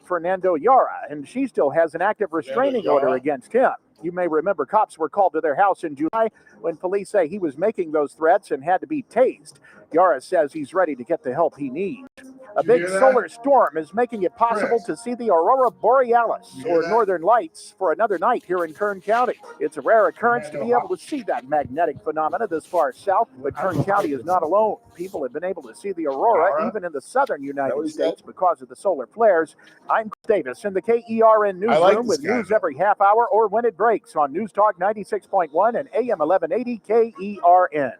Fernando Yara, and she still has an active restraining order against him. You may remember cops were called to their house in July when police say he was making those threats and had to be tased. Yara says he's ready to get the help he needs. A big solar storm is making it possible to see the aurora borealis, or northern lights, for another night here in Kern County. It's a rare occurrence to be able to see that magnetic phenomena this far south, but Kern County is not alone. People have been able to see the aurora even in the southern United States because of the solar flares. I'm Chris Davis in the KERN newsroom with news every half hour or when it breaks on News Talk 96.1 and AM 1180 KERN.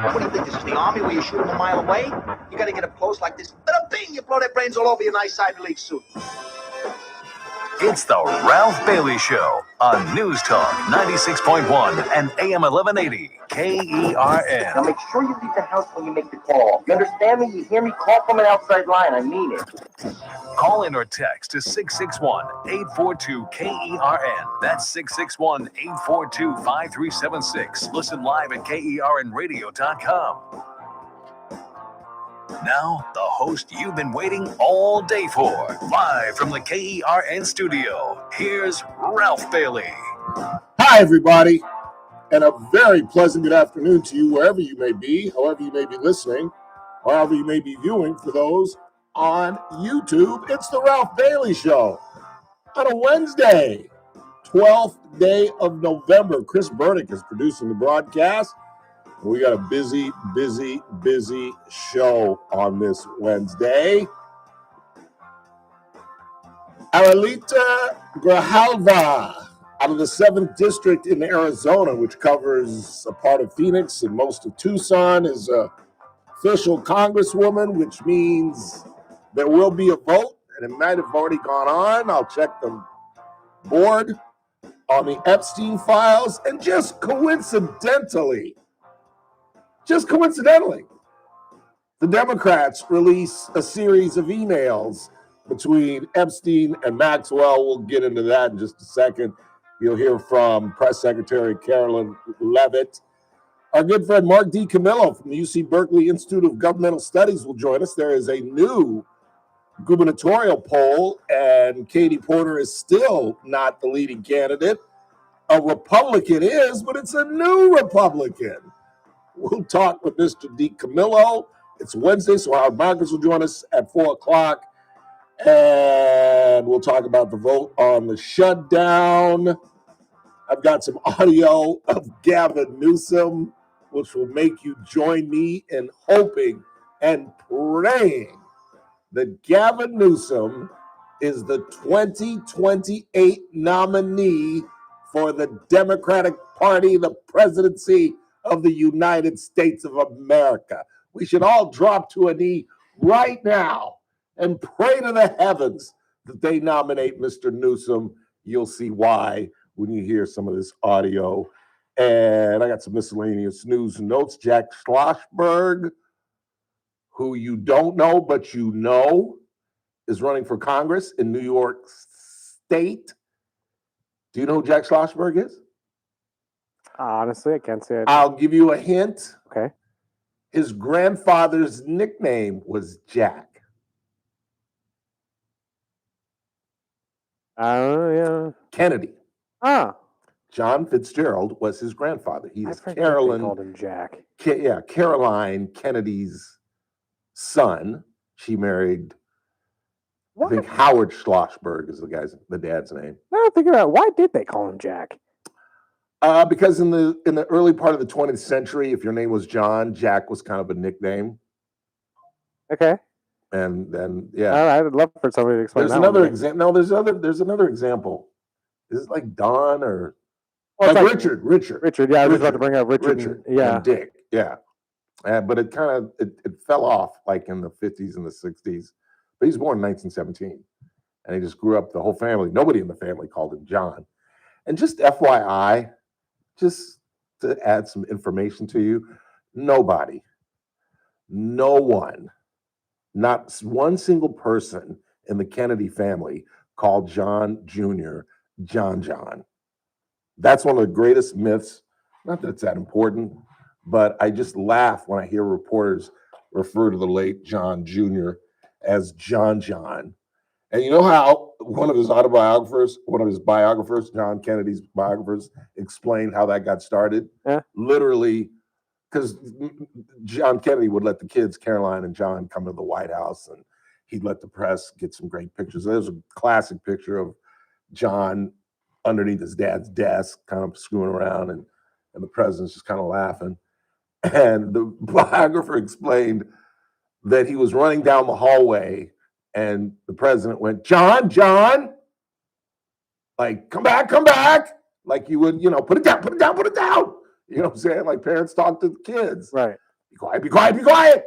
What do you think, this is the Army where you shoot them a mile away? You gotta get up close like this. Bada bing, you blow their brains all over your nice Ivy League suit. It's the Ralph Bailey Show on News Talk 96.1 and AM 1180 KERN. Now make sure you leave the house when you make the call. You understand me? You hear me? Call from an outside line. I mean it. Call in or text to 661-842-KERN. That's 661-842-5376. Listen live at KERNradio.com. Now, the host you've been waiting all day for. Live from the KERN studio, here's Ralph Bailey. Hi, everybody, and a very pleasant good afternoon to you wherever you may be, however you may be listening, or however you may be viewing for those on YouTube. It's the Ralph Bailey Show on a Wednesday, 12th day of November. Chris Burdick is producing the broadcast. We got a busy show on this Wednesday. Aurelita Grijalva out of the 7th District in Arizona, which covers a part of Phoenix and most of Tucson, is a official congresswoman, which means there will be a vote, and it might have already gone on. I'll check the board on the Epstein files, and just coincidentally, the Democrats release a series of emails between Epstein and Maxwell. We'll get into that in just a second. You'll hear from Press Secretary Carolyn Leavitt. Our good friend Mark DiCamillo from the UC Berkeley Institute of Governmental Studies will join us. There is a new gubernatorial poll, and Katie Porter is still not the leading candidate. A Republican is, but it's a new Republican. We'll talk with Mr. DiCamillo. It's Wednesday, so Howard Marcus will join us at 4 o'clock. And we'll talk about the vote on the shutdown. I've got some audio of Gavin Newsom, which will make you join me in hoping and praying that Gavin Newsom is the 2028 nominee for the Democratic Party, the presidency of the United States of America. We should all drop to a knee right now and pray to the heavens that they nominate Mr. Newsom. You'll see why when you hear some of this audio. And I got some miscellaneous news and notes. Jack Schlossberg, who you don't know, but you know, is running for Congress in New York State. Do you know who Jack Schlossberg is? Honestly, I can't say it. I'll give you a hint. Okay. His grandfather's nickname was Jack. Yeah. Kennedy. Ah. John Fitzgerald was his grandfather. He's Carolyn. Called him Jack. Caroline Kennedy's son. She married. What? I think Howard Schlossberg is the dad's name. Now I'm thinking about why did they call him Jack? Because in the early part of the 20th century, if your name was John, Jack was kind of a nickname. Okay. And then I'd love for somebody to explain. There's another example. No, there's another example. Is it like Don or like Richard? Richard. Yeah, I was about to bring up Richard. And Dick. Yeah. But it kind of it fell off like in the 50s and the 60s. But he's born in 1917, and he just grew up. The whole family. Nobody in the family called him John. And just FYI. Just to add some information to you, no one, not one single person in the Kennedy family called John Jr. John. That's one of the greatest myths. Not that it's that important, but I just laugh when I hear reporters refer to the late John Jr. as John. And you know how one of his biographers, John Kennedy's biographers, explained how that got started? Yeah. Literally, because John Kennedy would let the kids, Caroline and John, come to the White House, and he'd let the press get some great pictures. There's a classic picture of John underneath his dad's desk, kind of screwing around, and the president's just kind of laughing. And the biographer explained that he was running down the hallway, and the president went, John, like, come back, like you would, put it down. You know what I'm saying? Like parents talk to the kids. Right. Be quiet.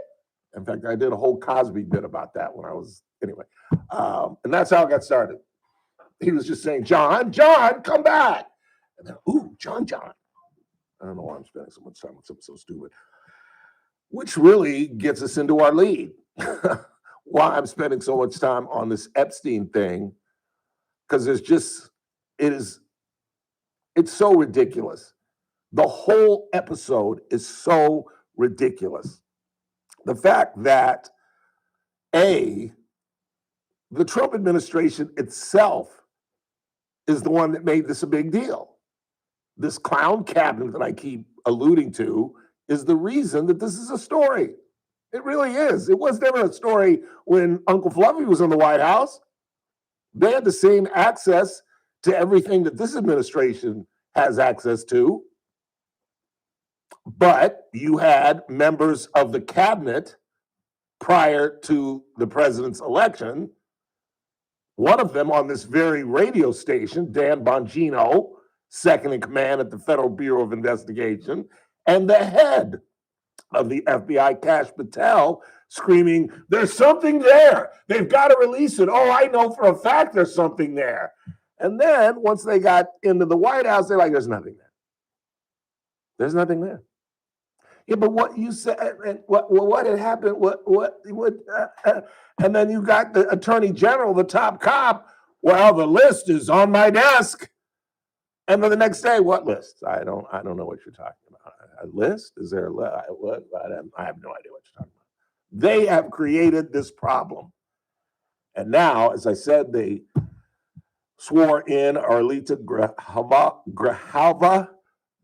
In fact, I did a whole Cosby bit about that when I was, anyway. And that's how it got started. He was just saying, John, come back. And then, ooh, John. I don't know why I'm spending so much time on something so stupid. Which really gets us into our lead. Why I'm spending so much time on this Epstein thing, because it's so ridiculous. The whole episode is so ridiculous. The fact that, the Trump administration itself is the one that made this a big deal. This clown cabinet that I keep alluding to is the reason that this is a story. It really is. It was never a story when Uncle Fluffy was in the White House. They had the same access to everything that this administration has access to. But you had members of the cabinet prior to the president's election. One of them on this very radio station, Dan Bongino, second in command at the Federal Bureau of Investigation, and the head of the FBI, Kash Patel, screaming, there's something there. They've got to release it. Oh, I know for a fact there's something there. And then once they got into the White House, they're like, there's nothing there. There's nothing there. Yeah, but what you said, and what had happened, and then you got the attorney general, the top cop, well, the list is on my desk. And then the next day, what list? I don't know what you're talking about. A list? Is there a list? I have no idea what you're talking about. They have created this problem. And now, as I said, they swore in Arlita Grijalva,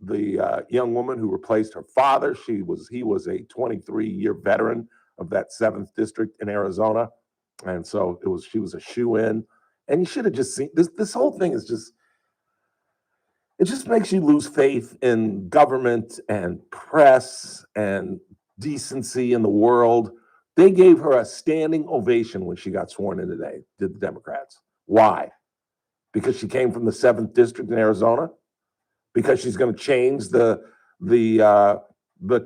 the young woman who replaced her father. He was a 23-year veteran of that 7th district in Arizona. And so she was a shoo-in. And you should have just seen this whole thing is just, it just makes you lose faith in government and press and decency in the world. They gave her a standing ovation when she got sworn in today, did the Democrats. Why? Because she came from the 7th district in Arizona? Because she's going to change the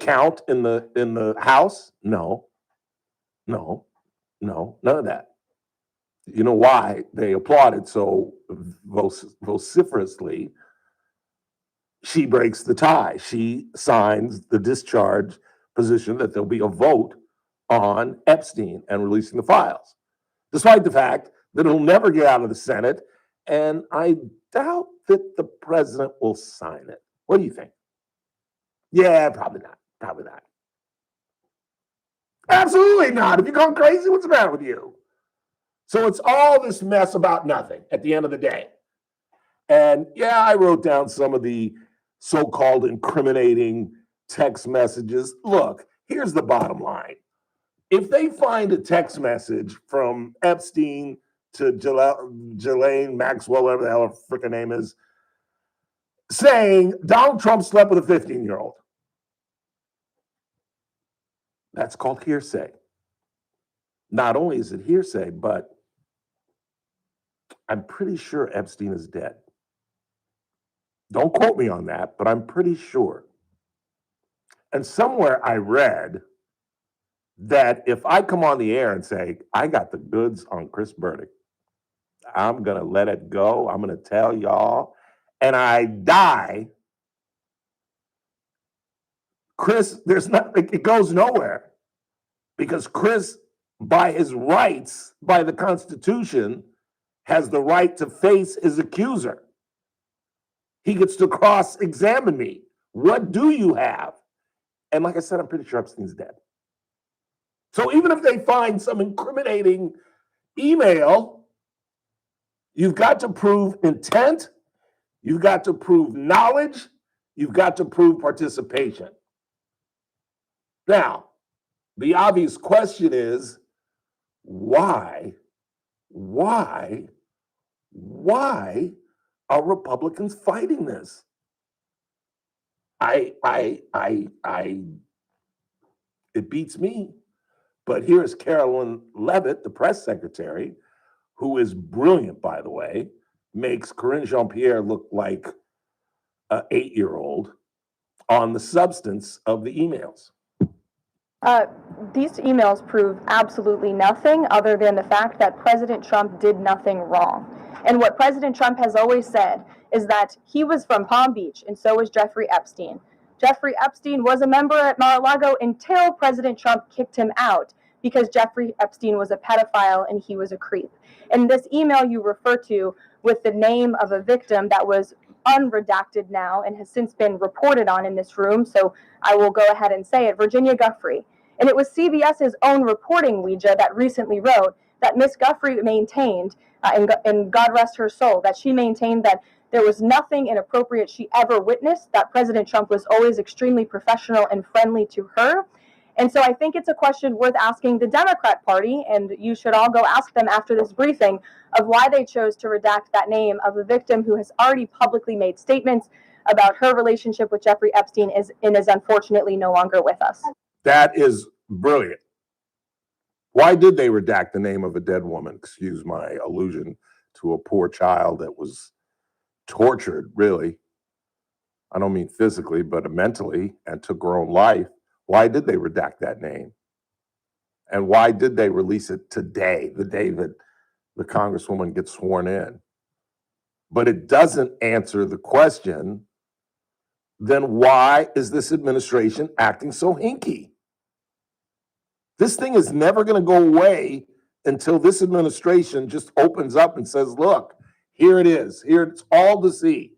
count in the House? No, none of that. You know why they applauded so vociferously? She breaks the tie. She signs the discharge position that there'll be a vote on Epstein and releasing the files, despite the fact that it'll never get out of the Senate. And I doubt that the president will sign it. What do you think? Yeah, probably not. Absolutely not. If you're going crazy, what's the matter with you? So it's all this mess about nothing at the end of the day. And yeah, I wrote down some of the so-called incriminating text messages. Look, here's the bottom line. If they find a text message from Epstein to Ghislaine Maxwell, whatever the hell her freaking name is, saying Donald Trump slept with a 15-year-old, that's called hearsay. Not only is it hearsay, but I'm pretty sure Epstein is dead. Don't quote me on that, but I'm pretty sure. And somewhere I read that if I come on the air and say, I got the goods on Chris Burdick, I'm going to let it go, I'm going to tell y'all, and I die, Chris, it goes nowhere. Because Chris, by his rights, by the Constitution, has the right to face his accuser. He gets to cross-examine me. What do you have? And like I said, I'm pretty sure Epstein's dead. So even if they find some incriminating email, you've got to prove intent, you've got to prove knowledge, you've got to prove participation. Now, the obvious question is, why are Republicans fighting this? It beats me. But here's Carolyn Levitt, the press secretary, who is brilliant, by the way, makes Corinne Jean-Pierre look like an 8-year-old on the substance of the emails. These emails prove absolutely nothing other than the fact that President Trump did nothing wrong. And what President Trump has always said is that he was from Palm Beach, and so was Jeffrey Epstein. Jeffrey Epstein was a member at Mar-a-Lago until President Trump kicked him out because Jeffrey Epstein was a pedophile and he was a creep. And this email you refer to with the name of a victim that was unredacted now and has since been reported on in this room, so I will go ahead and say it, Virginia Giuffre. And it was CBS's own reporting, Ouija, that recently wrote that Miss Giuffre maintained, and God rest her soul, that she maintained that there was nothing inappropriate she ever witnessed, that President Trump was always extremely professional and friendly to her. And so I think it's a question worth asking the Democrat Party, and you should all go ask them after this briefing, of why they chose to redact that name of a victim who has already publicly made statements about her relationship with Jeffrey Epstein and is unfortunately no longer with us. That is brilliant. Why did they redact the name of a dead woman? Excuse my allusion to a poor child that was tortured, really. I don't mean physically, but mentally, and took her own life. Why did they redact that name? And why did they release it today, the day that the Congresswoman gets sworn in? But it doesn't answer the question, then why is this administration acting so hinky? This thing is never going to go away until this administration just opens up and says, look, here it is. Here it's all to see.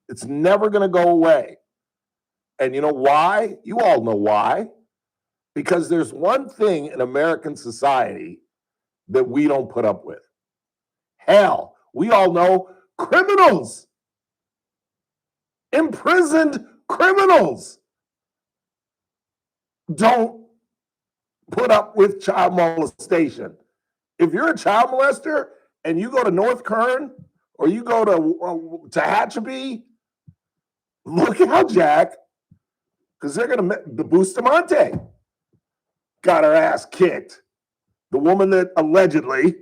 It's never going to go away. And you know why? You all know why. Because there's one thing in American society that we don't put up with. Hell, we all know criminals. Imprisoned criminals don't put up with child molestation. If you're a child molester and you go to North Kern or you go to Tehachapi, look out, Jack, because they're going to, the Bustamante got her ass kicked. The woman that allegedly,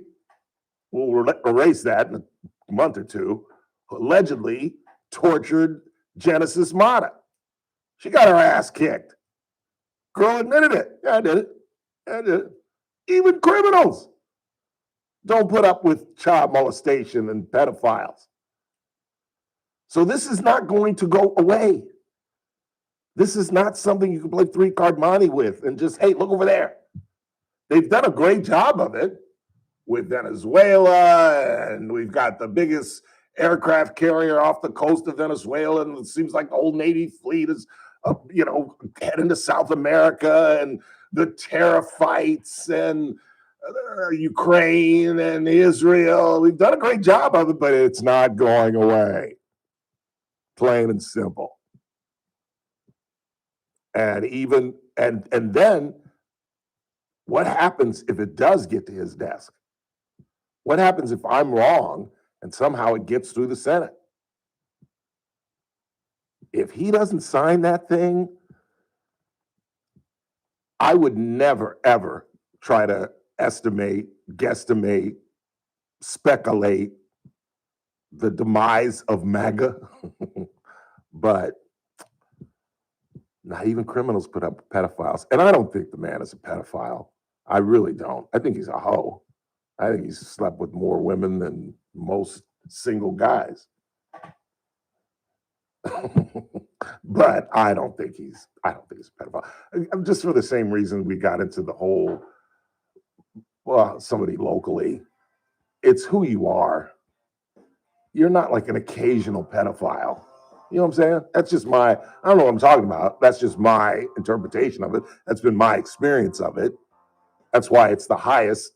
we'll erase that in a month or two, allegedly tortured Genesis Mata. She got her ass kicked. Girl admitted it. Yeah, I did it. I did it. Even criminals don't put up with child molestation and pedophiles. So this is not going to go away. This is not something you can play 3-card money with and just, hey, look over there. They've done a great job of it with Venezuela, and we've got the biggest aircraft carrier off the coast of Venezuela, and it seems like the whole Navy fleet is, heading to South America, and the terror fights, and Ukraine and Israel. We've done a great job of it, but it's not going away. Plain and simple. And then what happens if it does get to his desk? What happens if I'm wrong and somehow it gets through the Senate? If he doesn't sign that thing, I would never, ever try to estimate, guesstimate, speculate the demise of MAGA. But not even criminals put up pedophiles. And I don't think the man is a pedophile. I really don't. I think he's a hoe. I think he's slept with more women than most single guys. But I don't think he's a pedophile. Just for the same reason we got into the whole, somebody locally, it's who you are. You're not like an occasional pedophile. You know what I'm saying? That's just I don't know what I'm talking about. That's just my interpretation of it. That's been my experience of it. That's why it's the highest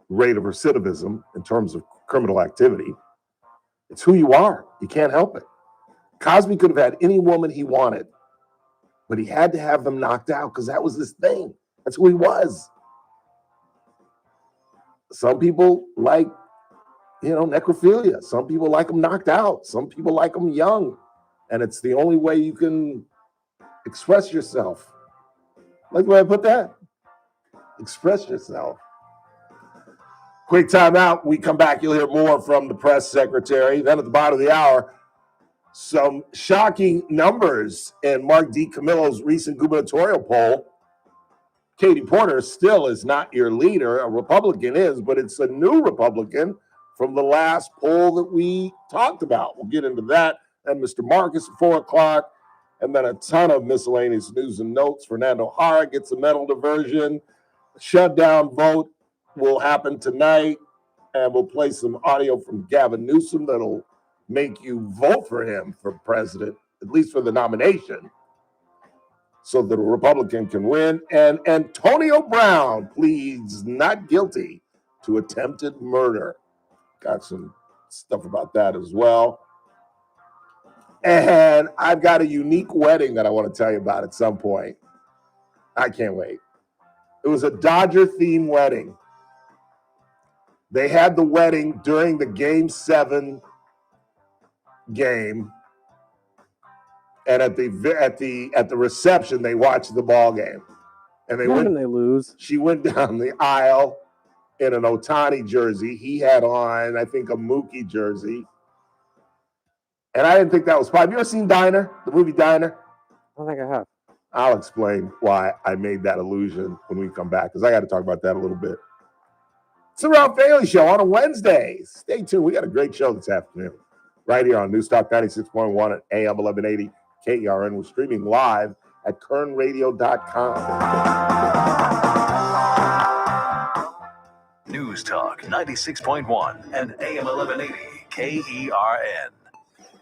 rate of recidivism in terms of criminal activity. It's who you are. You can't help it. Cosby could have had any woman he wanted, but he had to have them knocked out because that was his thing. That's who he was. Some people like, necrophilia. Some people like them knocked out. Some people like them young. And it's the only way you can express yourself. Like the way I put that? Express yourself. Quick time out. We come back. You'll hear more from the press secretary. Then at the bottom of the hour, some shocking numbers in Mark DiCamillo's recent gubernatorial poll. Katie Porter still is not your leader. A Republican is, but it's a new Republican from the last poll that we talked about. We'll get into that. And Mr. Marcus at 4 o'clock. And then a ton of miscellaneous news and notes. Fernando Jara gets a medal diversion. Shutdown vote will happen tonight. And we'll play some audio from Gavin Newsom that'll make you vote for him for president, at least for the nomination, so that a Republican can win. And Antonio Brown pleads not guilty to attempted murder. Got some stuff about that as well. And I've got a unique wedding that I want to tell you about at some point. I can't wait. It was a Dodger-themed wedding. They had the wedding during the Game 7 game, and at the reception they watched the ball game, and they lose. She went down the aisle in an Ohtani jersey. He had on, I think, a Mookie jersey, and I didn't think that was fine. Have you ever seen Diner, the movie Diner? I don't think I have. I'll explain why I made that allusion when we come back, because I got to talk about that a little bit. It's the Ralph Bailey Show on a Wednesday. Stay tuned. We got a great show this afternoon right here on News Talk 96.1 at AM 1180 KERN. We're streaming live at kernradio.com. News Talk 96.1 and AM 1180 KERN.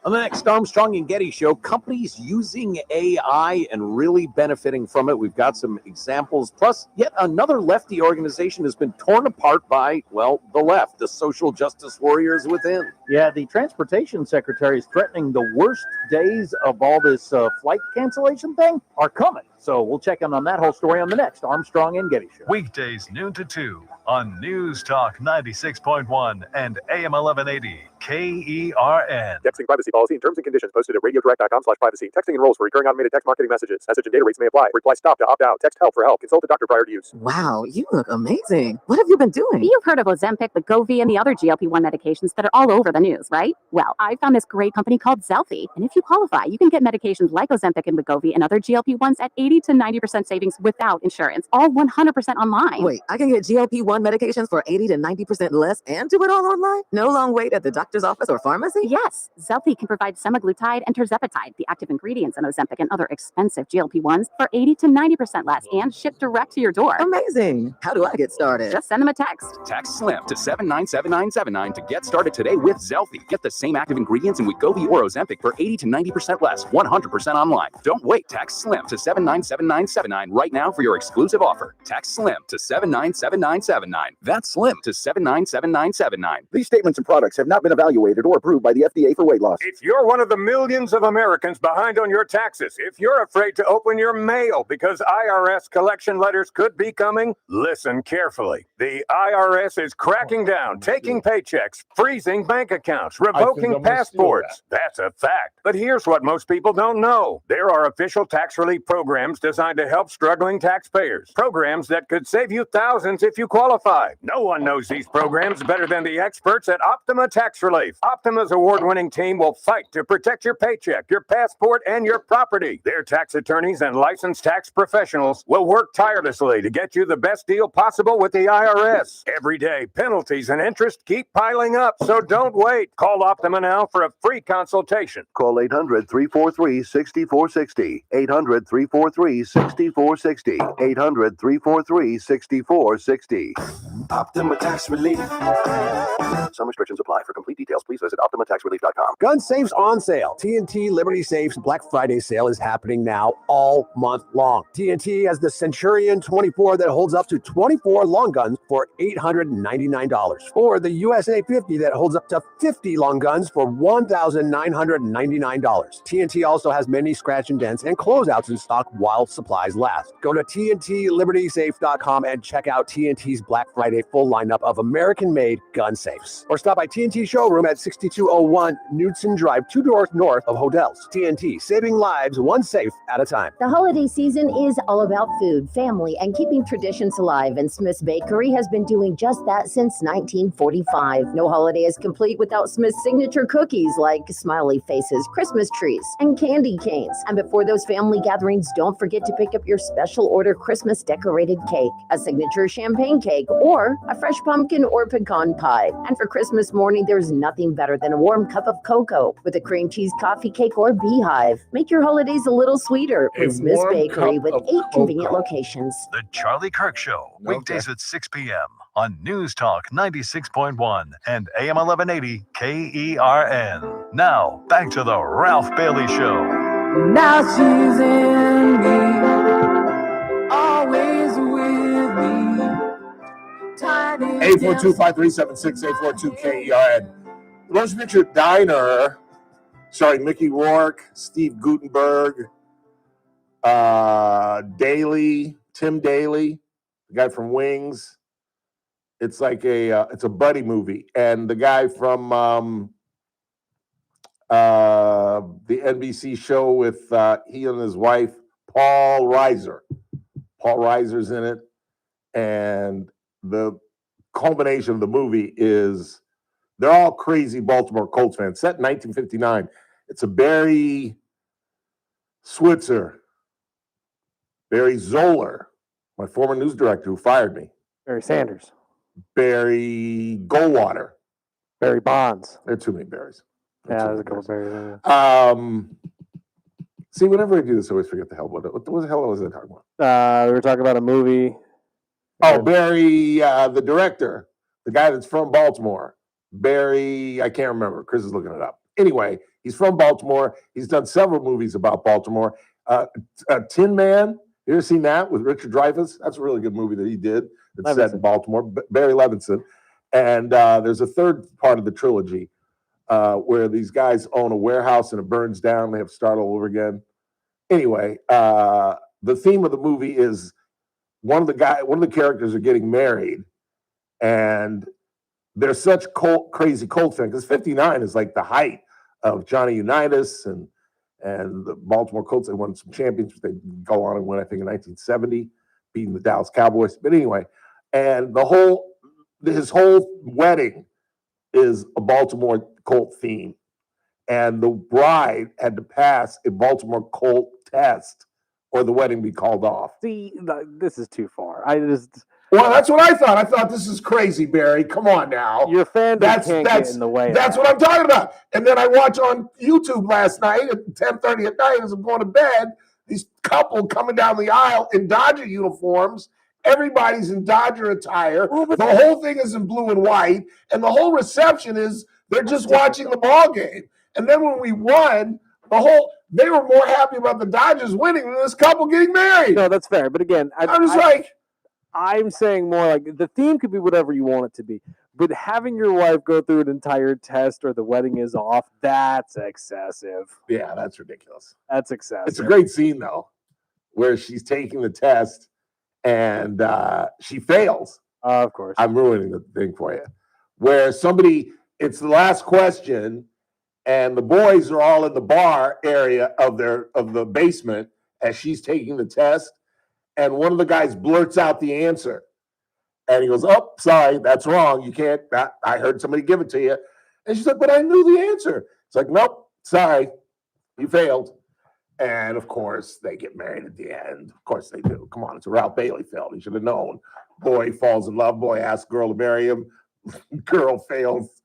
On the next Armstrong and Getty Show, companies using AI and really benefiting from it. We've got some examples. Plus, yet another lefty organization has been torn apart by, well, the left, the social justice warriors within. Yeah, the transportation secretary is threatening the worst days of all this flight cancellation thing are coming. So we'll check in on that whole story on the next Armstrong and Getty Show. Weekdays noon to 2 on News Talk 96.1 and AM 1180 KERN. Texting privacy policy and terms and conditions posted at radiodirect.com/privacy. Texting enrolls for recurring automated text marketing messages. Message and data rates may apply. Reply stop to opt out. Text help for help. Consult a doctor prior to use. Wow, you look amazing. What have you been doing? You've heard of Ozempic, Wegovy, and the other GLP-1 medications that are all over the news, right? Well, I found this great company called Zelfie. And if you qualify, you can get medications like Ozempic and Wegovy and other GLP-1s at 80 to 90% savings without insurance. All 100% online. Wait, I can get GLP-1 medications for 80 to 90% less and do it all online? No long wait at the doctor's office or pharmacy? Yes, Zelfie can provide semaglutide and tirzepatide, the active ingredients in Ozempic and other expensive GLP-1s, for 80 to 90% less and shipped direct to your door. Amazing. How do I get started? Just send them a text. Text SLIM to 797979 to get started today with Zelfie. Get the same active ingredients in Wegovy or Ozempic for 80 to 90% less, 100% online. Don't wait. Text SLIM to 797979 right now for your exclusive offer. Text SLIM to 797979. That's SLIM to 797979. These statements and products have not been evaluated or approved by the FDA for weight loss. If you're one of the millions of Americans behind on your taxes, if you're afraid to open your mail because IRS collection letters could be coming, listen carefully. The IRS is cracking down, taking paychecks, freezing bank accounts, revoking passports. That's a fact. But here's what most people don't know. There are official tax relief programs designed to help struggling taxpayers. Programs that could save you thousands if you qualify. No one knows these programs better than the experts at Optima Tax Relief. Optima's award-winning team will fight to protect your paycheck, your passport, and your property. Their tax attorneys and licensed tax professionals will work tirelessly to get you the best deal possible with the IRS. Every day, penalties and interest keep piling up, so don't wait. Call Optima now for a free consultation. Call 800-343-6460. 800-343-6460. 800-343-6460. Optima Tax Relief. Some restrictions apply. For complete details, please visit OptimaTaxRelief.com. Gun safes on sale. TNT Liberty Safes Black Friday sale is happening now all month long. TNT has the Centurion 24 that holds up to 24 long guns for $899, or the USA 50 that holds up to 50 long guns for $1,999. TNT also has many scratch and dents and closeouts in stock while supplies last. Go to TNTLibertySafe.com and check out TNT's Black Friday full lineup of American-made gun safes. Or stop by TNT showroom at 6201 Knudsen Drive, 2 doors north of Hodel's. TNT, saving lives one safe at a time. The holiday season is all about food, family, and keeping traditions alive, and Smith's Bakery has been doing just that since 1945. No holiday is complete without Smith's signature cookies like smiley faces, Christmas trees, and candy canes. And before those family gatherings, don't forget to pick up your special order Christmas decorated cake, a signature champagne cake, or a fresh pumpkin or pecan pie. And for Christmas morning, there's nothing better than a warm cup of cocoa with a cream cheese coffee cake or beehive. Make your holidays a little sweeter with Smith's Bakery with 8 convenient locations. The Charlie Kirk Show, weekdays at 6 p.m. on News Talk 96.1 and AM 1180 KERN. Now, back to the Ralph Bailey Show. Now she's in me, always with me. 842-537-6842 The Most Pictured Diner, starring Mickey Rourke, Steve Guttenberg, Tim Daly, the guy from Wings. It's like it's a buddy movie, and the guy from the NBC show with he and his wife, Paul Reiser. Paul Reiser's in it, and the culmination of the movie is they're all crazy Baltimore Colts fans. Set in 1959. It's a Barry Switzer, Barry Zoller, my former news director who fired me. Barry Sanders. Barry Goldwater. Barry Bonds. There are too many Barrys. Yeah, there's a couple Barrys. See, whenever I do this, I always forget the hell what the hell was I talking about? We were talking about a movie. Oh, Barry, the director, the guy that's from Baltimore. Barry, I can't remember. Chris is looking it up. Anyway, he's from Baltimore. He's done several movies about Baltimore. Tin Man, you ever seen that with Richard Dreyfuss? That's a really good movie that he did. It's set in Baltimore. Barry Levinson. And there's a third part of the trilogy where these guys own a warehouse and it burns down. They have to start all over again. Anyway, the theme of the movie is one of the characters are getting married, and they're such crazy Colt fans because 59 is like the height of Johnny Unitas and the Baltimore Colts. They won some championships. They go on and win, I think, in 1970, beating the Dallas Cowboys. But anyway, and his whole wedding is a Baltimore Colt theme, and the bride had to pass a Baltimore Colt test, or the wedding be called off. See, this is too far. Well, that's what I thought. I thought this is crazy, Barry. Come on now. Your fan can't get in the way. That's what I'm talking about. And then I watched on YouTube last night at 10:30 at night as I'm going to bed, these couple coming down the aisle in Dodger uniforms. Everybody's in Dodger attire. The whole thing is in blue and white. And the whole reception is they're just watching the ball game. And then when we won, they were more happy about the Dodgers winning than this couple getting married. No, that's fair. But again, I'm saying more like the theme could be whatever you want it to be. But having your wife go through an entire test or the wedding is off, that's excessive. Yeah, that's ridiculous. That's excessive. It's a great scene, though, where she's taking the test and she fails. Of course. I'm ruining the thing for you. Where it's the last question, and the boys are all in the bar area of the basement as she's taking the test, and one of the guys blurts out the answer. And he goes, "Oh, sorry, that's wrong. You can't. I heard somebody give it to you." And she's like, "But I knew the answer." It's like, "Nope, sorry, you failed." And of course, they get married at the end. Of course they do. Come on, it's a Ralph Bailey film. He should have known. Boy falls in love. Boy asks girl to marry him. Girl fails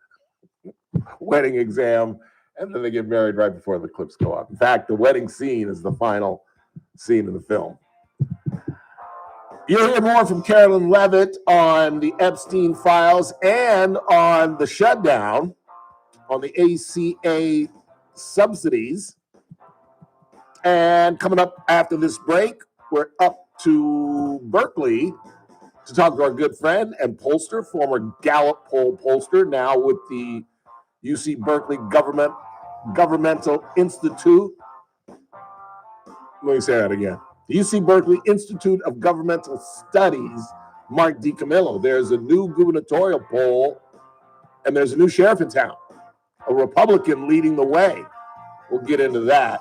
wedding exam. And then they get married right before the clips go up. In fact, the wedding scene is the final scene in the film. You'll hear more from Carolyn Levitt on the Epstein files and on the shutdown on the ACA subsidies. And coming up after this break, we're up to Berkeley to talk to our good friend and pollster, former Gallup poll pollster, now with the UC Berkeley Governmental Institute. Let me say that again. The UC Berkeley Institute of Governmental Studies, Mark DiCamillo. There's a new gubernatorial poll, and there's a new sheriff in town, a Republican leading the way. We'll get into that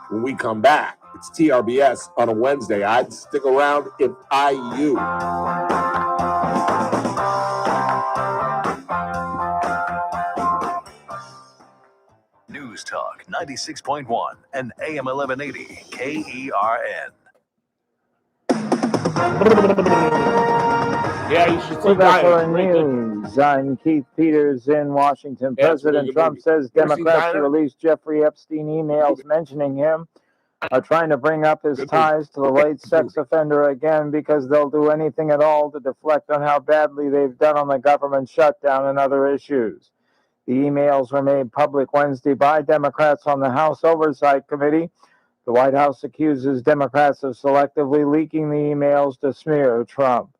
when we come back. It's TRBS on a Wednesday. I'd stick around if I you. News Talk 96.1 and AM 1180 KERN. Yeah, you should see that news. I'm Keith Peters in Washington. President Trump says Democrats who released Jeffrey Epstein emails mentioning him are trying to bring up his ties to the late sex offender again because they'll do anything at all to deflect on how badly they've done on the government shutdown and other issues. The emails were made public Wednesday by Democrats on the House Oversight Committee. The White House accuses Democrats of selectively leaking the emails to smear Trump.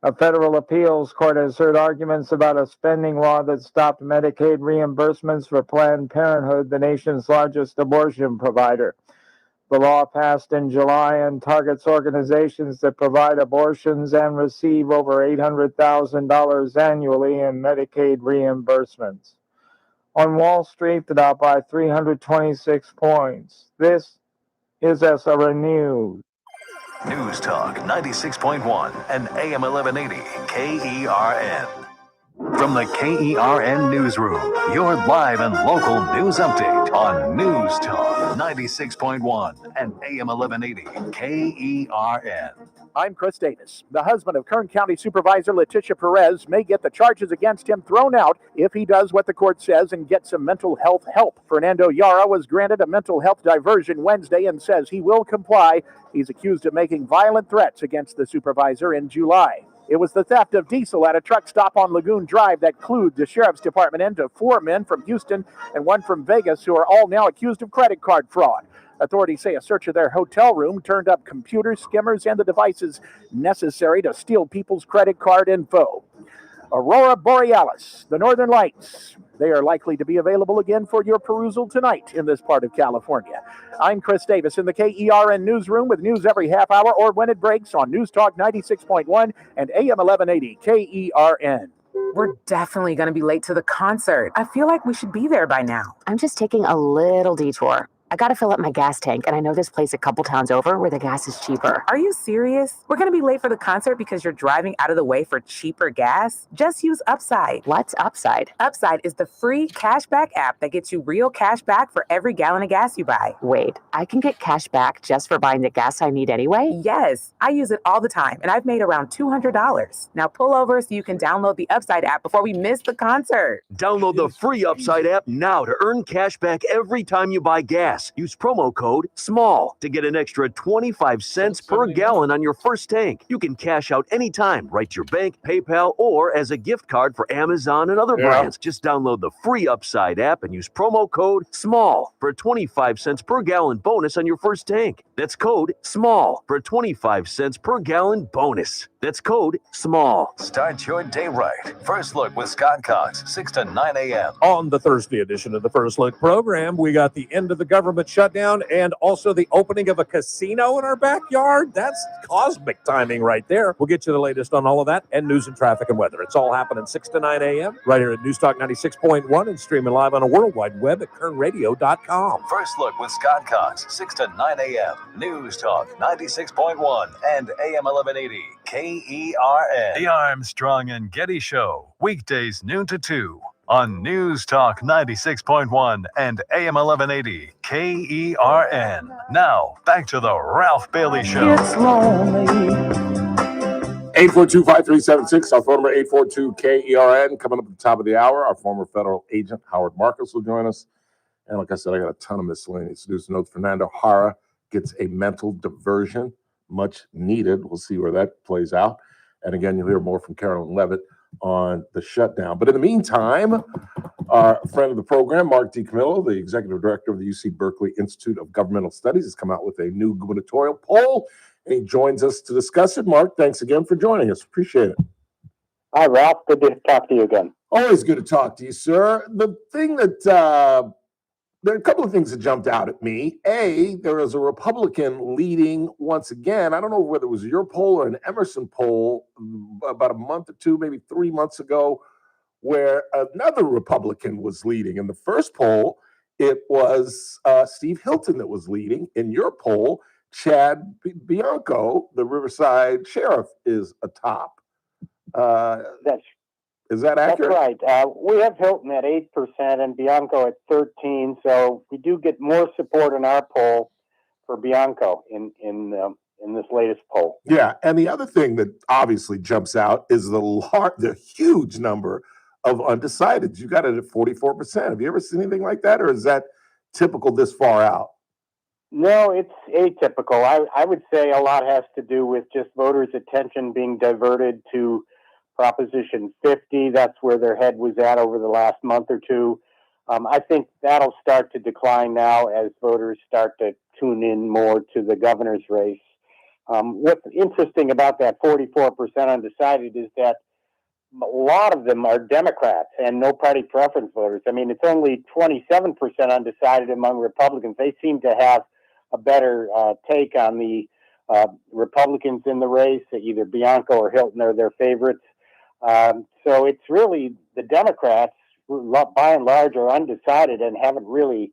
A federal appeals court has heard arguments about a spending law that stopped Medicaid reimbursements for Planned Parenthood, the nation's largest abortion provider. The law passed in July and targets organizations that provide abortions and receive over $800,000 annually in Medicaid reimbursements. On Wall Street, the Dow by 326 points. This is SRN News. News Talk 96.1 and AM 1180 KERN. From the KERN Newsroom, your live and local news update on News Talk 96.1 and AM 1180 KERN. I'm Chris Davis. The husband of Kern County Supervisor Letitia Perez may get the charges against him thrown out if he does what the court says and gets some mental health help. Fernando Yara was granted a mental health diversion Wednesday and says he will comply. He's accused of making violent threats against the supervisor in July. It was the theft of diesel at a truck stop on Lagoon Drive that clued the sheriff's department into 4 men from Houston and 1 from Vegas who are all now accused of credit card fraud. Authorities say a search of their hotel room turned up computers, skimmers, and the devices necessary to steal people's credit card info. Aurora Borealis, the Northern Lights. They are likely to be available again for your perusal tonight in this part of California. I'm Chris Davis in the KERN Newsroom with news every half hour or when it breaks on News Talk 96.1 and AM 1180 KERN. We're definitely going to be late to the concert. I feel like we should be there by now. I'm just taking a little detour. I gotta fill up my gas tank, and I know this place a couple towns over where the gas is cheaper. Are you serious? We're gonna be late for the concert because you're driving out of the way for cheaper gas? Just use Upside. What's Upside? Upside is the free cashback app that gets you real cash back for every gallon of gas you buy. Wait, I can get cash back just for buying the gas I need anyway? Yes, I use it all the time, and I've made around $200. Now pull over so you can download the Upside app before we miss the concert. Download the free Upside app now to earn cash back every time you buy gas. Use promo code SMALL to get an extra 25 cents per gallon on your first tank. You can cash out anytime, right to your bank, PayPal, or as a gift card for Amazon and other brands. Just download the free Upside app and use promo code SMALL for a 25 cents per gallon bonus on your first tank. That's code SMALL for a 25 cents per gallon bonus. That's code SMALL. Start your day right. First Look with Scott Cox, 6 to 9 a.m. On the Thursday edition of the First Look program, we got the end of the government shutdown and also the opening of a casino in our backyard. That's cosmic timing right there. We'll get you the latest on all of that and news and traffic and weather. It's all happening 6 to 9 a.m. right here at News Talk 96.1 and streaming live on a World Wide Web at kernradio.com. First Look with Scott Cox, 6 to 9 a.m. News Talk 96.1 and AM 1180 KERN. The Armstrong and Getty Show, weekdays noon to 2 on News Talk 96.1 and AM 1180 KERN. Now, back to the Ralph Bailey Show. It's lonely. 842-5376, our phone number 842-KERN. Coming up at the top of the hour, our former federal agent Howard Marcus will join us. And like I said, I got a ton of miscellaneous news to note. Fernando Jara gets a mental diversion much needed. We'll see where that plays out. And again, you'll hear more from Carolyn Levitt on the shutdown. But in the meantime, our friend of the program, Mark DiCamillo, the executive director of the UC Berkeley Institute of Governmental Studies, has come out with a new gubernatorial poll, and he joins us to discuss it. Mark, thanks again for joining us. Appreciate it. Hi, Ralph. Good to talk to you again. Always good to talk to you, sir. The thing that there are a couple of things that jumped out at me. A, there was a Republican leading once again. I don't know whether it was your poll or an Emerson poll about a month or two, maybe 3 months ago, where another Republican was leading. In the first poll, it was Steve Hilton that was leading. In your poll, Chad Bianco, the Riverside sheriff, is atop. Is that accurate? That's right. We have Hilton at 8% and Bianco at 13%. So we do get more support in our poll for Bianco in this latest poll. Yeah, and the other thing that obviously jumps out is the huge number of undecideds. You got it at 44%. Have you ever seen anything like that, or is that typical this far out? No, it's atypical. I would say a lot has to do with just voters' attention being diverted to Proposition 50. That's where their head was at over the last month or two. I think that'll start to decline now as voters start to tune in more to the governor's race. What's interesting about that 44% undecided is that a lot of them are Democrats and no party preference voters. I mean, it's only 27% undecided among Republicans. They seem to have a better take on the Republicans in the race. Either Bianco or Hilton are their favorites. So it's really the Democrats, by and large, are undecided and haven't really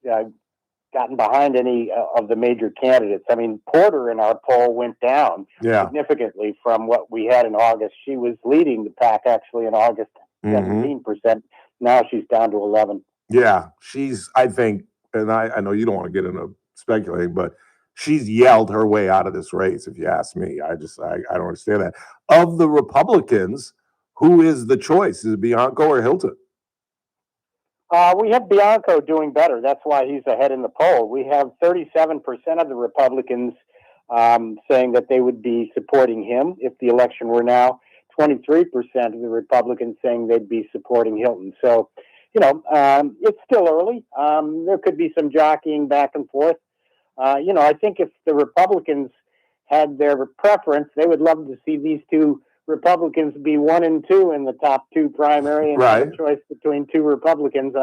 gotten behind any of the major candidates. I mean, Porter in our poll went down significantly from what we had in August. She was leading the pack actually in August, 17%. Now she's down to 11%. Yeah, I think, and I know you don't want to get into speculating, but she's yelled her way out of this race, if you ask me. I don't understand that. Of the Republicans, who is the choice? Is it Bianco or Hilton? We have Bianco doing better. That's why he's ahead in the poll. We have 37% of the Republicans saying that they would be supporting him if the election were now. 23% of the Republicans saying they'd be supporting Hilton. So, it's still early. There could be some jockeying back and forth. I think if the Republicans had their preference, they would love to see these two Republicans be 1 and 2 in the top two primary and have a choice between two Republicans.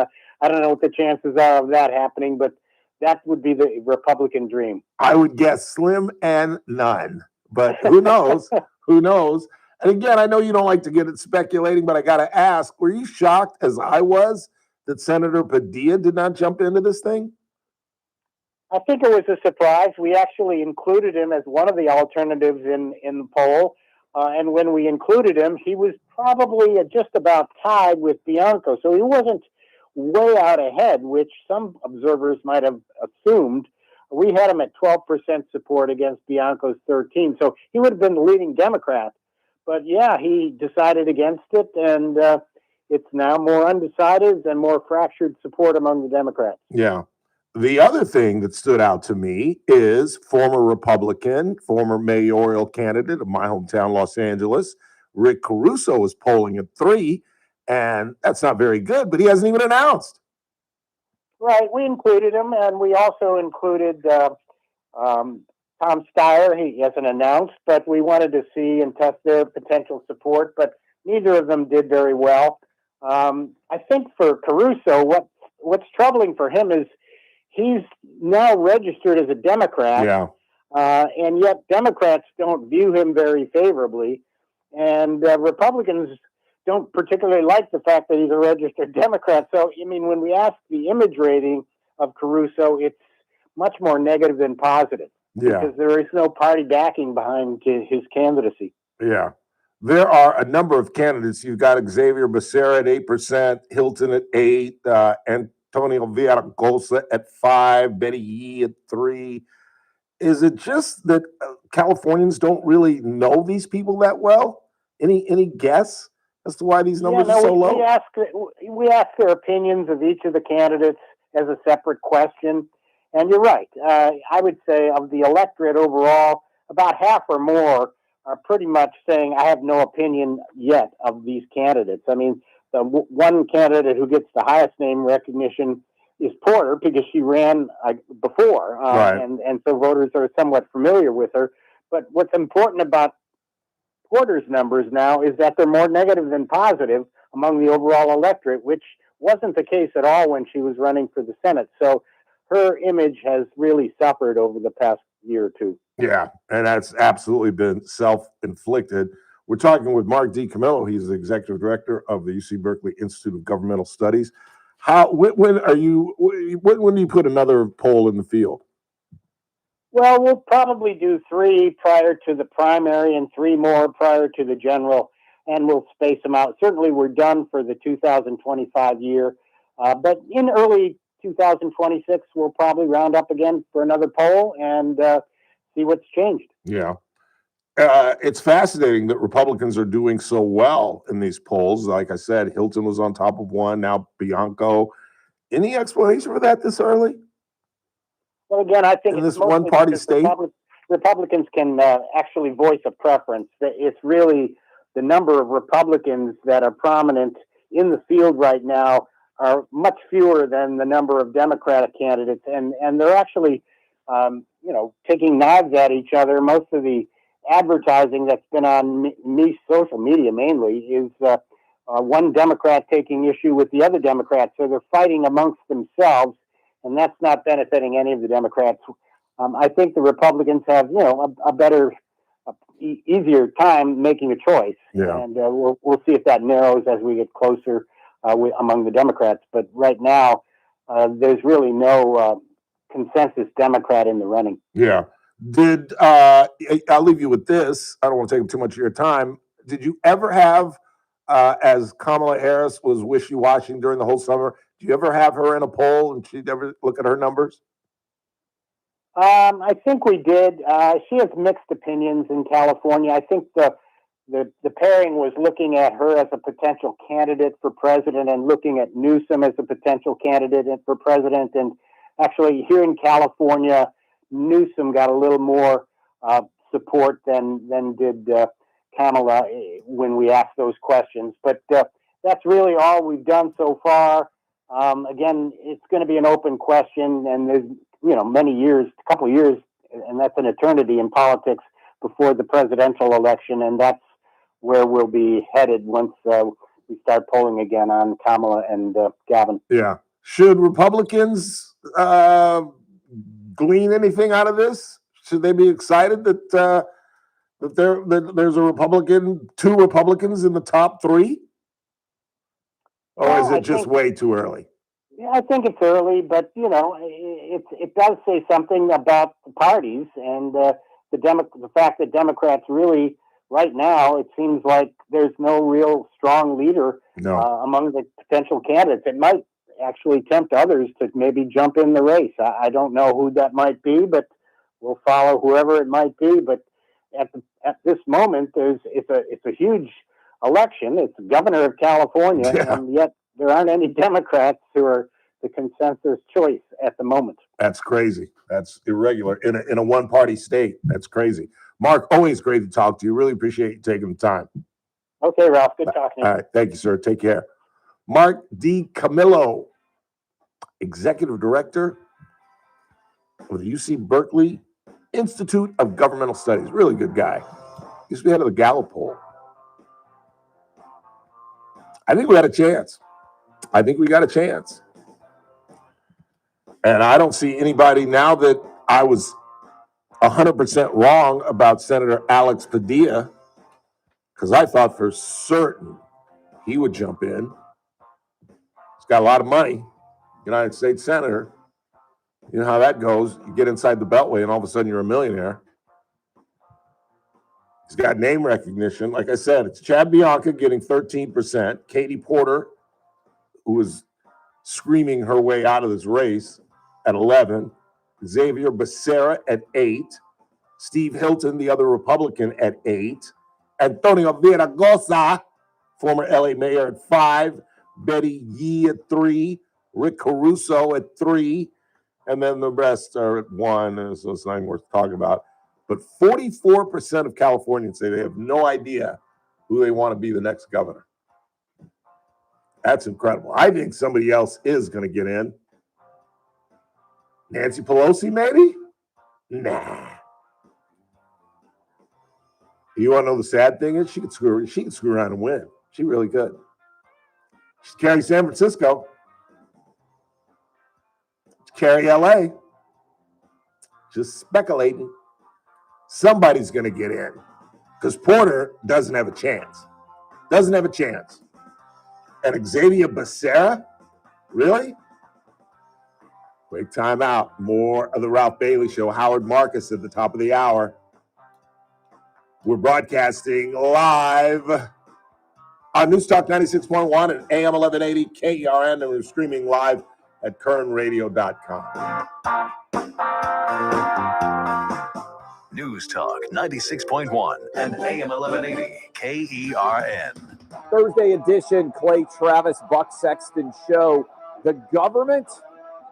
I don't know what the chances are of that happening, but that would be the Republican dream. I would guess slim and none, but who knows? Who knows? And again, I know you don't like to get it speculating, but I got to ask, were you shocked, as I was, that Senator Padilla did not jump into this thing? I think it was a surprise. We actually included him as one of the alternatives in the poll. And when we included him, he was probably just about tied with Bianco. So he wasn't way out ahead, which some observers might have assumed. We had him at 12% support against Bianco's 13%. So he would have been the leading Democrat. But yeah, he decided against it. And it's now more undecided and more fractured support among the Democrats. Yeah. The other thing that stood out to me is former Republican, former mayoral candidate of my hometown, Los Angeles, Rick Caruso, is polling at 3%, and that's not very good, but he hasn't even announced. Right, we included him, and we also included Tom Steyer. He hasn't announced, but we wanted to see and test their potential support, but neither of them did very well. I think for Caruso, what's troubling for him is he's now registered as a Democrat, and yet Democrats don't view him very favorably, and Republicans don't particularly like the fact that he's a registered Democrat. So, I mean, when we ask the image rating of Caruso, it's much more negative than positive because there is no party backing behind his candidacy. Yeah. There are a number of candidates. You've got Xavier Becerra at 8%, Hilton at 8%, Antonio Villaraigosa at 5%, Betty Yee at 3%. Is it just that Californians don't really know these people that well? Any guess as to why these numbers are so low? We ask their opinions of each of the candidates as a separate question. And you're right. I would say of the electorate overall, about half or more are pretty much saying, I have no opinion yet of these candidates. I mean, the one candidate who gets the highest name recognition is Porter because she ran before, Right. and so voters are somewhat familiar with her. But what's important about Porter's numbers now is that they're more negative than positive among the overall electorate, which wasn't the case at all when she was running for the Senate. So her image has really suffered over the past year or two. Yeah, and that's absolutely been self-inflicted. We're talking with Mark DiCamillo. He's the executive director of the UC Berkeley Institute of Governmental Studies. When do you put another poll in the field? Well, we'll probably do 3 prior to the primary and 3 more prior to the general, and we'll space them out. Certainly, we're done for the 2025 year, but in early 2026, we'll probably round up again for another poll and see what's changed. Yeah. It's fascinating that Republicans are doing so well in these polls. Like I said, Hilton was on top of one, now Bianco. Any explanation for that this early? Well, again, I think in it's this one-party state, Republicans can actually voice a preference. It's really the number of Republicans that are prominent in the field right now are much fewer than the number of Democratic candidates, and they're actually, taking knives at each other. Most of the advertising that's been on social media mainly is one Democrat taking issue with the other Democrat, so they're fighting amongst themselves. And that's not benefiting any of the Democrats. I think the Republicans have, a better, easier time making a choice. Yeah. And we'll see if that narrows as we get closer among the Democrats. But right now, there's really no consensus Democrat in the running. Yeah. I'll leave you with this. I don't want to take too much of your time. Did you ever have, as Kamala Harris was wishy-washy during the whole summer, do you ever have her in a poll and she'd ever look at her numbers? I think we did. She has mixed opinions in California. I think the pairing was looking at her as a potential candidate for president and looking at Newsom as a potential candidate for president. And actually, here in California, Newsom got a little more support than did Kamala when we asked those questions. But that's really all we've done so far. Again, it's going to be an open question, and there's many years, a couple of years, and that's an eternity in politics before the presidential election, and that's where we'll be headed once we start polling again on Kamala and Gavin. Yeah. Should Republicans glean anything out of this? Should they be excited that there's two Republicans in the top 3? Or is it just way too early? Yeah, I think it's early, but it does say something about the parties and the fact that Democrats really right now it seems like there's no real strong leader among the potential candidates. It might actually tempt others to maybe jump in the race. I don't know who that might be, but we'll follow whoever it might be. But at this moment, it's a huge election. It's the governor of California, and yet there aren't any Democrats who are the consensus choice at the moment. That's crazy. That's irregular in a one-party state. That's crazy. Mark, always great to talk to you. Really appreciate you taking the time. Okay, Ralph. Good talking to you. All right. Thank you, sir. Take care. Mark DiCamillo, Executive Director of the UC Berkeley Institute of Governmental Studies. Really good guy. Used to be head of the Gallup poll. I think we got a chance. And I don't see anybody now that I was 100% wrong about Senator Alex Padilla, because I thought for certain he would jump in. He's got a lot of money, United States Senator. You know how that goes. You get inside the Beltway and all of a sudden you're a millionaire. He's got name recognition. Like I said, it's Chad Bianca getting 13%. Katie Porter, who was screaming her way out of this race, at 11. Xavier Becerra at 8. Steve Hilton, the other Republican, at 8. Antonio Villaraigosa, former LA mayor, at 5. Betty Yee at 3. Rick Caruso at 3. And then the rest are at 1, so it's not even worth talking about. But 44% of Californians say they have no idea who they want to be the next governor. That's incredible. I think somebody else is going to get in. Nancy Pelosi, maybe? Nah. You want to know the sad thing is she could screw around and win. She really could. She's carry San Francisco. Carry LA. Just speculating. Somebody's going to get in because Porter doesn't have a chance. Doesn't have a chance. And Xavier Becerra? Really? Quick time out. More of the Ralph Bailey Show. Howard Marcus at the top of the hour. We're broadcasting live on News Talk 96.1 and AM 1180 KERN, and we're streaming live at kernradio.com. News Talk 96.1 and AM 1180 KERN. Thursday edition, Clay Travis, Buck Sexton Show. The government,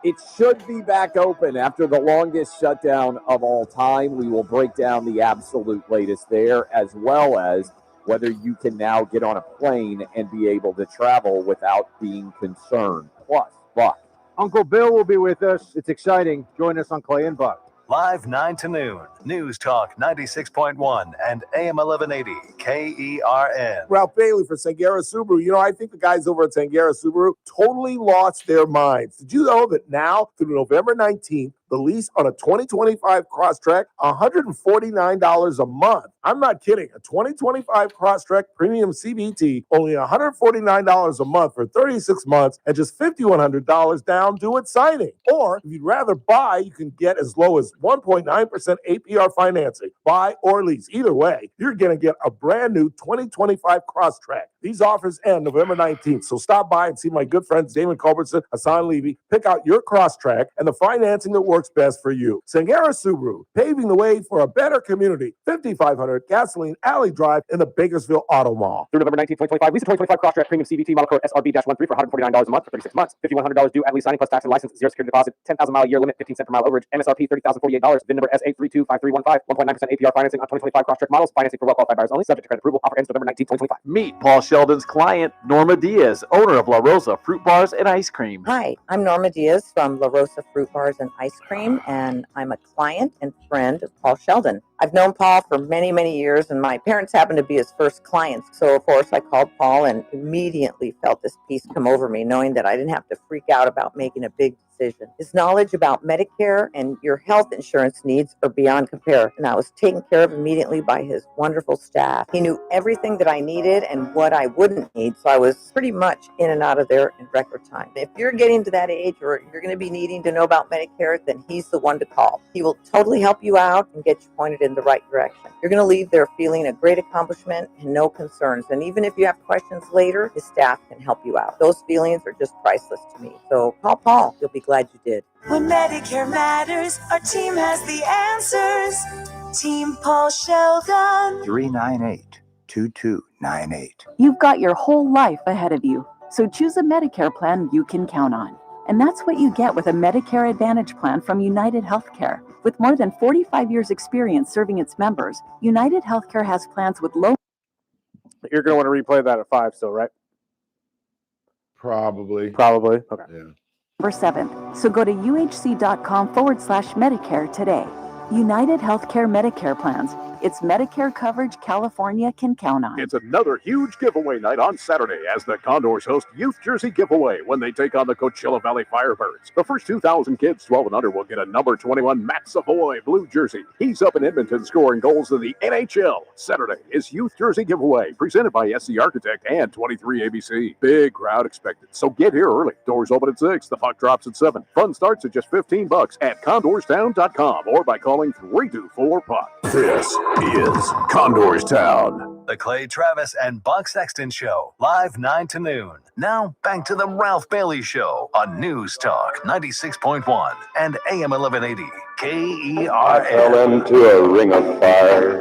it should be back open after the longest shutdown of all time. We will break down the absolute latest there, as well as whether you can now get on a plane and be able to travel without being concerned. Plus, Buck. Uncle Bill will be with us. It's exciting. Join us on Clay and Buck. Live 9 to noon. News Talk 96.1 and AM 1180 KERN. Ralph Bailey for Sangera Subaru. You know, I think the guys over at Sangera Subaru totally lost their minds. Did you know that now through November 19th, the lease on a 2025 Crosstrek, $149 a month. I'm not kidding. A 2025 Crosstrek Premium CVT, only $149 a month for 36 months and just $5,100 down due at signing. Or if you'd rather buy, you can get as low as 1.9% APR financing. Buy or lease. Either way, you're going to get a brand new 2025 Crosstrek. These offers end November 19th, so stop by and see my good friends Damon Culbertson, Hassan Levy. Pick out your Crosstrek and the financing that works best for you. Sangera Subaru, paving the way for a better community. 5500 Gasoline Alley Drive in the Bakersville Auto Mall. Through November 19th, 2025, lease a 2025 Crosstrek Premium CVT model code SRB-13 for $149 a month for 36 months. $5,100 due at lease signing plus tax and license, zero security deposit, 10,000 mile a year limit, 15 cent per mile overage, MSRP $30,048, VIN number S8325315, 1.9% APR financing on 2025 Crosstrek models, financing for well-qualified buyers only, subject to credit approval, offer ends November 19th, 2025. Meet Paul Sheldon's client, Norma Diaz, owner of La Rosa Fruit Bars and Ice Cream. Hi, I'm Norma Diaz from La Rosa Fruit Bars and Ice Cream, and I'm a client and friend of Paul Sheldon. I've known Paul for many, many years, and my parents happened to be his first clients. So, of course, I called Paul and immediately felt this peace come over me, knowing that I didn't have to freak out about making a big decision. His knowledge about Medicare and your health insurance needs are beyond compare, and I was taken care of immediately by his wonderful staff. He knew everything that I needed and what I wouldn't need, so I was pretty much in and out of there in record time. If you're getting to that age or you're going to be needing to know about Medicare, then he's the one to call. He will totally help you out and get you pointed in the right direction. You're going to leave there feeling a great accomplishment and no concerns, and even if you have questions later, his staff can help you out. Those feelings are just priceless to me. So call Paul. You'll be glad you did. When Medicare matters, our team has the answers. Team Paul Sheldon. 398-2298. You've got your whole life ahead of you, so choose a Medicare plan you can count on. And that's what you get with a Medicare Advantage plan from United Healthcare. With more than 45 years experience serving its members, United Healthcare has plans with low... You're going to want to replay that at 5 still, right? Probably. Okay. Yeah. November 7th. So go to uhc.com/Medicare today. United Healthcare Medicare plans. It's Medicare coverage California can count on. It's another huge giveaway night on Saturday as the Condors host Youth Jersey Giveaway when they take on the Coachella Valley Firebirds. The first 2,000 kids 12 and under will get a number 21 Matt Savoy blue jersey. He's up in Edmonton scoring goals in the NHL. Saturday is Youth Jersey Giveaway presented by SC Architect and 23 ABC. Big crowd expected, so get here early. Doors open at 6. The puck drops at 7. Fun starts at just $15 at condorstown.com or by calling 324-PUCK. This is Condors Town. The Clay Travis and Buck Sexton Show, live 9 to noon. Now, back to the Ralph Bailey Show on News Talk 96.1 and AM 1180 KERN. I fell into a ring of fire.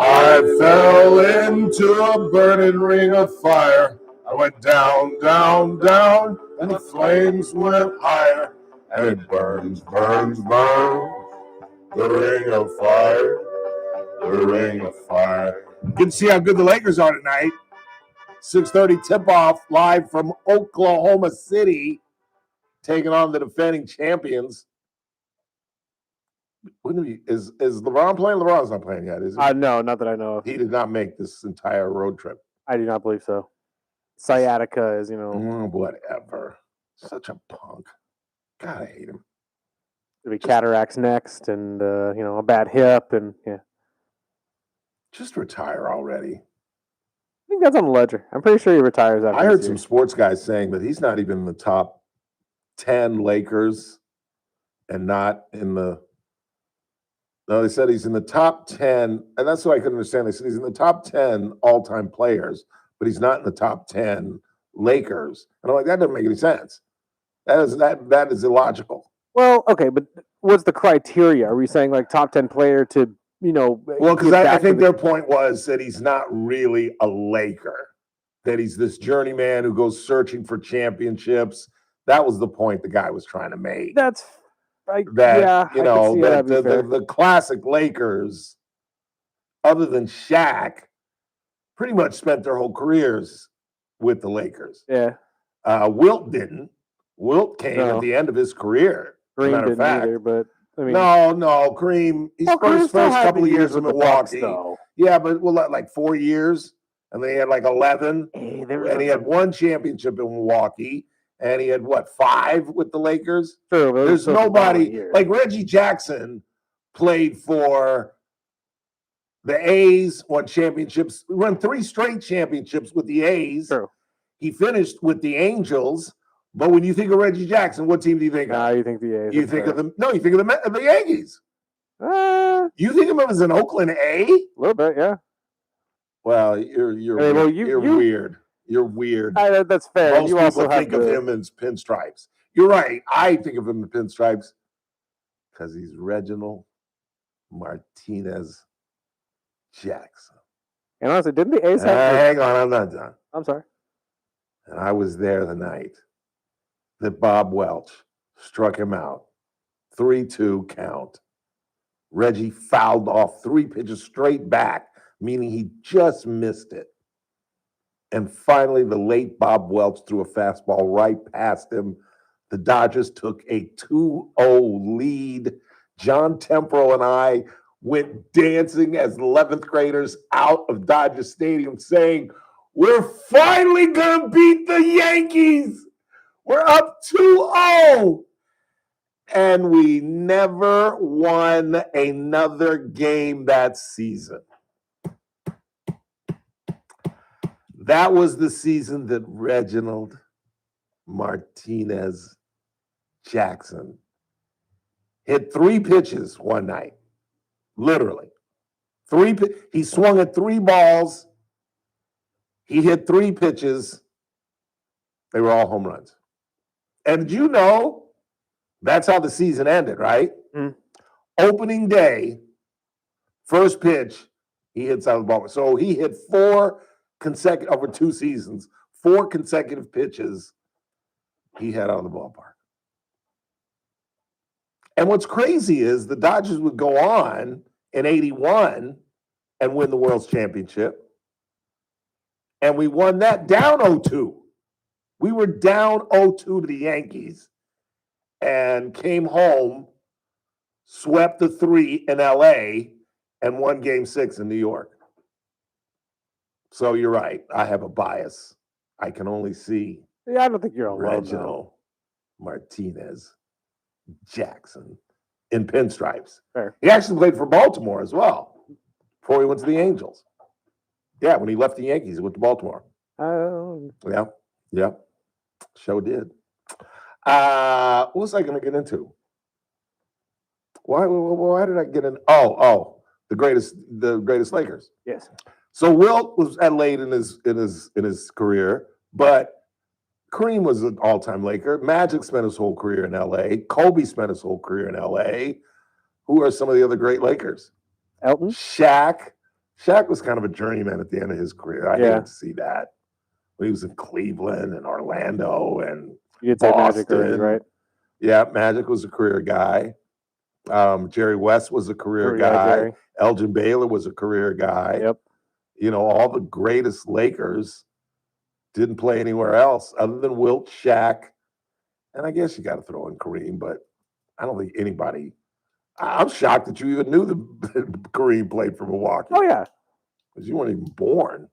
I fell into a burning ring of fire. I went down, down, down, and the flames went higher. And it burns, burns, burns. The Ring of Fire. The Ring of Fire. You can see how good the Lakers are tonight. 6:30 tip-off live from Oklahoma City, taking on the defending champions. Is LeBron playing? LeBron's not playing yet, is he? No, not that I know of. He did not make this entire road trip. I do not believe so. Sciatica is, whatever. Such a punk. God, I hate him. There'll be cataracts next, and a bad hip, and yeah. Just retire already. I think that's on the ledger. I'm pretty sure he retires after I heard this some year. sports guys saying that he's not even in the top 10 Lakers and not in the. No, they said he's in the top 10, and that's what I couldn't understand. They said he's in the top 10 all-time players, but he's not in the top 10 Lakers. And I'm like, that doesn't make any sense. That is illogical. Well, okay, but what's the criteria? Are we saying like top 10 player to, Well, because I think their point was that he's not really a Laker, that he's this journeyman who goes searching for championships. That was the point the guy was trying to make. That's the classic Lakers, other than Shaq, pretty much spent their whole careers with the Lakers. Yeah. Wilt didn't. Wilt came at the end of his career. Green matter of didn't fact. either, but I mean, no, Kareem. His first couple of years in Milwaukee. Though. Yeah, but like 4 years, and then he had like 11, and he had one championship in Milwaukee, and he had 5 with the Lakers. True, there's nobody like Reggie Jackson played for the A's, won championships, won 3 straight championships with the A's. True. He finished with the Angels. But when you think of Reggie Jackson, what team do you think of? You think the A's. You think of them? No, you think of the Yankees. You think of him as an Oakland A? A little bit, yeah. Well, you're weird. You're weird. That's fair. Most you people also think of him as pinstripes. You're right. I think of him as pinstripes because he's Reginald Martinez Jackson. And honestly, didn't the A's have? Hang on, I'm not done. I'm sorry. And I was there the night that Bob Welch struck him out. 3-2 count. Reggie fouled off 3 pitches straight back, meaning he just missed it. And finally, the late Bob Welch threw a fastball right past him. The Dodgers took a 2-0 lead. John Temporal and I went dancing as 11th graders out of Dodger Stadium saying, "We're finally going to beat the Yankees. We're up 2-0. And we never won another game that season. That was the season that Reginald Martinez Jackson hit 3 pitches one night. Literally. He swung at 3 balls. He hit 3 pitches. They were all home runs. And you know, that's how the season ended, right? Opening day, first pitch, he hits out of the ball. So he hit 4 consecutive, over 2 seasons, 4 consecutive pitches he had out of the ballpark. And what's crazy is the Dodgers would go on in 81 and win the World's Championship. And we won that down 0-2. We were down 0-2 to the Yankees and came home, swept the 3 in LA, and won Game 6 in New York. So you're right. I have a bias. I can only see I don't think you're alone. Reginald Martinez Jackson in pinstripes. Fair. He actually played for Baltimore as well before he went to the Angels. Yeah, when he left the Yankees, he went to Baltimore. Yeah. Show did. What was I going to get into? Why did I get in? The greatest Lakers. Yes. So Wilt was at late in his career, but Kareem was an all-time Laker. Magic spent his whole career in LA. Kobe spent his whole career in LA. Who are some of the other great Lakers? Elton. Shaq. Shaq was kind of a journeyman at the end of his career. I hated to see that. When he was in Cleveland and Orlando and you could say Magic already, right? Yeah, Magic was a career guy. Jerry West was a career Yeah, guy. Jerry. Elgin Baylor was a career guy. Yep. You know, all the greatest Lakers didn't play anywhere else other than Wilt, Shaq, and I guess you got to throw in Kareem, but I don't think anybody. I'm shocked that you even knew that Kareem played for Milwaukee. Oh yeah, because you weren't even born.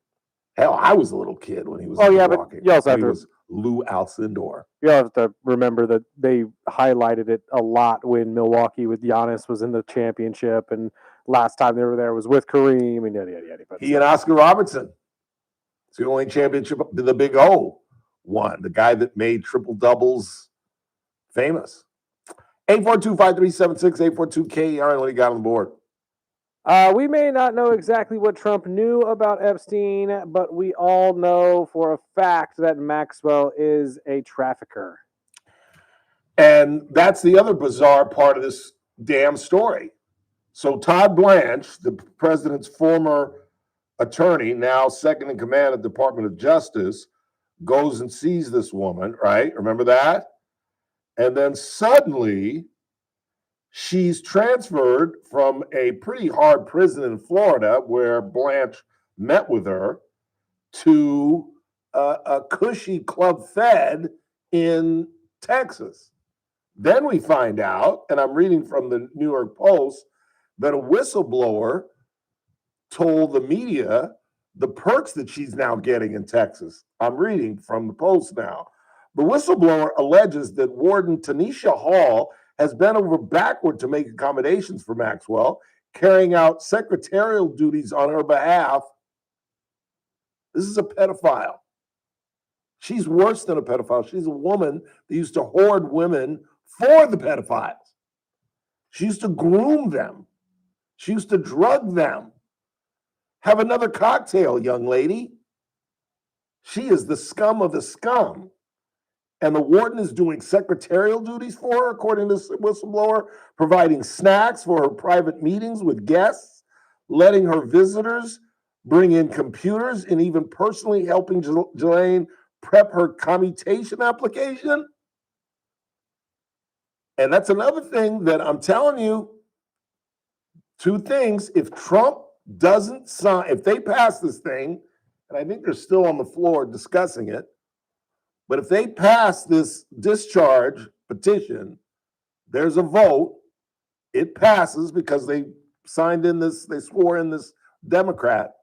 Hell, I was a little kid when he was. Oh in yeah, Milwaukee. but you also have He to. was Lou Alcindor. You have to remember that they highlighted it a lot when Milwaukee with Giannis was in the championship, and last time they were there was with Kareem and yada yada yada. But He and Oscar Robertson. It's the only championship the Big O won. The guy that made triple doubles famous. 842-5376, 842-KER. What do you got on the board? We may not know exactly what Trump knew about Epstein, but we all know for a fact that Maxwell is a trafficker. And that's the other bizarre part of this damn story. So Todd Blanche, the president's former attorney, now second in command of the Department of Justice, goes and sees this woman, right? Remember that? And then suddenly she's transferred from a pretty hard prison in Florida where Blanche met with her to a cushy Club Fed in Texas. Then we find out, and I'm reading from the New York Post, that a whistleblower told the media the perks that she's now getting in Texas. I'm reading from the Post now. The whistleblower alleges that Warden Tanisha Hall has bent over backward to make accommodations for Maxwell, carrying out secretarial duties on her behalf. This is a pedophile. She's worse than a pedophile. She's a woman that used to hoard women for the pedophiles. She used to groom them. She used to drug them. Have another cocktail, young lady. She is the scum of the scum. And the warden is doing secretarial duties for her, according to this whistleblower, providing snacks for her private meetings with guests, letting her visitors bring in computers, and even personally helping Jelaine prep her commutation application. And that's another thing that I'm telling you, two things. If Trump doesn't sign, if they pass this thing, and I think they're still on the floor discussing it, but if they pass this discharge petition, there's a vote, it passes because they signed in this, they swore in this Democrat,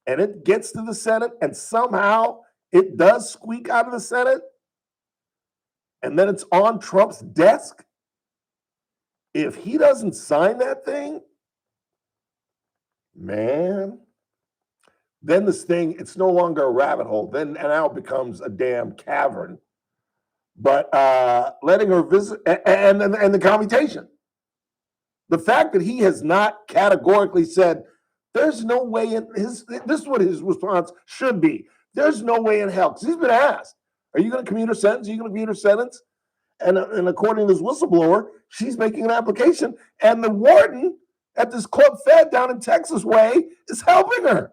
and it gets to the Senate, and somehow it does squeak out of the Senate, and then it's on Trump's desk. If he doesn't sign that thing, man, then this thing, it's no longer a rabbit hole. Then and now it becomes a damn cavern. But letting her visit and the commutation. The fact that he has not categorically said, there's no way in this is what his response should be. There's no way in hell. Because he's been asked, are you going to commute her sentence? Are you going to commute her sentence? And according to this whistleblower, she's making an application. And the warden at this Club Fed down in Texas way is helping her.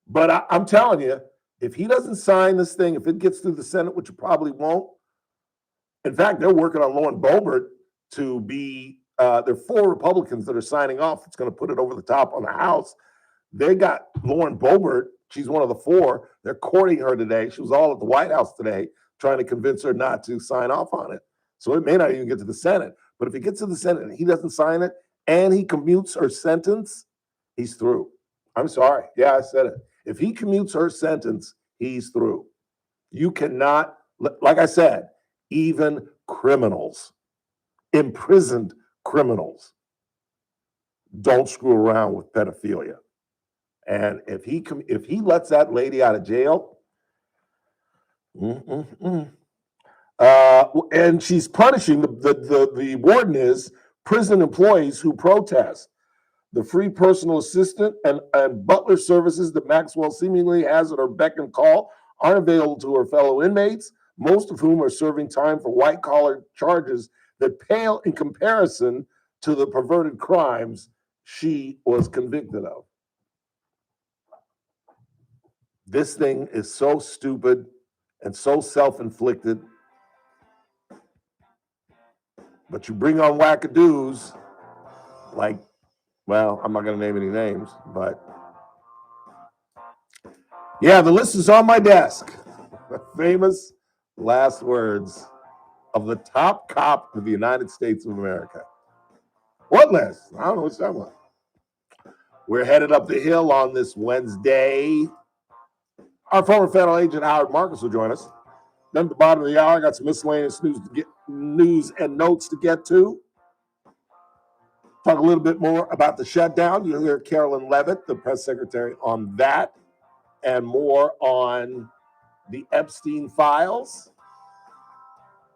But I'm telling you, if he doesn't sign this thing, if it gets through the Senate, which it probably won't. In fact, they're working on Lauren Boebert to be, there are 4 Republicans that are signing off. It's going to put it over the top on the House. They got Lauren Boebert. She's one of the 4. They're courting her today. She was all at the White House today, trying to convince her not to sign off on it. So it may not even get to the Senate. But if it gets to the Senate and he doesn't sign it and he commutes her sentence, he's through. I'm sorry. Yeah, I said it. If he commutes her sentence, he's through. You cannot, like I said, even criminals, imprisoned criminals, don't screw around with pedophilia. And if he lets that lady out of jail, and she's punishing the warden is prison employees who protest. The free personal assistant and butler services that Maxwell seemingly has at her beck and call aren't available to her fellow inmates, most of whom are serving time for white-collar charges that pale in comparison to the perverted crimes she was convicted of. This thing is so stupid and so self-inflicted. But you bring on wackadoos like, well, I'm not going to name any names, but yeah, the list is on my desk. The famous last words of the top cop of the United States of America. What list? I don't know what's that one. We're headed up the hill on this Wednesday. Our former federal agent Howard Marcus will join us. Then at the bottom of the hour, I got some miscellaneous news and notes to get to. Talk a little bit more about the shutdown. You'll hear Carolyn Levitt, the press secretary, on that, and more on the Epstein files.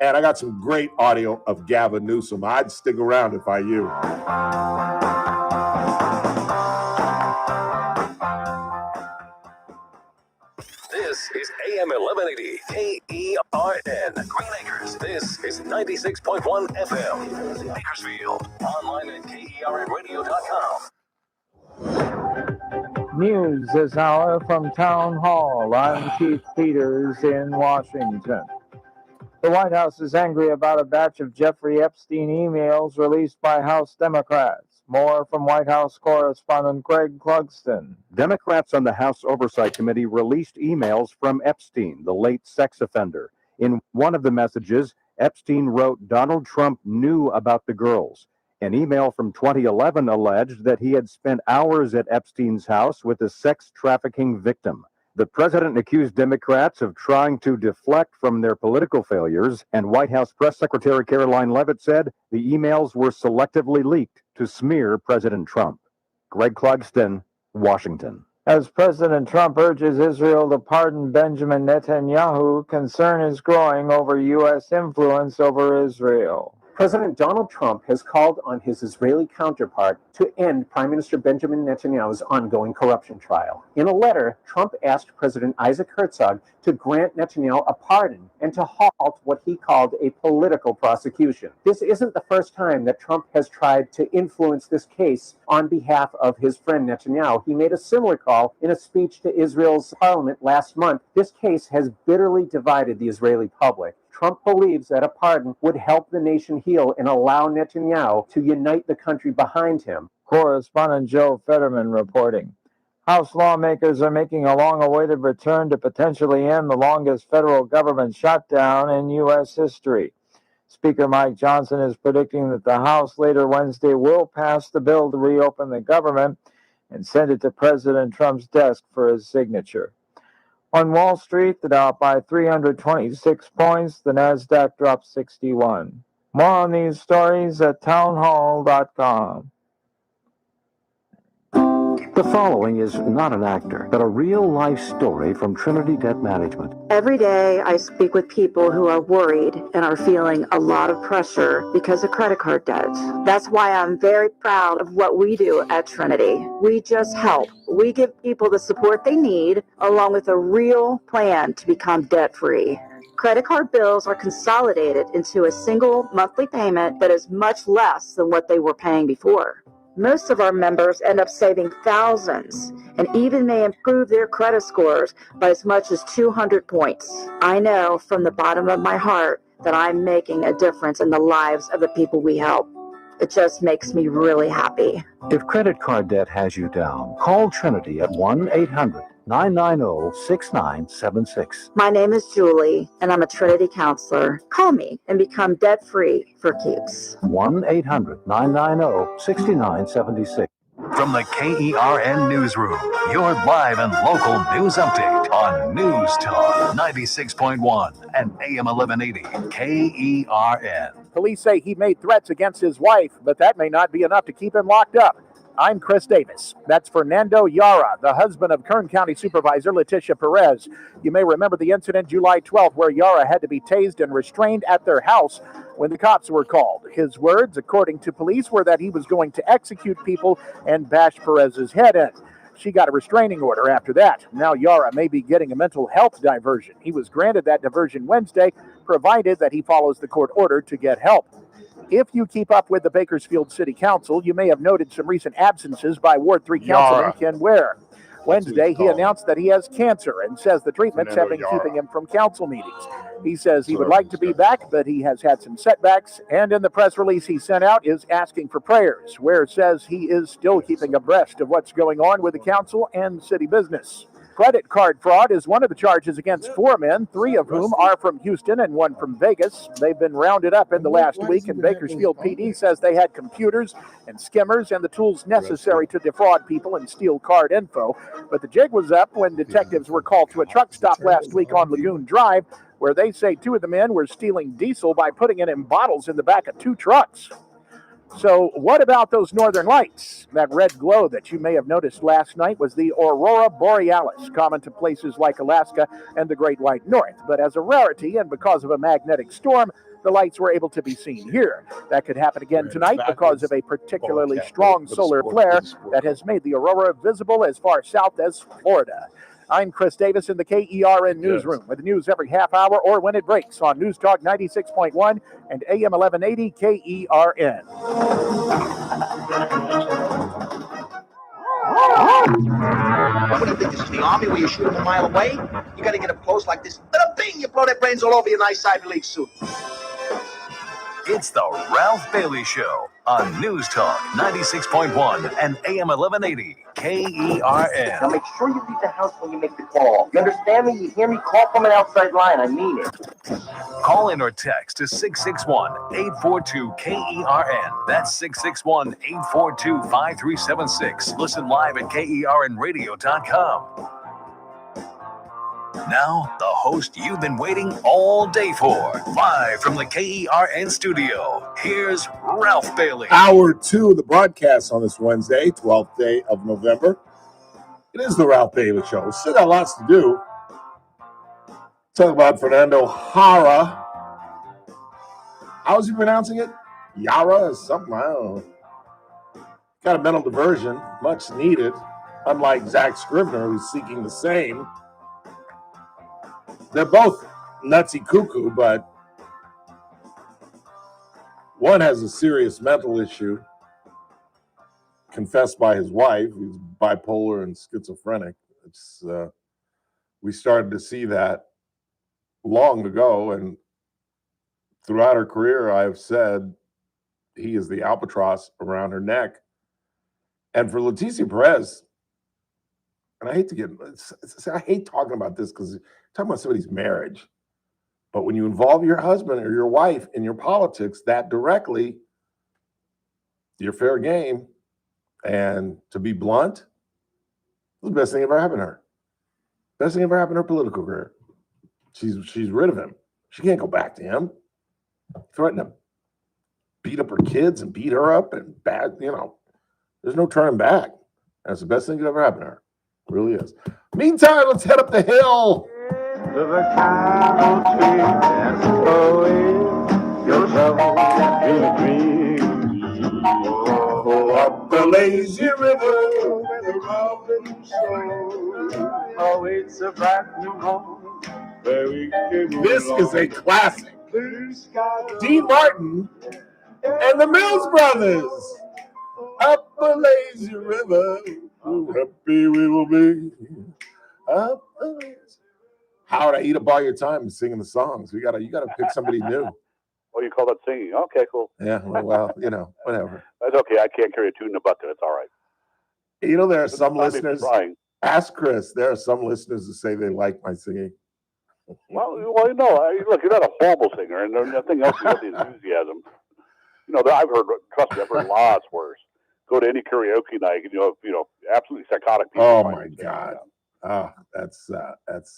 And I got some great audio of Gavin Newsom. I'd stick around if I you. This is AM 1180 KERN, Green Acres. This is 96.1 FM, Bakersfield. Online at KERNradio.com. News this hour from Town Hall. I'm Keith Peters in Washington. The White House is angry about a batch of Jeffrey Epstein emails released by House Democrats. More from White House correspondent Greg Clugston. Democrats on the House Oversight Committee released emails from Epstein, the late sex offender. In one of the messages, Epstein wrote Donald Trump knew about the girls. An email from 2011 alleged that he had spent hours at Epstein's house with a sex trafficking victim. The president accused Democrats of trying to deflect from their political failures, and White House Press Secretary Caroline Levitt said the emails were selectively leaked to smear President Trump. Greg Clugston, Washington. As President Trump urges Israel to pardon Benjamin Netanyahu, concern is growing over U.S. influence over Israel. President Donald Trump has called on his Israeli counterpart to end Prime Minister Benjamin Netanyahu's ongoing corruption trial. In a letter, Trump asked President Isaac Herzog to grant Netanyahu a pardon and to halt what he called a political prosecution. This isn't the first time that Trump has tried to influence this case on behalf of his friend Netanyahu. He made a similar call in a speech to Israel's parliament last month. This case has bitterly divided the Israeli public. Trump believes that a pardon would help the nation heal and allow Netanyahu to unite the country behind him. Correspondent Joe Fetterman reporting. House lawmakers are making a long-awaited return to potentially end the longest federal government shutdown in U.S. history. Speaker Mike Johnson is predicting that the House later Wednesday will pass the bill to reopen the government and send it to President Trump's desk for his signature. On Wall Street, the Dow up by 326 points, the Nasdaq dropped 61. More on these stories at townhall.com. The following is not an actor, but a real-life story from Trinity Debt Management. Every day I speak with people who are worried and are feeling a lot of pressure because of credit card debt. That's why I'm very proud of what we do at Trinity. We just help. We give people the support they need along with a real plan to become debt-free. Credit card bills are consolidated into a single monthly payment that is much less than what they were paying before. Most of our members end up saving thousands and even may improve their credit scores by as much as 200 points. I know from the bottom of my heart that I'm making a difference in the lives of the people we help. It just makes me really happy. If credit card debt has you down, call Trinity at 1-800-990-6976. My name is Julie, and I'm a Trinity counselor. Call me and become debt-free for keeps. 1-800-990-6976. From the KERN Newsroom, your live and local news update on News Talk 96.1 and AM 1180 KERN. Police say he made threats against his wife, but that may not be enough to keep him locked up. I'm Chris Davis. That's Fernando Yara, the husband of Kern County Supervisor Leticia Perez. You may remember the incident July 12th where Yara had to be tased and restrained at their house when the cops were called. His words, according to police, were that he was going to execute people and bash Perez's head in. She got a restraining order after that. Now Yara may be getting a mental health diversion. He was granted that diversion Wednesday, provided that he follows the court order to get help. If you keep up with the Bakersfield City Council, you may have noted some recent absences by Ward 3 Councilman Ken Ware. Wednesday, he announced that he has cancer and says the treatments have been keeping him from council meetings. He says he would like to be back, but he has had some setbacks. And in the press release he sent out is asking for prayers, where it says he is still keeping abreast of what's going on with the council and city business. Credit card fraud is one of the charges against 4 men, 3 of whom are from Houston and 1 from Vegas. They've been rounded up in the last week, and Bakersfield PD says they had computers and skimmers and the tools necessary to defraud people and steal card info. But the jig was up when detectives were called to a truck stop last week on Lagoon Drive, where they say 2 of the men were stealing diesel by putting it in bottles in the back of 2 trucks. So what about those northern lights? That red glow that you may have noticed last night was the aurora borealis, common to places like Alaska and the Great White North. But as a rarity and because of a magnetic storm, the lights were able to be seen here. That could happen again tonight because of a particularly strong solar flare that has made the aurora visible as far south as Florida. I'm Chris Davis in the KERN newsroom with the news every half hour or when it breaks on News Talk 96.1 and AM 1180 KERN. What do you think, this is the Army where you shoot them a mile away? You got to get up close like this. Bada bing, you blow their brains all over your nice Ivy League suit. It's the Ralph Bailey Show on News Talk 96.1 and AM 1180 KERN. Now make sure you leave the house when you make the call. You understand me? You hear me? Call from an outside line. I mean it. Call in or text to 661-842-KERN. That's 661-842-5376. Listen live at KERNradio.com. Now, the host you've been waiting all day for. Live from the KERN studio, here's Ralph Bailey. Hour 2 of the broadcast on this Wednesday, 12th day of November. It is the Ralph Bailey Show. We still got lots to do. Talk about Fernando Jara. How's he pronouncing it? Yara or something? I don't know. Got a mental diversion, much needed. Unlike Zach Scrivener, who's seeking the same. They're both nutsy cuckoo, but one has a serious mental issue confessed by his wife. He's bipolar and schizophrenic. It's we started to see that long ago, and throughout her career, I've said he is the albatross around her neck. And for Leticia Perez, and I hate to I hate talking about this because talking about somebody's marriage, but when you involve your husband or your wife in your politics that directly, you're fair game. And to be blunt, it was the best thing ever happened to her. Best thing ever happened to her political career. She's rid of him. She can't go back to him. Threaten to beat up her kids and beat her up and there's no turning back. That's the best thing that ever happened to her. It really is. Meantime, let's head up the hill. To the cattle tree and away your trouble in a dream. Oh, up the lazy river where the robin soars. Oh, it's a brand new home where we can This is a classic. Dean Martin and the Mills Brothers. Up the lazy river, happy we will be. Up the lazy. Howard, I eat up all your time singing the songs. You gotta pick somebody new. Oh, you call that singing? Okay, cool. Yeah, well, whatever. That's okay. I can't carry a tune in the butt there. It's all right. There are some listeners. Ask Chris. There are some listeners who say they like my singing. Well, look, you're not a horrible singer, and there's nothing else about the enthusiasm. I've heard lots worse. Go to any karaoke night, and absolutely psychotic people. Oh my God. Oh, that's.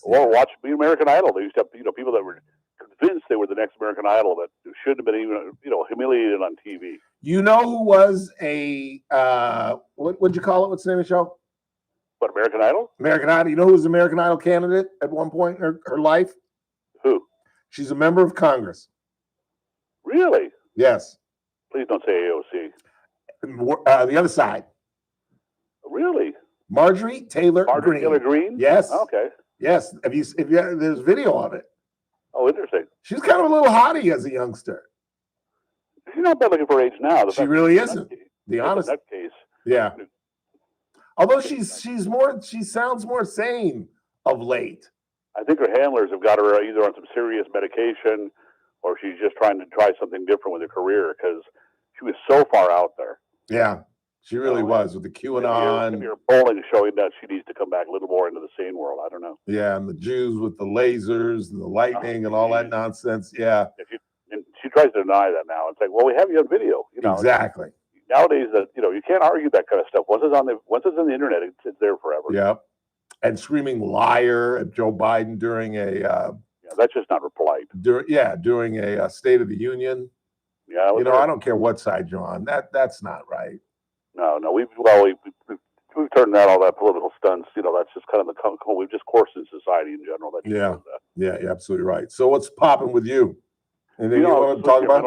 Or watch American Idol. They used to have people that were convinced they were the next American Idol that shouldn't have been even humiliated on TV. You know who was a what'd you call it? What's the name of the show? What, American Idol? American Idol. You know who was the American Idol candidate at one point in her life? Who? She's a member of Congress. Really? Yes. Please don't say AOC. The other side. Really? Marjorie Taylor Greene. Yes. Okay. Yes. There's video of it. Oh, interesting. She's kind of a little hottie as a youngster. She's not bad looking for age now. She really isn't. The honest. In that case. Yeah. Although she sounds more sane of late. I think her handlers have got her either on some serious medication or she's just trying to try something different with her career because she was so far out there. Yeah, she really was with the QAnon. Maybe her polling is showing that she needs to come back a little more into the sane world. I don't know. Yeah, and the Jews with the lasers and the lightning and all that nonsense. Yeah. And she tries to deny that now. It's like, well, we have you on video. You know, exactly. Nowadays, that you can't argue that kind of stuff. Once it's on the internet, it's there forever. Yeah. And screaming liar at Joe Biden during a that's just not polite. During a State of the Union. Yeah, I don't care what side you're on. That's not right. No, we've turned out all that political stunts. That's just kind of we've just coursed in society in general. Yeah, you're absolutely right. So what's popping with you? Anything you want to talk about?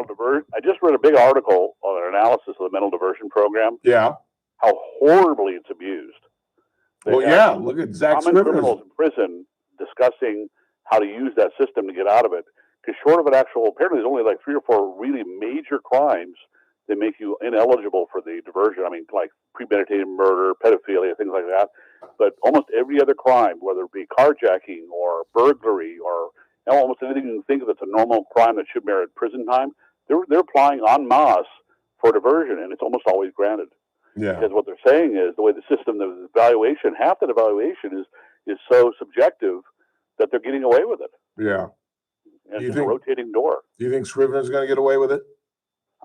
I just read a big article on an analysis of the mental diversion program. Yeah. How horribly it's abused. Look at Zach Scrivener's. Criminals in prison discussing how to use that system to get out of it. Because short of apparently there's only like 3 or 4 really major crimes that make you ineligible for the diversion. I mean, like premeditated murder, pedophilia, things like that. But almost every other crime, whether it be carjacking or burglary or almost anything you can think of that's a normal crime that should merit prison time, they're applying en masse for diversion, and it's almost always granted. Yeah. Because what they're saying is the way the system, the evaluation, half that evaluation is so subjective that they're getting away with it. Yeah. And it's a rotating door. Do you think Scrivener's going to get away with it?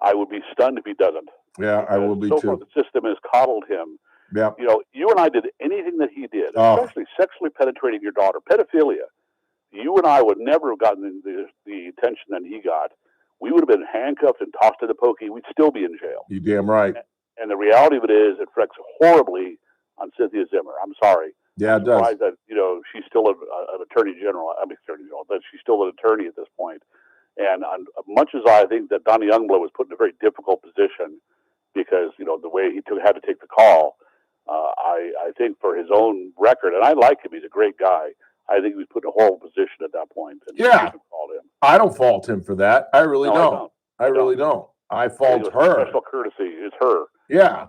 I would be stunned if he doesn't. Yeah, I will be so too. Far, the system has coddled him. Yeah. You and I did anything that he did, especially sexually penetrating your daughter, pedophilia. You and I would never have gotten the attention that he got. We would have been handcuffed and tossed to the pokey. We'd still be in jail. You damn right. And the reality of it is, it reflects horribly on Cynthia Zimmer. I'm sorry. Yeah, it does. Surprised that she's still an attorney general. That she's still an attorney at this point. And much as I think that Donnie Youngblood was put in a very difficult position because the way he had to take the call, I think for his own record, and I like him, he's a great guy. I think he was put in a horrible position at that point. And I don't fault him for that. I really don't. I really don't. I fault her. Special courtesy is her. Yeah.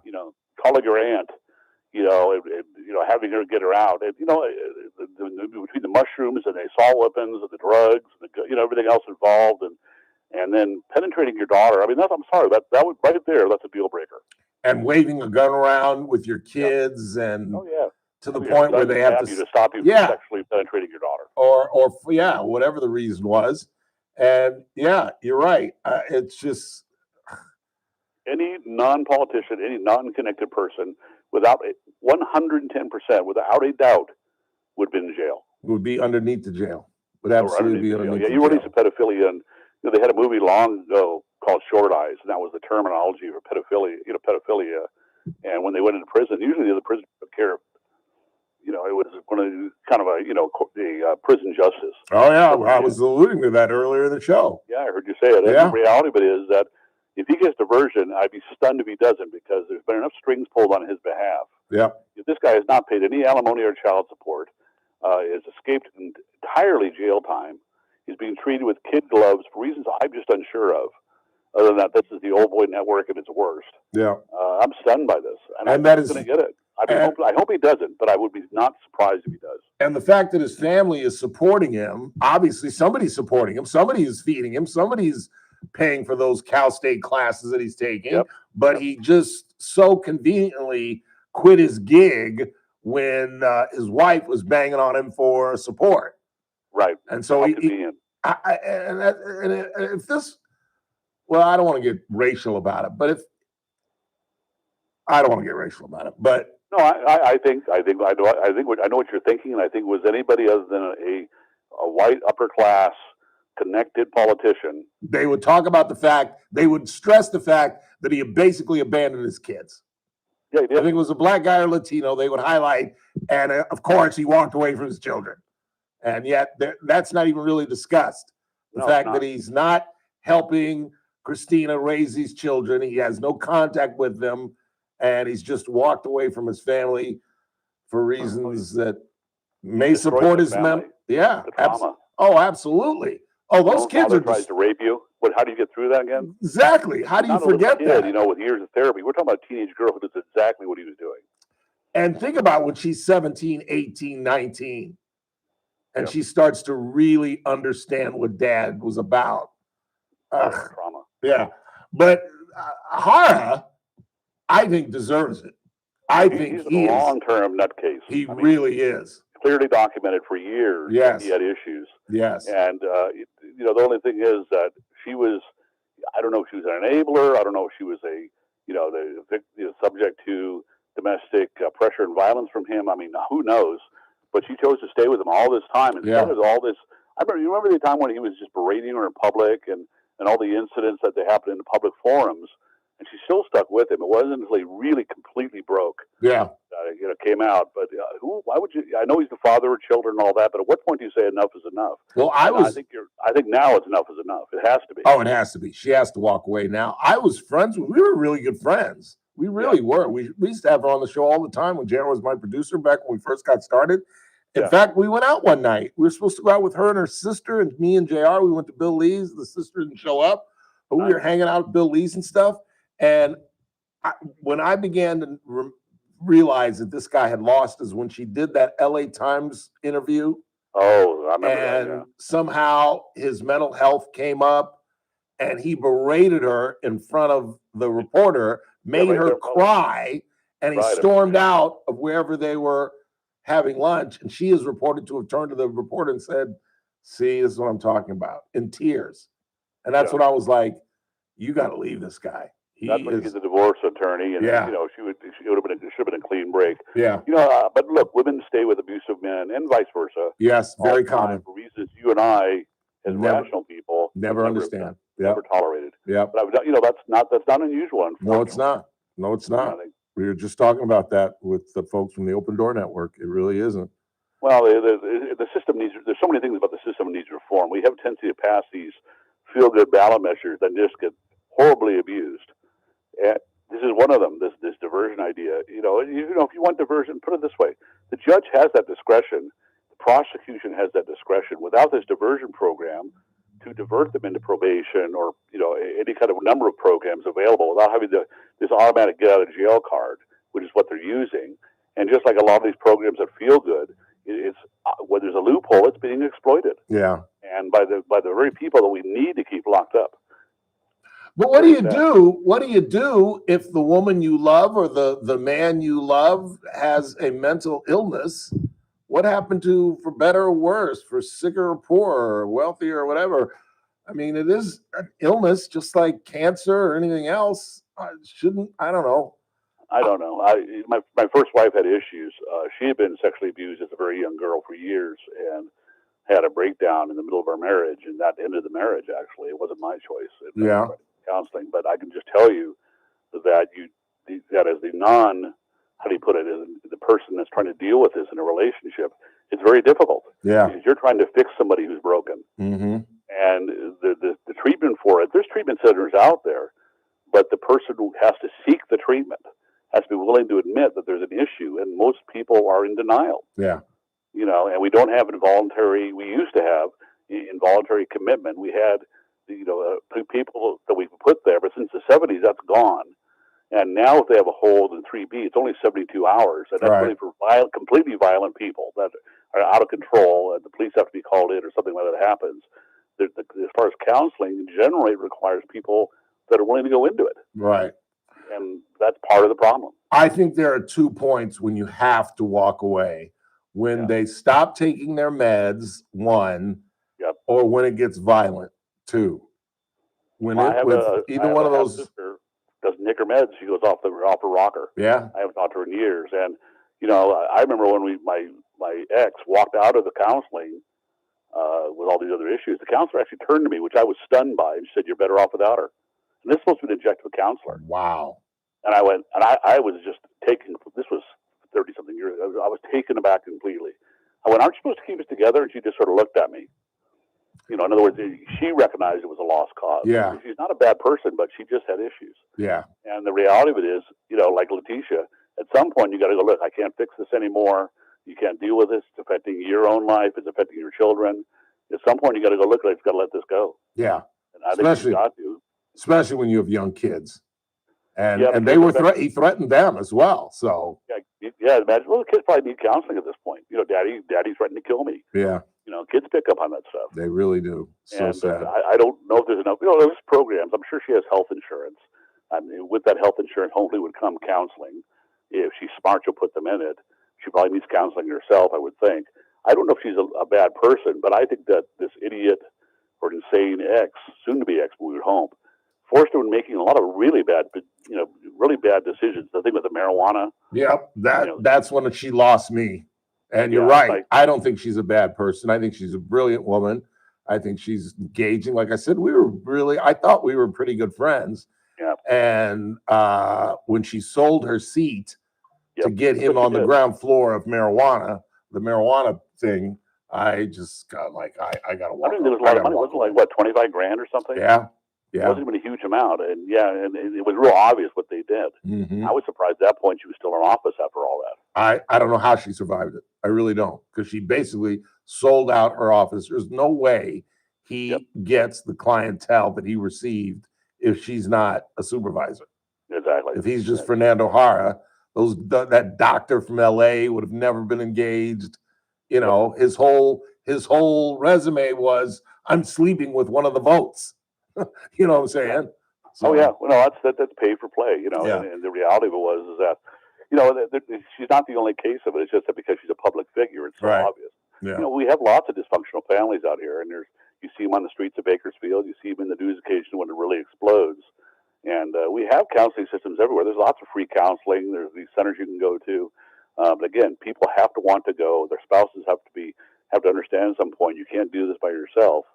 Calling your aunt. Having her get her out. And, between the mushrooms and the assault weapons and the drugs, and everything else involved, and then penetrating your daughter. I mean, I'm sorry, that would right there. That's a deal breaker. And waving a gun around with your kids, and to the point where they have to stop you from sexually penetrating your daughter, or whatever the reason was. And you're right. It's just any non-politician, any non-connected person, without 110%, without a doubt, would be in jail. Would be underneath the jail. Would absolutely be underneath the jail. You release a pedophilia, and they had a movie long ago called Short Eyes, and that was the terminology for pedophilia. Pedophilia, and when they went into prison, usually the prison took care of. It was one of the prison justice. Oh yeah, I was alluding to that earlier in the show. Yeah, I heard you say it. Yeah. The reality of it is that if he gets diversion, I'd be stunned if he doesn't, because there's been enough strings pulled on his behalf. Yeah. If this guy has not paid any alimony or child support, has escaped entirely jail time, he's being treated with kid gloves for reasons I'm just unsure of. Other than that, this is the old boy network at its worst. Yeah. I'm stunned by this, and I'm that is going to get it. I hope he doesn't, but I would be not surprised if he does. And the fact that his family is supporting him, obviously somebody's supporting him, somebody is feeding him, somebody's paying for those Cal State classes that he's taking, but he just so conveniently quit his gig when his wife was banging on him for support. Right. And so if this, well, I don't want to get racial about it, but I no, I know what you're thinking, and I think was anybody other than a white upper class connected politician, they would talk about the fact, they would stress the fact that he basically abandoned his kids. Yeah, he did. I think it was a black guy or Latino, they would highlight, and of course he walked away from his children. And yet that's not even really discussed. The fact that he's not helping Christina raise these children, he has no contact with them, and he's just walked away from his family for reasons that may support his family. Yeah. Trauma. Absolutely. Oh, those kids are tries to rape you. How do you get through that again? Exactly. How do you forget that? With years of therapy, we're talking about a teenage girl who does exactly what he was doing. And think about when she's 17, 18, 19, and she starts to really understand what dad was about. Trauma. Yeah. But Hara, I think, deserves it. I think he's he a is. long-term nutcase. He really is. Clearly documented for years that he had issues. Yes. And, you know, the only thing is that she was, I don't know if she was an enabler. I don't know if she was a, you know, subject to domestic pressure and violence from him. I mean, who knows? But she chose to stay with him all this time. And Yeah. spent all this. You remember the time when he was just berating her in public and all the incidents that they happened in the public forums, and she still stuck with him. It wasn't until he really completely broke. Yeah. You know, came out. But why would you? I know he's the father of children and all that, but at what point do you say enough is enough? Well, I think now it's enough is enough. It has to be. Oh, it has to be. She has to walk away now. I was friends with, we were really good friends. We really were. We used to have her on the show all the time when Jared was my producer back when we first got started. In fact, we went out one night. We were supposed to go out with her and her sister and me and JR. We went to Bill Lee's. The sister didn't show up, but we were hanging out at Bill Lee's and stuff. And when I began to realize that this guy had lost is when she did that LA Times interview. Oh, I remember that. And somehow his mental health came up and he berated her in front of the reporter, made her cry, and he stormed out of wherever they were having lunch. And she is reported to have turned to the reporter and said, "See, this is what I'm talking about," in tears. And that's what I was like, you got to leave this guy. That's when you get the divorce attorney, and you know she would have been should have been a clean break. Yeah. You know, but look, women stay with abusive men, and vice versa. Yes, very common. For reasons you and I, as rational people, never understand. Never tolerated. Yeah. But you know, that's not unusual. No, it's not. No, it's not. We were just talking about that with the folks from the Open Door Network. It really isn't. Well, the system needs. There's so many things about the system that needs reform. We have a tendency to pass these feel-good ballot measures that just get horribly abused. And this is one of them. This diversion idea. You know, if you want diversion, put it this way: the judge has that discretion. The prosecution has that discretion. Without this diversion program, to divert them into probation or any kind of number of programs available, without having this automatic get out of jail card, which is what they're using. And just like a lot of these programs that feel good, it's when there's a loophole, it's being exploited. Yeah. And by the very people that we need to keep locked up. But what do you do? What do you do if the woman you love or the man you love has a mental illness? What happened to, for better or worse, for sicker or poorer, or wealthier or whatever? I mean, it is an illness just like cancer or anything else. I don't know. I don't know. My first wife had issues. She had been sexually abused as a very young girl for years and had a breakdown in the middle of our marriage, and that ended the marriage, actually. It wasn't my choice. Yeah. Counseling, but I can just tell you that as the how do you put it, as the person that's trying to deal with this in a relationship, it's very difficult. Yeah. Because you're trying to fix somebody who's broken. Mm-hmm. And the treatment for it, there's treatment centers out there, but the person who has to seek the treatment has to be willing to admit that there's an issue, and most people are in denial. Yeah. You know, and we don't have we used to have involuntary commitment. We had people that we put there, but since the 70s, that's gone. And now if they have a hold in 3B, it's only 72 hours. And that's only for completely violent people that are out of control, and the police have to be called in or something like that happens. As far as counseling, generally it requires people that are willing to go into it. Right. And that's part of the problem. I think there are 2 points when you have to walk away. When they stop taking their meds, 1, or when it gets violent, 2. When either one of those sister doesn't take her meds, she goes off her rocker. Yeah. I haven't talked to her in years. And I remember when my ex walked out of the counseling with all these other issues, the counselor actually turned to me, which I was stunned by, and she said, "You're better off without her." And this is supposed to be an objective counselor. Wow. And I went, and I was just taken. This was 30-something years ago. I was taken aback completely. I went, "Aren't you supposed to keep us together?" And she just sort of looked at me. In other words, she recognized it was a lost cause. Yeah. She's not a bad person, but she just had issues. Yeah. And the reality of it is, like Letitia, at some point you got to go, look, I can't fix this anymore. You can't deal with this. It's affecting your own life. It's affecting your children. At some point you got to go, look, I've got to let this go. Yeah. And I think you got to. Especially when you have young kids. And they were he threatened them as well. So Yeah, imagine. Well, the kids probably need counseling at this point. You know, daddy's threatening to kill me. Yeah, You know, kids pick up on that stuff. they really do. So And sad. I don't know if there's enough. You know, there's programs. I'm sure she has health insurance. I mean, with that health insurance, hopefully would come counseling. If she's smart, she'll put them in it. She probably needs counseling herself, I would think. I don't know if she's a bad person, but I think that this idiot or insane soon-to-be ex, we would hope, forced her into making a lot of really bad decisions. The thing with the marijuana. Yep, that's when she lost me. And you're right. I don't think she's a bad person. I think she's a brilliant woman. I think she's engaging. Like I said, I thought we were pretty good friends. Yeah. And when she sold her seat to get him on the ground floor of the marijuana thing, I just got like, I got to walk. I mean, there was a lot of money. Wasn't it like, what, 25 grand or something? Yeah. It wasn't even a huge amount. And it was real obvious what they did. Mm-hmm. I was surprised at that point she was still in office after all that. I don't know how she survived it. I really don't, because she basically sold out her office. There's no way he gets the clientele that he received if she's not a supervisor. Exactly. If he's just Fernando Jara, that doctor from LA would have never been engaged. You know, his whole resume was, I'm sleeping with one of the votes. You know what I'm saying? So, oh yeah, well, no, that's pay for play. You know, Yeah. and the reality of it is that, you know, she's not the only case of it. It's just that because she's a public figure, it's so Right. obvious. Yeah. You know, we have lots of dysfunctional families out here, and you see them on the streets of Bakersfield. You see them in the news occasionally when it really explodes. And we have counseling systems everywhere. There's lots of free counseling. There's these centers you can go to. But again, people have to want to go. Their spouses have to understand at some point you can't do this by yourself,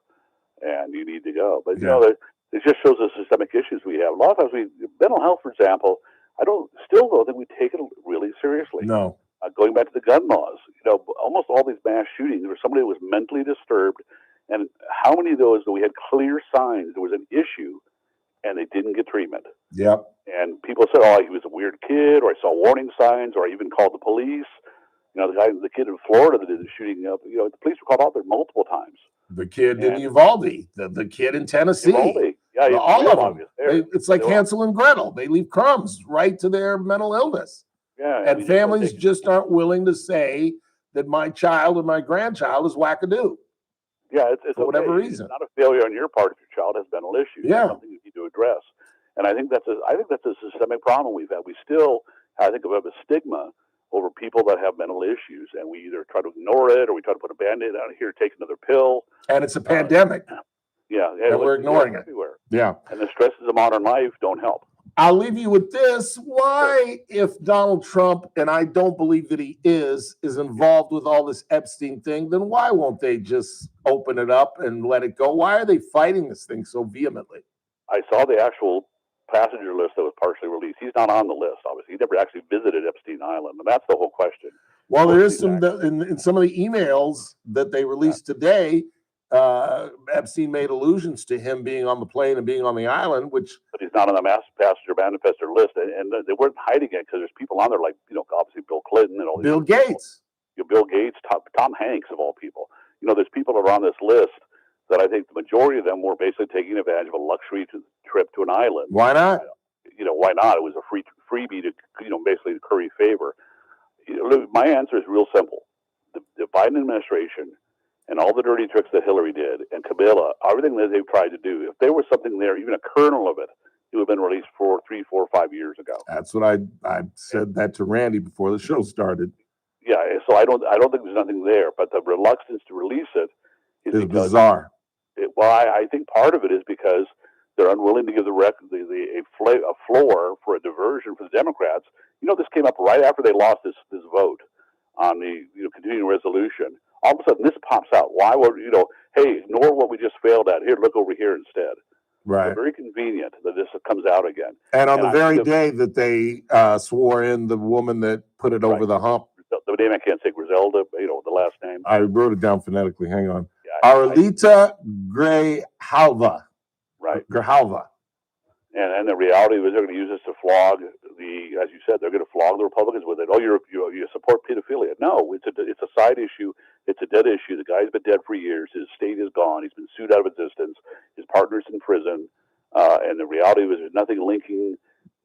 and you need to go. But you know, it just shows the systemic issues we have. A lot of times, mental health, for example, I don't think we take it really seriously. No. Going back to the gun laws, you know, almost all these mass shootings, there was somebody who was mentally disturbed, and how many of those do we had clear signs there was an issue, and they didn't get treatment? Yep. And people said, "Oh, he was a weird kid," or "I saw warning signs," or "I even called the police." You know, the kid in Florida that did the shooting up. You know, the police were called out there multiple times. The kid in Uvalde, the kid in Tennessee, Uvalde. Yeah, all of them. It's like Hansel and Gretel. They leave crumbs right to their mental illness. Yeah, and families just aren't willing to say that my child and my grandchild is wackadoo. Yeah, it's for whatever okay. reason. It's not a failure on your part if your child has mental issues. Yeah. It's something you need to address. And I think that's a systemic problem we've had. We still, I think, have a stigma over people that have mental issues, and we either try to ignore it or we try to put a Band-Aid on it here, take another pill. And it's a pandemic. Yeah, and we're ignoring it. Everywhere. Yeah. And the stresses of modern life don't help. I'll leave you with this. Why, if Donald Trump, and I don't believe that he is involved with all this Epstein thing, then why won't they just open it up and let it go? Why are they fighting this thing so vehemently? I saw the actual passenger list that was partially released. He's not on the list, obviously. He never actually visited Epstein Island, and that's the whole question. Well, there is some in some of the emails that they released today. Epstein made allusions to him being on the plane and being on the island, but he's not on the passenger manifester list, and they weren't hiding it because there's people on there like, you know, obviously Bill Clinton and all these Bill Gates, Bill Gates, Tom Hanks of all people. You know, there's people that are on this list that I think the majority of them were basically taking advantage of a luxury trip to an island. Why not? You know, why not? It was a freebie to, you know, basically to curry favor. You know, my answer is real simple. The Biden administration and all the dirty tricks that Hillary did and Camilla, everything that they've tried to do, if there was something there, even a kernel of it, it would have been released 3, 4, 5 years ago. That's what I said that to Randy before the show started. Yeah, so I don't think there's nothing there, but the reluctance to release it is bizarre. I think part of it is because they're unwilling to give a floor for a diversion for the Democrats. You know, this came up right after they lost this vote on the continuing resolution. All of a sudden, this pops out. Why would hey, ignore what we just failed at. Here, look over here instead. Right. It's very convenient that this comes out again. And on the very day that they swore in the woman that put it over the hump. The name I can't say, Griselda, the last name. I wrote it down phonetically. Hang on. Arlita Grijalva. Right. Grijalva. And the reality is they're going to use this to flog as you said, they're going to flog the Republicans with it. Oh, you support pedophilia. No, it's a side issue. It's a dead issue. The guy's been dead for years. His estate is gone. He's been sued out of existence. His partner's in prison. And the reality was there's nothing linking,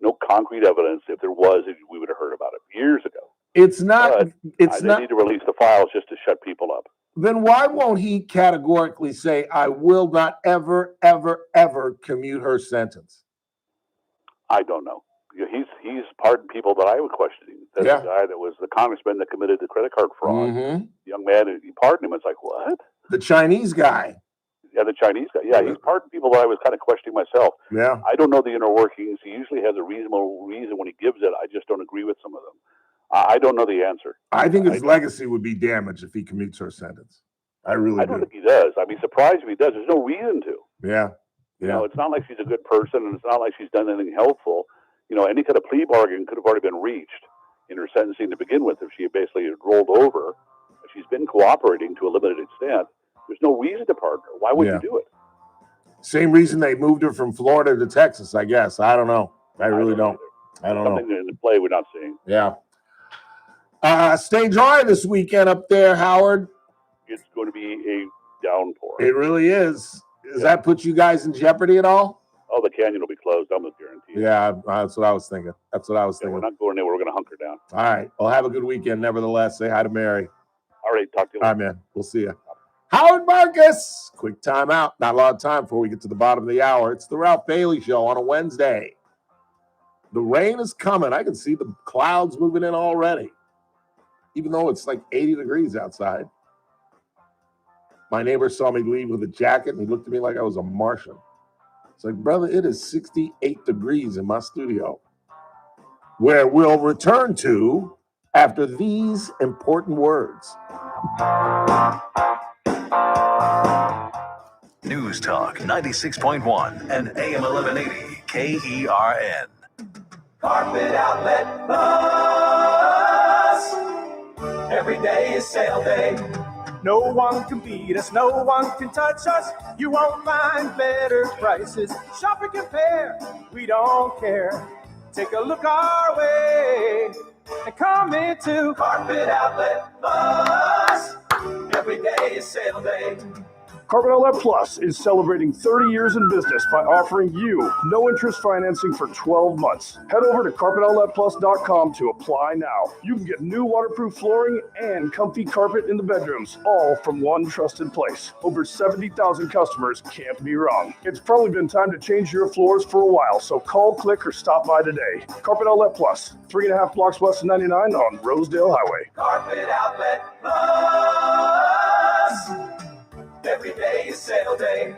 no concrete evidence. If there was, we would have heard about it years ago. It's not. It's they not. need to release the files just to shut people up. Then why won't he categorically say, "I will not ever, ever, ever commute her sentence"? I don't know. He's pardoned people that I was questioning. There's a guy that was the congressman that committed the credit card fraud. Young man, he pardoned him. It's like, what? The Chinese guy. Yeah, the Chinese guy. Yeah, he's pardoned people that I was kind of questioning myself. Yeah. I don't know the inner workings. He usually has a reasonable reason when he gives it. I just don't agree with some of them. I don't know the answer. I think his legacy would be damaged if he commutes her sentence. I really don't think he does. I'd be surprised if he does. There's no reason to. Yeah. You know, it's not like she's a good person, and it's not like she's done anything helpful. You know, any kind of plea bargain could have already been reached in her sentencing to begin with if she had basically rolled over. If she's been cooperating to a limited extent, there's no reason to pardon her. Why would you do it? Same reason they moved her from Florida to Texas, I guess. I don't know. I really don't. I don't know. Something in the play we're not seeing. Yeah. Stay dry this weekend up there, Howard. It's going to be a downpour. It really is. Does that put you guys in jeopardy at all? Oh, the canyon will be closed. I'm with guarantee. Yeah, that's what I was thinking. We're not going anywhere. We're going to hunker down. All right. Well, have a good weekend. Nevertheless, say hi to Mary. All right. Talk to you later. All right, man. We'll see you. Howard Marcus. Quick timeout. Not a lot of time before we get to the bottom of the hour. It's the Ralph Bailey Show on a Wednesday. The rain is coming. I can see the clouds moving in already, even though it's like 80 degrees outside. My neighbor saw me leave with a jacket, and he looked at me like I was a Martian. It's like, brother, it is 68 degrees in my studio, where we'll return to after these important words. News Talk 96.1 and AM 1180 KERN. Carpet Outlet Plus. Every day is sale day. No one can beat us, no one can touch us. You won't find better prices. Shop and compare, we don't care. Take a look our way and come into Carpet Outlet Plus. Every day is sale day. Carpet Outlet Plus is celebrating 30 years in business by offering you no interest financing for 12 months. Head over to carpetoutletplus.com to apply now. You can get new waterproof flooring and comfy carpet in the bedrooms, all from one trusted place. Over 70,000 customers can't be wrong. It's probably been time to change your floors for a while, so call, click, or stop by today. Carpet Outlet Plus, 3.5 blocks west of 99 on Rosedale Highway. Carpet Outlet Plus. Every day is sale day.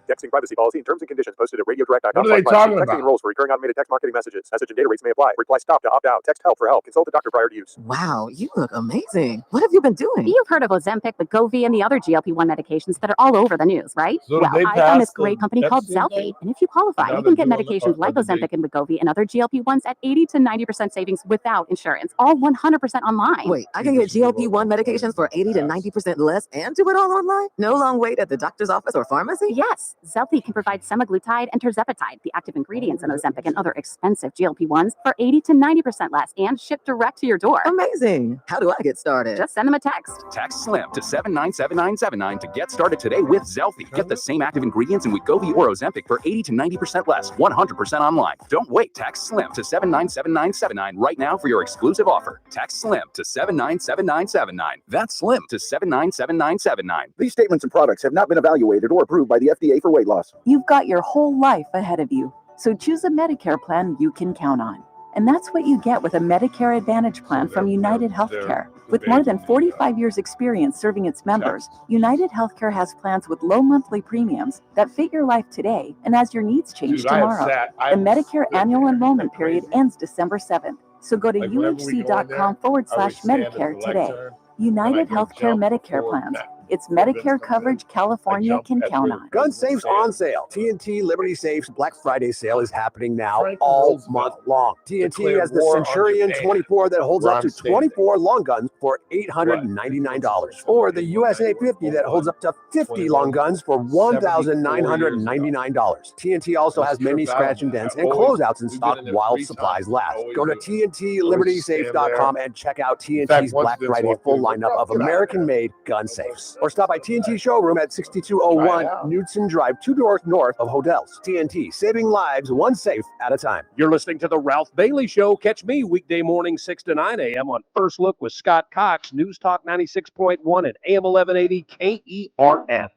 Texting privacy policy and terms and conditions posted at radiodirect.com. What are they talking Texting about? enrolls for recurring automated text marketing messages. Message and data rates may apply. Reply stop to opt out. Text help for help. Consult the doctor prior to use. Wow, you look amazing. What have you been doing? You've heard of Ozempic, Wegovy, and the other GLP-1 medications that are all over the news, right? So well, they I found this passed great the company called Epstein Zelfie. thing? And if you qualify, Now you can they're get doing the medications like part that Ozempic and Wegovy and other GLP-1s at 80 to 90% savings without insurance, all 100% online. Wait, I can get GLP-1 medications for 80 to 90% less and do it all online? No long wait at the doctor's office or pharmacy? Yes, Zelfie can provide semaglutide and tirzepatide, the active ingredients in Ozempic and other expensive GLP-1s, for 80 to 90% less and shipped direct to your door. Amazing. How do I get started? Just send them a text. Text SLIM to 797979 to get started today with Zelfie. Get the same active ingredients in Wegovy or Ozempic for 80 to 90% less, 100% online. Don't wait. Text SLIM to 797979 right now for your exclusive offer. Text SLIM to 797979. That's SLIM to 797979. These statements and products have not been evaluated or approved by the FDA for weight loss. You've got your whole life ahead of you, so choose a Medicare plan you can count on. And that's what you get with a Medicare Advantage plan from United Healthcare. With more than 45 years experience serving its members, United Healthcare has plans with low monthly premiums that fit your life today and as your needs change tomorrow. The Medicare annual enrollment period ends December 7th. So go to uhc.com/Medicare today. United Healthcare Medicare plans. It's Medicare coverage California can count on. Gun safes on sale. TNT Liberty Safes Black Friday sale is happening now all month long. TNT has the Centurion 24 that holds up to 24 long guns for $899. Or the USA 50 that holds up to 50 long guns for $1,999. TNT also has many scratch and dents and closeouts in stock while supplies last. Go to TNTLibertySafe.com and check out TNT's Black Friday full lineup of American-made gun safes. or stop by TNT Showroom at 6201 Knudsen Drive, 2 doors north of Hodels. TNT, saving lives one safe at a time. You're listening to The Ralph Bailey Show. Catch me weekday morning 6 to 9 a.m. on First Look with Scott Cox, News Talk 96.1 and AM 1180 KERN.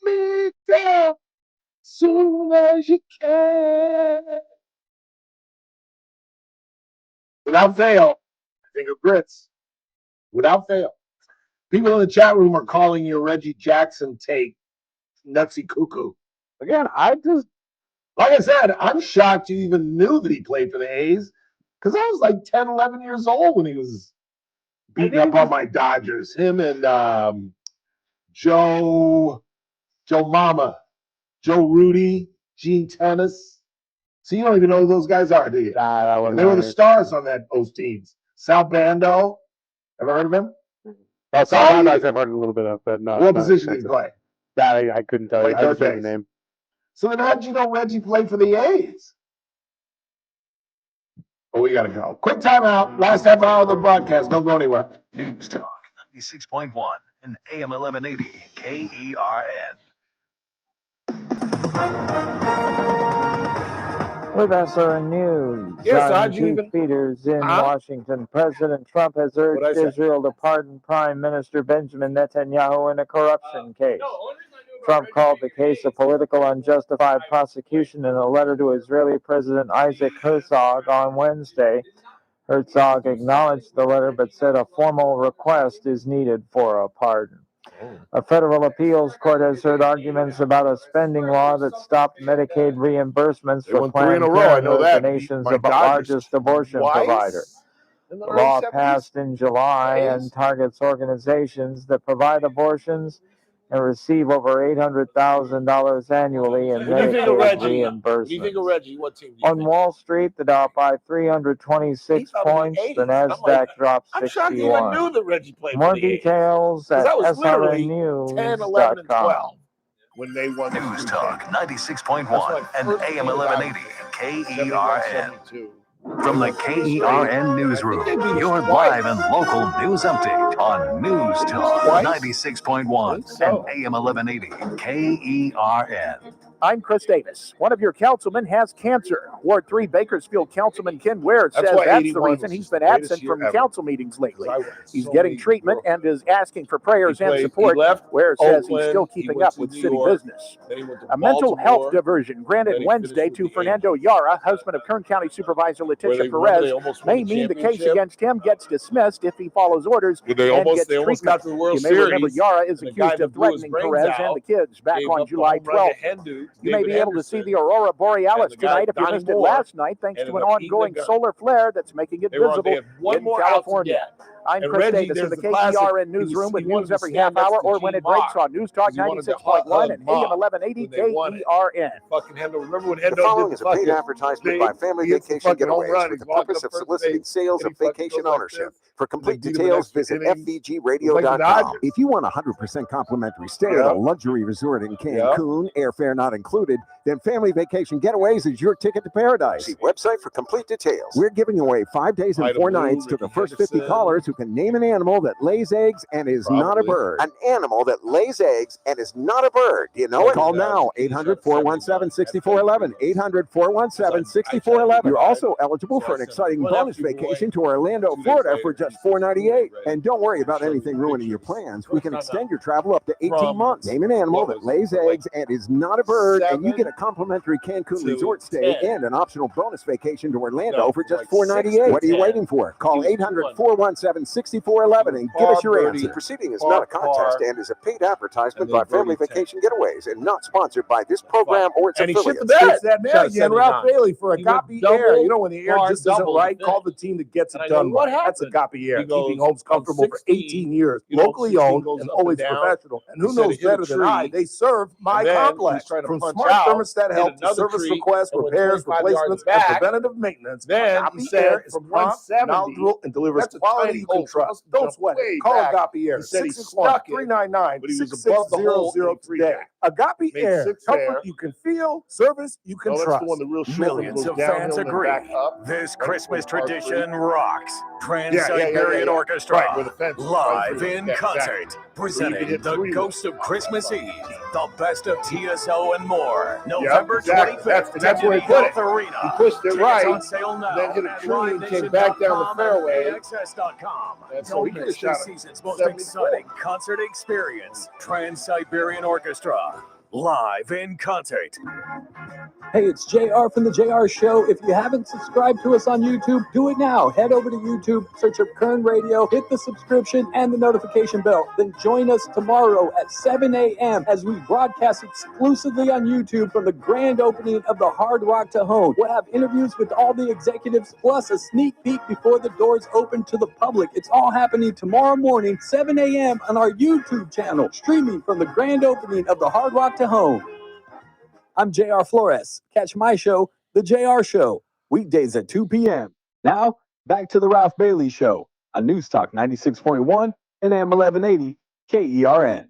Me down soon as you can. Without fail, finger grits. Without fail. People in the chat room are calling your Reggie Jackson take nutsy cuckoo. Again, like I said, I'm shocked you even knew that he played for the A's because I was like 10, 11 years old when he was beating up on my Dodgers. Him and Joe Mama, Joe Rudy, Gene Tennis. So you don't even know who those guys are, do you? They were the stars on those teams. Sal Bando. Ever heard of him? Sal Bando I've heard a little bit of, but not. What position did he play? That I couldn't tell you. I just know the name. So then how'd you know Reggie played for the A's? Oh, we gotta go. Quick timeout. Last half hour of the broadcast. Don't go anywhere. News Talk 96.1 and AM 1180 KERN. With SRN News, Yes, I'm Keith Peters in Washington. President Trump has urged Israel to pardon Prime Minister Benjamin Netanyahu in a corruption case. Trump called the case a political unjustified prosecution in a letter to Israeli President Isaac Herzog on Wednesday. Herzog acknowledged the letter but said a formal request is needed for a pardon. A federal appeals court has heard arguments about a spending law that stopped Medicaid reimbursements for Planned Parenthood, the nation's largest abortion provider. The law passed in July and targets organizations that provide abortions and receive over $800,000 annually in Medicaid reimbursements. What do you think of Reggie? What team do you On Wall Street, the Dow by 326 points, the NASDAQ dropped 61. I'm shocked you even knew that Reggie played More for the A's. details at That was literally 10, 11, and 10, 12 when they won the News Talk 96.1 and AM 1180 KERN. From the KERN Newsroom, your live and local news update on News Talk 96.1 and AM 1180 KERN. I'm Chris Davis. One of your councilmen has cancer. Ward 3 Bakersfield Councilman Ken Ware says that's the reason he's been absent from council meetings lately. He's getting treatment and is asking for prayers and support. Ware says he's still keeping up with city business. A mental health diversion granted Wednesday to Fernando Yara, husband of Kern County Supervisor Letitia Perez, may mean the case against him gets dismissed if he follows orders and gets treatment. You may remember Yara is accused of threatening Perez and the kids back on July 12th. You may be able to see the Aurora Borealis tonight if you missed it last night, thanks to an ongoing solar flare that's making it visible in California. I'm Chris Davis in the KERN newsroom with news every half hour or when it breaks on News Talk 96.1 and AM 1180 KERN. Remember when the following is a paid advertisement by Family Vacation Getaways with the purpose of soliciting sales of vacation ownership. For complete details, visit FVGradio.com. If you want 100% complimentary stay at a luxury resort in Cancun, airfare not included, then Family Vacation Getaways is your ticket to paradise. See website for complete details. We're giving away 5 days and 4 nights to the first 50 callers who can name an animal that lays eggs and is not a bird. An animal that lays eggs and is not a bird. Do you know it? Call now, 800-417-6411, 800-417-6411. You're also eligible for an exciting bonus vacation to Orlando, Florida for just $498. And don't worry about anything ruining your plans. We can extend your travel up to 18 months. Name an animal that lays eggs and is not a bird, and you get a complimentary Cancun resort stay and an optional bonus vacation to Orlando for just $498. What are you waiting for? Call 800-417-6411 and give us your answer. The proceeding is not a contest and is a paid advertisement by Family Vacation Getaways and not sponsored by this program or its affiliates. That man again, Ralph Bailey, for a copy air. You know, when the air just isn't right, call the team that gets it done right. That's a copy air. Keeping homes comfortable for 18 years. Locally owned and always professional. And who knows better than I? They serve my complex. From smart thermostat help to service requests, repairs, replacements, and preventative maintenance. Then he said from prompt, knowledgeable, and delivers quality Oh, trust. let's Don't jump sweat way it. Call back. Agape Air. He said he stuck it, 661-399. but he was above the hole in 6600 3 today. days. Agape Made Air. 6 Comfort there. you can feel, service you can No, that's trust. the one that real short one Millions goes of fans downhill and agree. back up. This Right Christmas before par tradition three. rocks. Trans-Siberian Orchestra, Right, where the fence is, par live three. in Yeah, concert, exactly. presenting hit the 3 Ghost of Christmas Eve, the best of TSO and more. Yep, November exactly. 25th That's at where he put it. Health Arena. He pushed it Tickets right, on sale now then hit a at tree and came back down the livenation.com fairway. and AXS.com. And so he Don't could've miss shot this it season's most 74. exciting concert experience. Trans-Siberian Orchestra, live in concert. Hey, it's JR from The JR Show. If you haven't subscribed to us on YouTube, do it now. Head over to YouTube, search up Kern Radio, hit the subscription and the notification bell. Then join us tomorrow at 7 a.m. as we broadcast exclusively on YouTube from the grand opening of the Hard Rock Cajon. We'll have interviews with all the executives, plus a sneak peek before the doors open to the public. It's all happening tomorrow morning, 7 a.m. on our YouTube channel, streaming from the grand opening of the Hard Rock Cajon. I'm JR Flores. Catch my show, The JR Show, weekdays at 2 p.m. Now, back to the Ralph Bailey Show on News Talk 96.1 and AM 1180 KERN.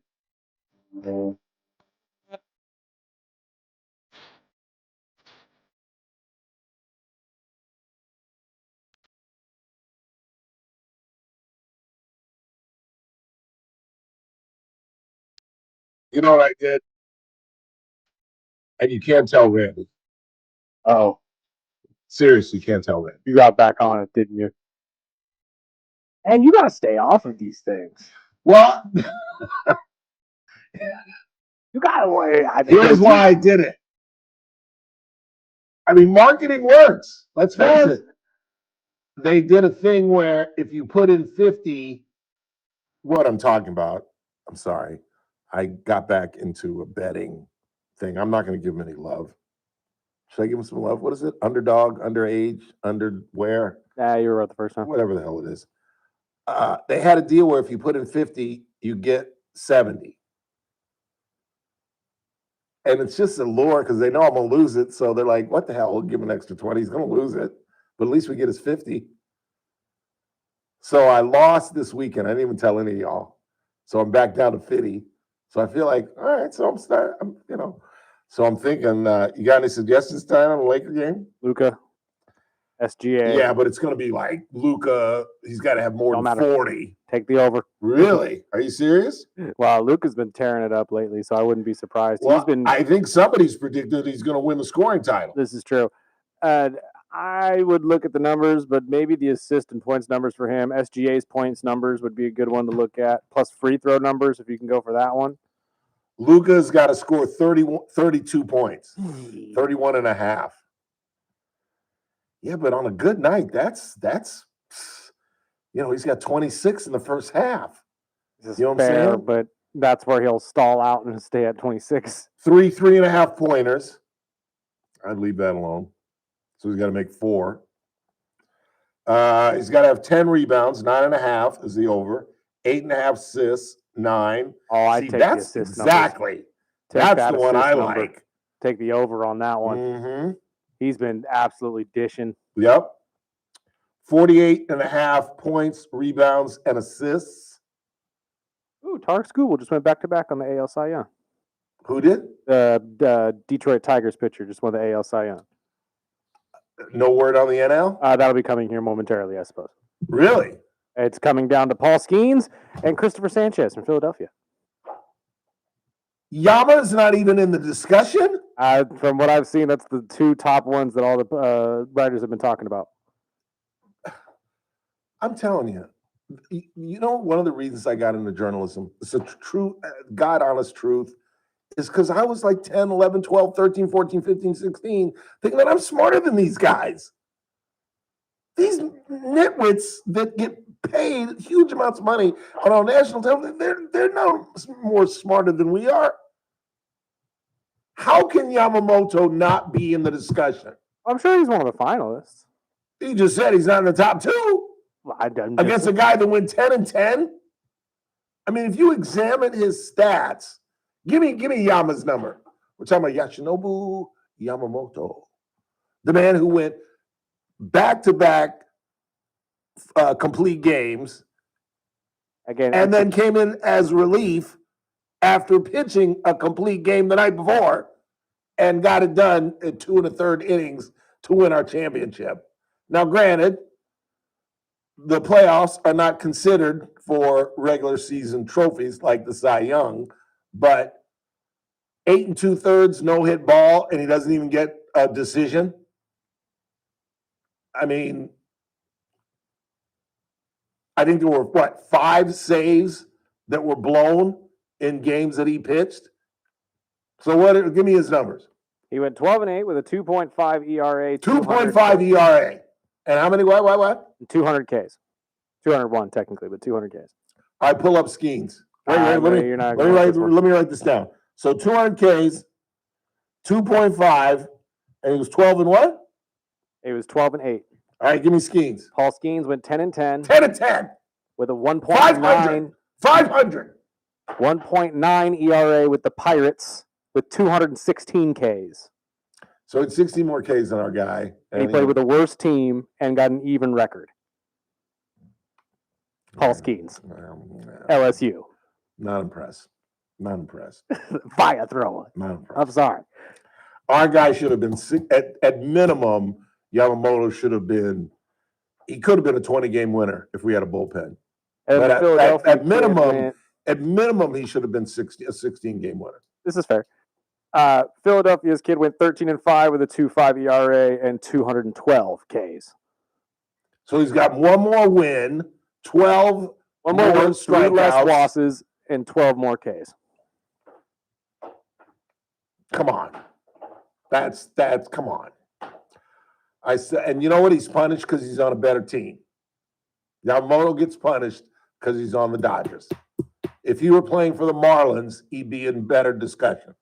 You know what I did? And you can't tell Randy. Oh, Seriously, you can't tell Randy. you got back on it, didn't you? And you gotta stay off of these things. Well, You gotta wait. here's why I did it. I mean, marketing works. Let's face it. They did a thing where if you put in 50, what I'm talking about, I'm sorry. I got back into a betting thing. I'm not going to give him any love. Should I give him some love? What is it? Underdog, underage, underwear? Yeah, you were right the first time. Whatever the hell it is. They had a deal where if you put in 50, you get 70. And it's just a lure because they know I'm going to lose it. So they're like, what the hell? We'll give him an extra 20. He's going to lose it. But at least we get his 50. So I lost this weekend. I didn't even tell any of y'all. So I'm back down to 50. So I feel like, all right, so So I'm thinking, you got any suggestions tonight on the Laker game? Luka, SGA. Yeah, but it's going to be like Luka. He's got to have more than 40. Take the over. Really? Are you serious? Well, Luka's been tearing it up lately, so I wouldn't be surprised. Well, I think somebody's predicted he's going to win the scoring title. This is true. I would look at the numbers, but maybe the assist and points numbers for him. SGA's points numbers would be a good one to look at, plus free throw numbers if you can go for that one. Luka's got to score 32 points, 31 and a half. Yeah, but on a good night, that's he's got 26 in the first half. This is You know what I'm fair, saying? but that's where he'll stall out and stay at 26. 3.5 pointers. I'd leave that alone. So he's got to make 4. He's got to have 10 rebounds, 9.5 is the over, 8.5 assists, 9. Oh, I take the assist exactly. numbers. That's the one I like. Take the over on that one. Mm-hmm. He's been absolutely dishing. Yep. 48.5 points, rebounds, and assists. Ooh, Tarek Skubal just went back-to-back on the AL Cy Young. Who did? The Detroit Tigers pitcher just won the AL Cy Young. No word on the NL? That'll be coming here momentarily, I suppose. Really? It's coming down to Paul Skeens and Christopher Sanchez from Philadelphia. Yama's not even in the discussion? From what I've seen, that's the 2 top ones that all the writers have been talking about. I'm telling you, one of the reasons I got into journalism, it's a true, God-honest truth, is because I was like 10, 11, 12, 13, 14, 15, 16, thinking that I'm smarter than these guys. These nitwits that get paid huge amounts of money on our national television, they're no more smarter than we are. How can Yamamoto not be in the discussion? I'm sure he's one of the finalists. He just said he's not in the top 2 against a guy that went 10-10. I mean, if you examine his stats, give me Yama's number. We're talking about Yoshinobu Yamamoto, the man who went back-to-back complete games, Again, and then came in as relief after pitching a complete game the night before and got it done in 2 1/3 innings to win our championship. Now, granted, the playoffs are not considered for regular season trophies like the Cy Young, but 8 2/3 no-hit ball, and he doesn't even get a decision. I mean, I think there were, 5 saves that were blown in games that he pitched? So give me his numbers. He went 12-8 with a 2.5 ERA. 2.5 ERA. And how many, what? 200 Ks. 201 technically, but 200 Ks. I pull up Skeens. Let me write this down. So 200 Ks, 2.5, and he was 12 and what? It was 12-8. All right, give me Skeens. Paul Skeens went 10-10. 10-10. With a 1.9. 500. 1.9 ERA with the Pirates with 216 Ks. So it's 16 more Ks than our guy. And he played with the worst team and got an even record. Paul Skeens. LSU. Not impressed. Fire thrower. Not impressed. I'm sorry. Our guy should have been, at minimum, Yamamoto should have been, he could have been a 20-game winner if we had a bullpen. But at minimum, he should have been a 16-game winner. This is fair. Philadelphia's kid went 13-5 with a 2.5 ERA and 212 Ks. So he's got one more win, 12 one more win, 3 less losses, and 12 more Ks. Come on. That's come on. I said, and you know what? He's punished because he's on a better team. Yamamoto gets punished because he's on the Dodgers. If he were playing for the Marlins, he'd be in better discussion.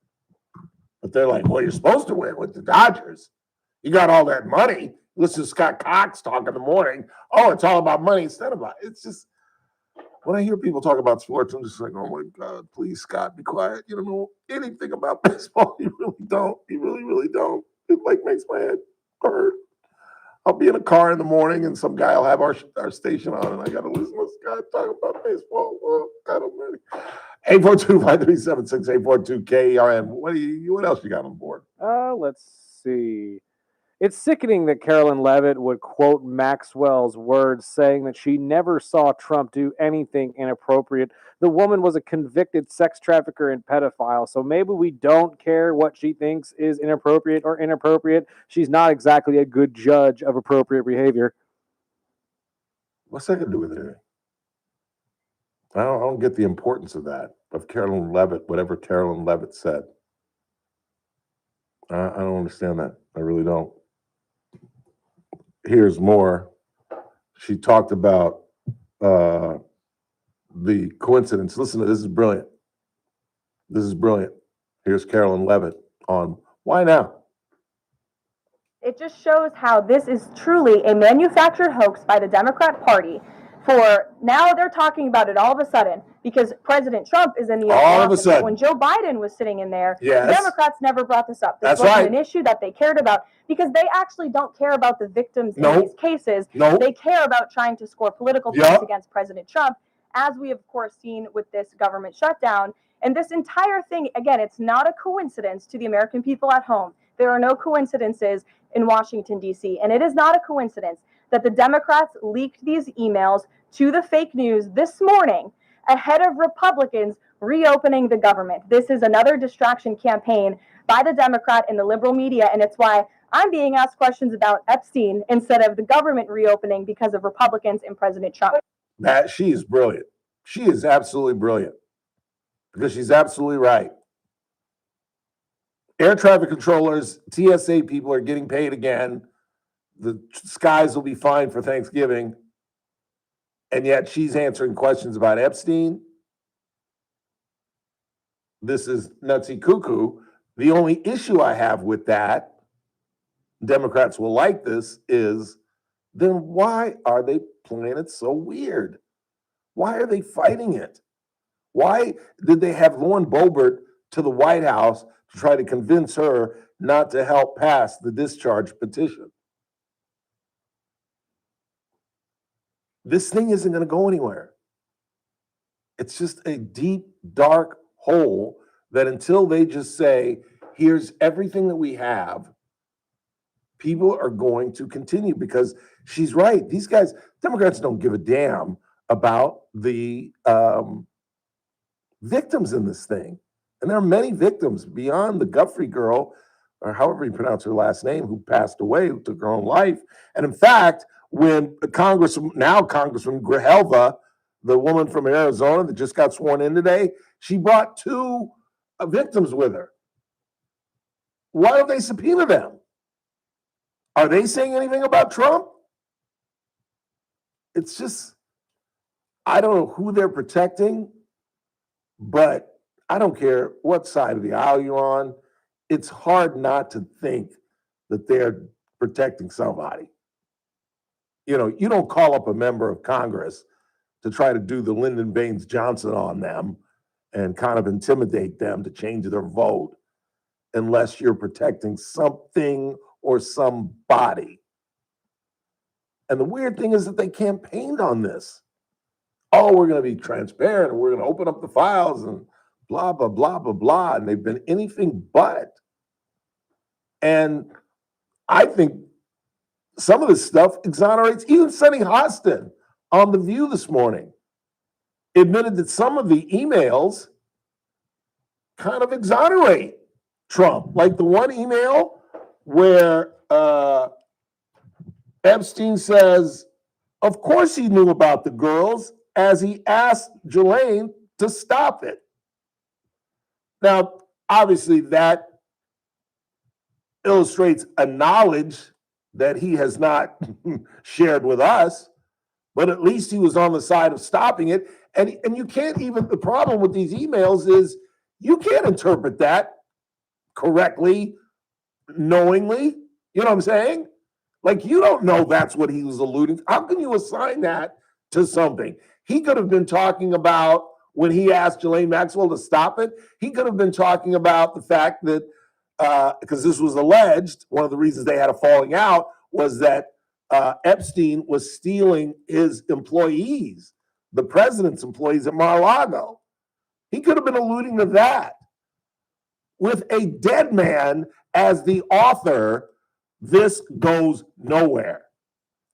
But they're like, well, you're supposed to win with the Dodgers. You got all that money. Listen to Scott Cox talk in the morning. Oh, it's all about money instead of it's just, when I hear people talk about sports, I'm just like, oh my God, please, Scott, be quiet. You don't know anything about baseball. You really don't. You really, really don't. It makes my head hurt. I'll be in a car in the morning and some guy will have our station on and I got to listen to Scott talk about baseball. Oh, God almighty. 842-537-6842-KERN. What else you got on board? Let's see. It's sickening that Carolyn Levitt would quote Maxwell's words saying that she never saw Trump do anything inappropriate. The woman was a convicted sex trafficker and pedophile, so maybe we don't care what she thinks is inappropriate or inappropriate. She's not exactly a good judge of appropriate behavior. What's that got to do with anything? I don't get the importance of that, of Carolyn Levitt, whatever Carolyn Levitt said. I don't understand that. I really don't. Here's more. She talked about the coincidence. Listen to this. Is brilliant. This is brilliant. Here's Carolyn Levitt on Why Now? It just shows how this is truly a manufactured hoax by the Democrat Party. For now, they're talking about it all of a sudden because President Trump is in the all of a sudden. When Joe Biden was sitting in there, yes. The Democrats never brought this up. This That's wasn't right. an issue that they cared about because they actually don't care about the victims in these cases. They care about trying to score political points against President Trump, as we have, of course, seen with this government shutdown. And this entire thing, again, it's not a coincidence to the American people at home. There are no coincidences in Washington, D.C., and it is not a coincidence that the Democrats leaked these emails to the fake news this morning ahead of Republicans reopening the government. This is another distraction campaign by the Democrat and the liberal media, and it's why I'm being asked questions about Epstein instead of the government reopening because of Republicans and President Trump. She is brilliant. She is absolutely brilliant because she's absolutely right. Air traffic controllers, TSA people are getting paid again. The skies will be fine for Thanksgiving. And yet she's answering questions about Epstein. This is nutsy cuckoo. The only issue I have with that, Democrats will like this, is then why are they playing it so weird? Why are they fighting it? Why did they have Lauren Boebert to the White House to try to convince her not to help pass the discharge petition? This thing isn't going to go anywhere. It's just a deep, dark hole that until they just say, here's everything that we have, people are going to continue because she's right. These guys, Democrats don't give a damn about the victims in this thing. And there are many victims beyond the Guthrie girl, or however you pronounce her last name, who passed away, who took her own life. And in fact, when Congressman Grijalva, the woman from Arizona that just got sworn in today, she brought two victims with her. Why don't they subpoena them? Are they saying anything about Trump? It's just, I don't know who they're protecting, but I don't care what side of the aisle you're on. It's hard not to think that they're protecting somebody. You know, you don't call up a member of Congress to try to do the Lyndon Baines Johnson on them and kind of intimidate them to change their vote unless you're protecting something or somebody. And the weird thing is that they campaigned on this. Oh, we're going to be transparent and we're going to open up the files and blah, blah, blah, blah, blah. And they've been anything but. And I think some of this stuff exonerates, even Sonny Hostin on The View this morning admitted that some of the emails kind of exonerate Trump. Like the one email where Epstein says, of course he knew about the girls as he asked Ghislaine to stop it. Now, obviously that illustrates a knowledge that he has not shared with us, but at least he was on the side of stopping it. And you can't even, the problem with these emails is you can't interpret that correctly, knowingly. You know what I'm saying? Like, you don't know that's what he was alluding to. How can you assign that to something? He could have been talking about when he asked Ghislaine Maxwell to stop it. He could have been talking about the fact that, because this was alleged, one of the reasons they had a falling out was that Epstein was stealing his employees, the president's employees at Mar-a-Lago. He could have been alluding to that. With a dead man as the author, this goes nowhere.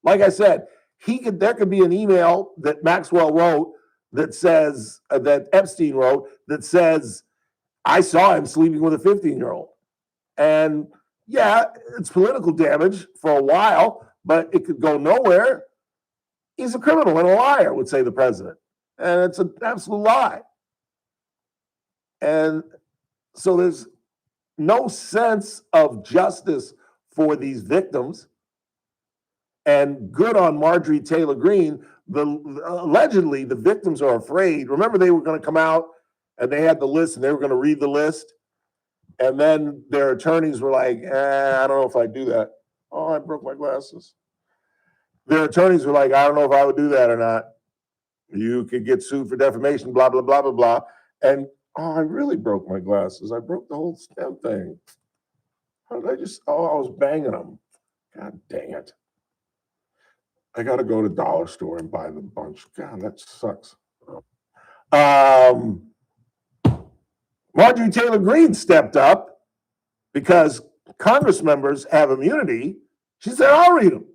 Like I said, there could be an email that Maxwell wrote that says, that Epstein wrote, that says, I saw him sleeping with a 15-year-old. And yeah, it's political damage for a while, but it could go nowhere. He's a criminal and a liar, would say the president. And it's an absolute lie. And so there's no sense of justice for these victims. And good on Marjorie Taylor Greene. Allegedly, the victims are afraid. Remember, they were going to come out and they had the list and they were going to read the list. And then their attorneys were like, I don't know if I do that. Oh, I broke my glasses. Their attorneys were like, I don't know if I would do that or not. You could get sued for defamation, blah, blah, blah, blah, blah. And I really broke my glasses. I broke the whole stem thing. How did I was banging them. God dang it. I got to go to the dollar store and buy the bunch. God, that sucks. Marjorie Taylor Greene stepped up because Congress members have immunity. She said, I'll read them.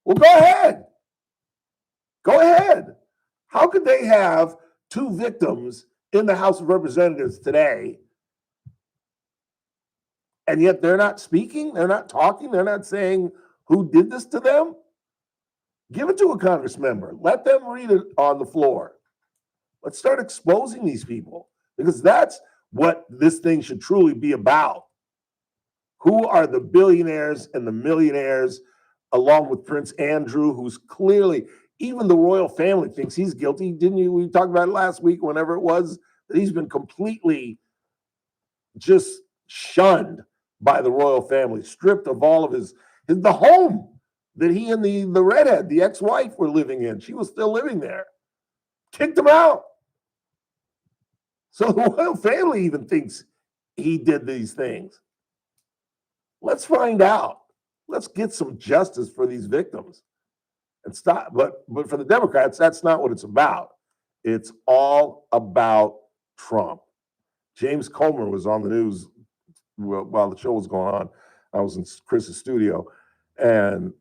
Well, go ahead. Go ahead. How could they have two victims in the House of Representatives today, and yet they're not speaking, they're not talking, they're not saying who did this to them? Give it to a Congress member. Let them read it on the floor. Let's start exposing these people, because that's what this thing should truly be about. Who are the billionaires and the millionaires, along with Prince Andrew, who's clearly, even the royal family thinks he's guilty. Didn't you? We talked about it last week, whenever it was, that he's been completely just shunned by the royal family, stripped of all of the home that he and the redhead, the ex-wife, were living in. She was still living there. Kicked him out. So the royal family even thinks he did these things. Let's find out. Let's get some justice for these victims and stop. But for the Democrats, that's not what it's about. It's all about Trump. James Comer was on the news while the show was going on. I was in Chris's studio, and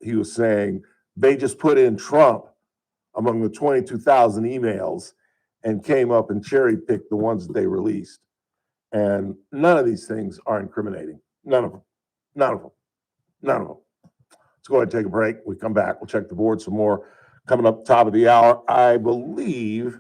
he was saying they just put in Trump among the 22,000 emails and came up and cherry-picked the ones that they released. And none of these things are incriminating. None of them. None of them. None of them. Let's go ahead and take a break. We come back. We'll check the board some more. Coming up top of the hour, I believe,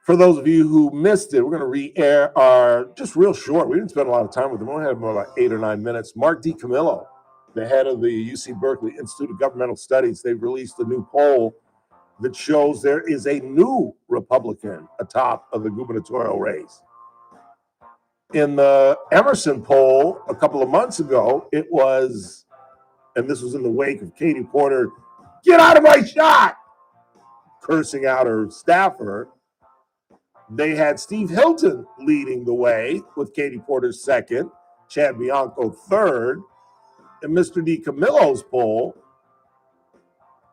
for those of you who missed it, we're going to re-air our, just real short. We didn't spend a lot of time with them. We only had about 8 or 9 minutes. Mark DiCamillo, the head of the UC Berkeley Institute of Governmental Studies, they've released a new poll that shows there is a new Republican atop of the gubernatorial race. In the Emerson poll a couple of months ago, it was, and this was in the wake of Katie Porter, "Get out of my shot," cursing out her staffer. They had Steve Hilton leading the way with Katie Porter second, Chad Bianco third. In Mr. DiCamillo's poll,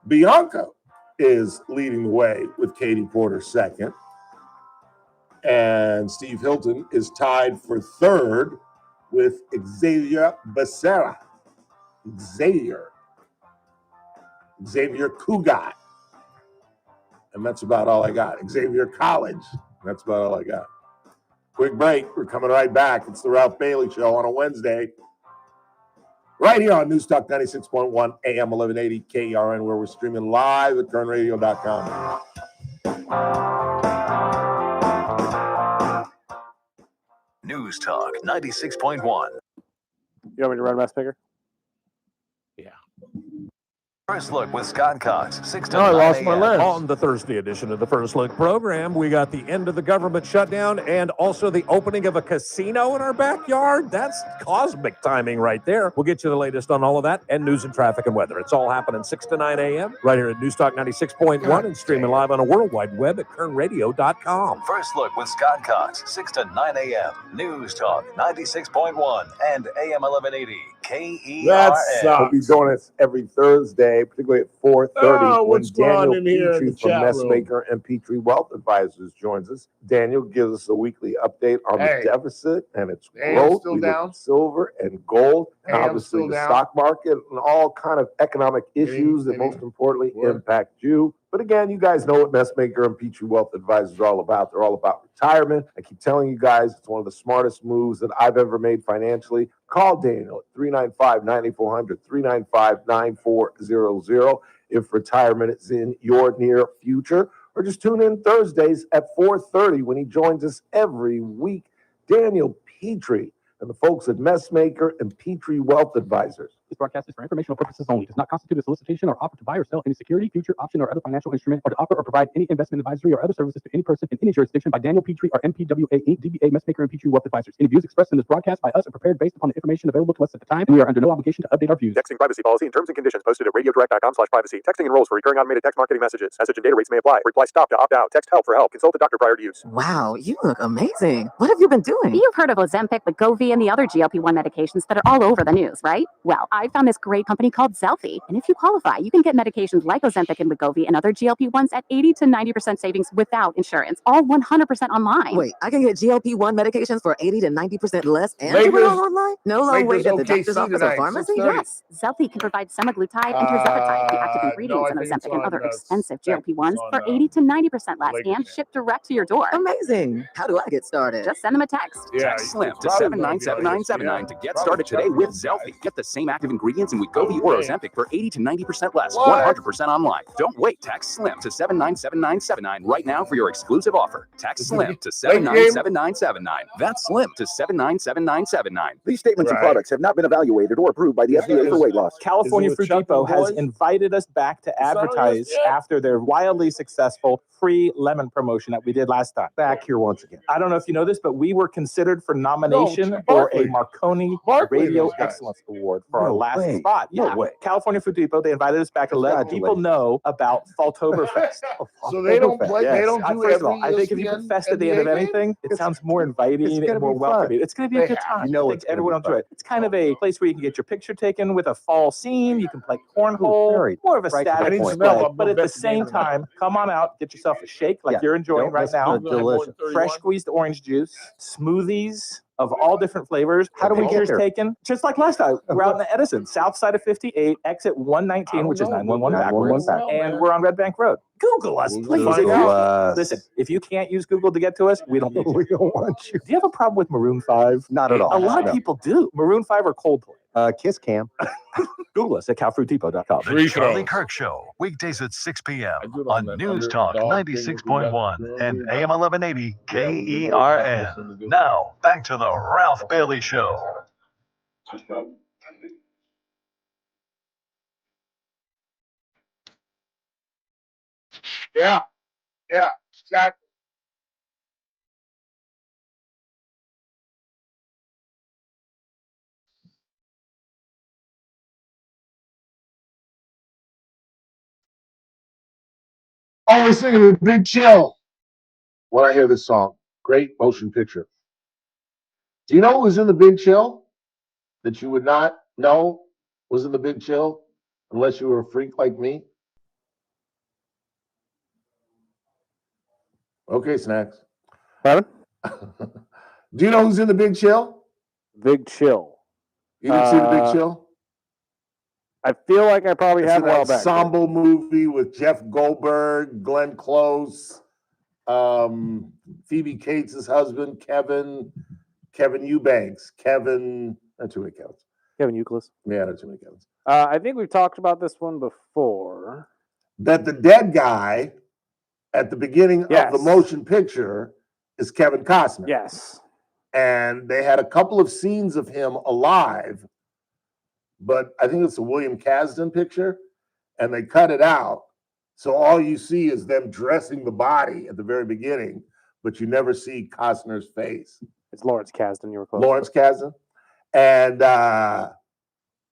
Bianco is leading the way with Katie Porter second. And Steve Hilton is tied for third with Xavier Becerra. Xavier Cugat. And that's about all I got. Xavier College. That's about all I got. Quick break. We're coming right back. It's the Ralph Bailey Show on a Wednesday. Right here on News Talk 96.1 AM 1180 KRN, where we're streaming live at kernradio.com. News Talk 96.1. You want me to run Mass Picker? First Look with Scott Cox, 6 to I 9 lost my a.m. lens. On the Thursday edition of the First Look program, we got the end of the government shutdown and also the opening of a casino in our backyard. That's cosmic timing right there. We'll get you the latest on all of that and news and traffic and weather. It's all happening 6 to 9 a.m. right here at News Talk 96.1 and streaming live on a World Wide Web at kernradio.com. First Look with Scott Cox, 6 to 9 a.m. News Talk 96.1 and AM 1180 KERN. That's hope you're doing this every Thursday, particularly at 4:30 when Daniel Petrie from Messmaker and Petrie Wealth Advisors joins us. Daniel gives us a weekly update on the deficit and its growth. We look at silver and gold, and obviously the stock market and all kind of economic issues that most importantly impact you. But again, you guys know what Messmaker and Petrie Wealth Advisors are all about. They're all about retirement. I keep telling you guys, it's one of the smartest moves that I've ever made financially. Call Daniel at 395-9400, 395-9400 if retirement is in your near future. Or just tune in Thursdays at 4:30 when he joins us every week. Daniel Petrie and the folks at Messmaker and Petrie Wealth Advisors. This broadcast is for informational purposes only. Does not constitute a solicitation or offer to buy or sell any security, future, option, or other financial instrument, or to offer or provide any investment advisory or other services to any person in any jurisdiction by Daniel Petrie or MPWA Inc., DBA Messmaker and Petrie Wealth Advisors. Any views expressed in this broadcast by us are prepared based upon the information available to us at the time, and we are under no obligation to update our views. Texting privacy policy and terms and conditions posted at radiodirect.com/privacy. Texting enrolls for recurring automated text marketing messages. Message and data rates may apply. Reply stop to opt out. Text help for help. Consult a doctor prior to use. Wow, you look amazing. What have you been doing? You've heard of Ozempic, Wegovy, and the other GLP-1 medications that are all over the news, right? Well, I found this great company called Zelfie, and if you qualify, you can get medications like Ozempic and Wegovy and other GLP-1s at 80 to 90% savings without insurance, all 100% online. Wait, I can get GLP-1 medications for 80 to 90% less and do it all online? No long wait at the doctor's office or pharmacy? Yes, Zelfie can provide semaglutide and tirzepatide, the active ingredients in Ozempic and other expensive GLP-1s for 80 to 90% less and shipped direct to your door. Amazing. How do I get started? Just send them a text. Text SLIM to 797979 to get started today with Zelfie. Get the same active ingredients in Wegovy or Ozempic for 80 to 90% less, 100% online. Don't wait. Text SLIM to 797979 right now for your exclusive offer. Text SLIM to 797979. That's SLIM to 797979. These statements and products have not been evaluated or approved by the FDA for weight loss. California Fruit Depot has invited us back to advertise after their wildly successful free lemon promotion that we did last time. Back here once again. I don't know if you know this, but we were considered for nomination for a Marconi Radio Excellence Award for our last spot. No way. California Food Depot, they invited us back to let people know about Falltoberfest. So they don't play. Yes. They don't do First of all, every I think if you put ESPN fest at the end of NBA anything, it sounds more inviting it's gonna and more be fun. welcoming. It's going to be a good time. You know I think it's gonna everyone be will enjoy fun. it. It's kind of a place where you can get your picture taken with a fall scene. You can play cornhole, more of a right to the static point. display. But at the same time, come on out, get yourself a shake like you're enjoying right now. Delicious. Fresh squeezed orange juice, smoothies of all different flavors. How do we get Pictures there? taken? Just like last time. We're out in the Edison, south side of 58, exit 119, which is 911 backwards. And we're on Red Bank Road. Google us, please. Google us. Listen, if you can't use Google to get to us, we don't need you. We don't want you. Do you have a problem with Maroon 5? Not at all. A lot of No. people do. Maroon 5 or Coldplay. Kiss Cam. Google us at calfruitdepot.com. The Charlie Kirk Show, weekdays at 6 p.m. on News Talk 96.1 and AM 1180 KERN. Now, back to the Ralph Bailey Show. Yeah, exactly. Always thinking of Big Chill when I hear this song. Great motion picture. Do you know what was in the Big Chill that you would not know was in the Big Chill unless you were a freak like me? Okay, Snacks. Pardon? Do you know who's in the Big Chill? Big Chill. You didn't see the Big Chill? I feel like I probably It's have an a while back. ensemble movie with Jeff Goldberg, Glenn Close, Phoebe Cates' husband, Kevin Eubanks, not too many Kevins. Kevin Euclid. Yeah, not too many Kevins. I think we've talked about this one before. That the dead guy at the beginning of the motion picture is Kevin Costner. Yes. And they had a couple of scenes of him alive, but I think it's a William Kasdan picture, and they cut it out. So all you see is them dressing the body at the very beginning, but you never see Costner's face. It's Lawrence Kasdan. You were close. Lawrence Kasdan. And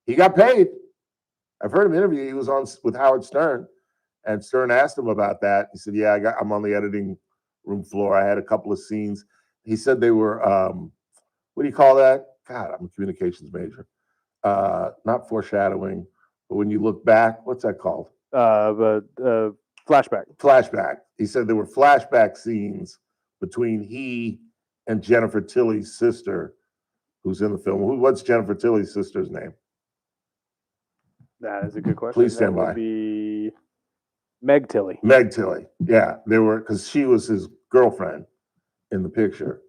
he got paid. I've heard him interview. He was on with Howard Stern, and Stern asked him about that. He said, "Yeah, I'm on the editing room floor. I had a couple of scenes." He said they were, what do you call that? God, I'm a communications major. Not foreshadowing, but when you look back, what's that called? Flashback. Flashback. He said there were flashback scenes between he and Jennifer Tilly's sister, who's in the film. What's Jennifer Tilly's sister's name? That is a good question. Please stand That would by. be Meg Tilly. Meg Tilly. Yeah, they were, because she was his girlfriend in the picture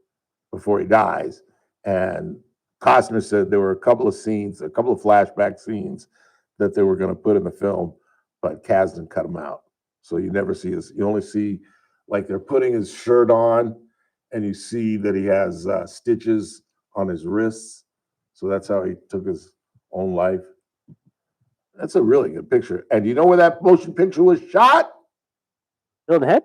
before he dies. And Costner said there were a couple of scenes, a couple of flashback scenes that they were going to put in the film, but Kasdan cut them out. So you never see his, you only see like they're putting his shirt on and you see that he has stitches on his wrists. So that's how he took his own life. That's a really good picture. And you know where that motion picture was shot? Hilton Head?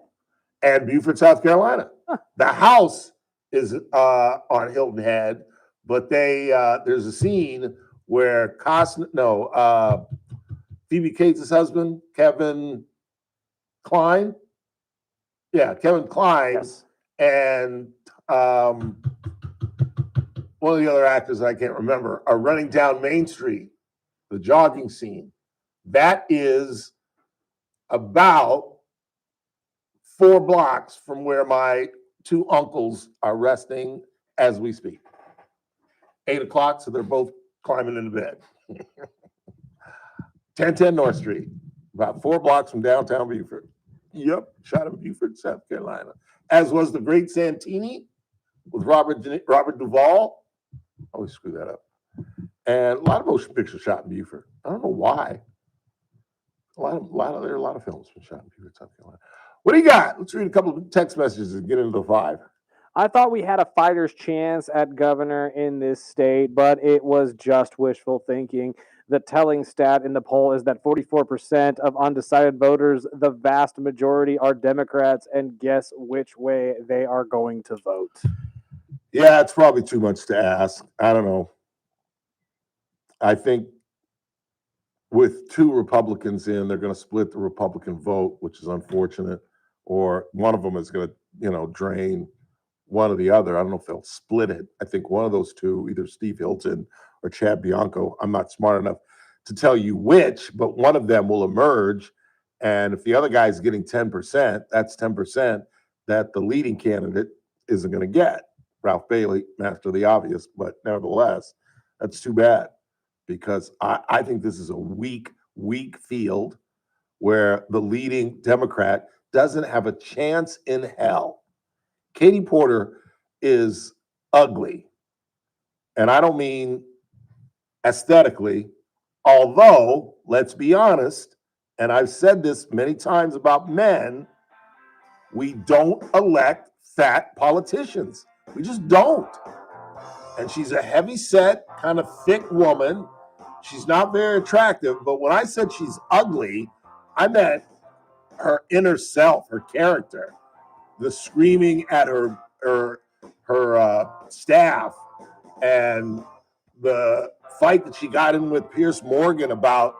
And Beaufort, South Carolina. Huh. The house is on Hilton Head, but there's a scene where Phoebe Cates' husband, Kevin Kline. Yeah, Kevin Kline. Yes. And one of the other actors that I can't remember are running down Main Street, the jogging scene. That is about 4 blocks from where my 2 uncles are resting as we speak. 8 o'clock, so they're both climbing into bed. 1010 North Street, about 4 blocks from downtown Beaufort. Yep, shot in Beaufort, South Carolina. As was the great Santini with Robert Duvall. I always screw that up. And a lot of motion pictures shot in Beaufort. I don't know why. There are a lot of films been shot in Beaufort, South Carolina. What do you got? Let's read a couple of text messages and get into the 5. I thought we had a fighter's chance at governor in this state, but it was just wishful thinking. The telling stat in the poll is that 44% of undecided voters, the vast majority, are Democrats, and guess which way they are going to vote. Yeah, it's probably too much to ask. I don't know. I think with two Republicans in, they're going to split the Republican vote, which is unfortunate, or one of them is going to, drain one or the other. I don't know if they'll split it. I think one of those two, either Steve Hilton or Chad Bianco, I'm not smart enough to tell you which, but one of them will emerge. And if the other guy's getting 10%, that's 10% that the leading candidate isn't going to get. Ralph Bailey, master of the obvious, but nevertheless, that's too bad, because I think this is a weak field where the leading Democrat doesn't have a chance in hell. Katie Porter is ugly. And I don't mean aesthetically, although, let's be honest, and I've said this many times about men, we don't elect fat politicians. We just don't. And she's a heavy-set, kind of thick woman. She's not very attractive, but when I said she's ugly, I meant her inner self, her character, the screaming at her staff, and the fight that she got in with Pierce Morgan about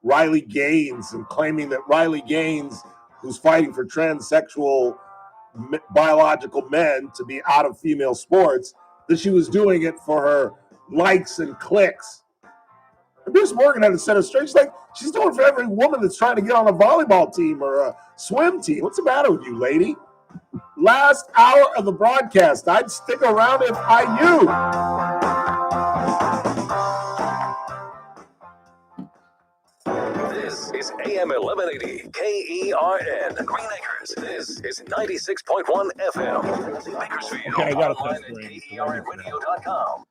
Riley Gaines, and claiming that Riley Gaines, who's fighting for transsexual biological men to be out of female sports, that she was doing it for her likes and clicks. And Pierce Morgan had to set her straight. She's like, she's doing it for every woman that's trying to get on a volleyball team or a swim team. What's the matter with you, lady? Last hour of the broadcast. I'd stick around if I knew. This is AM 1180 KERN Green Acres. This is 96.1 FM Bakersfield. Okay, I got online at KERNradio.com.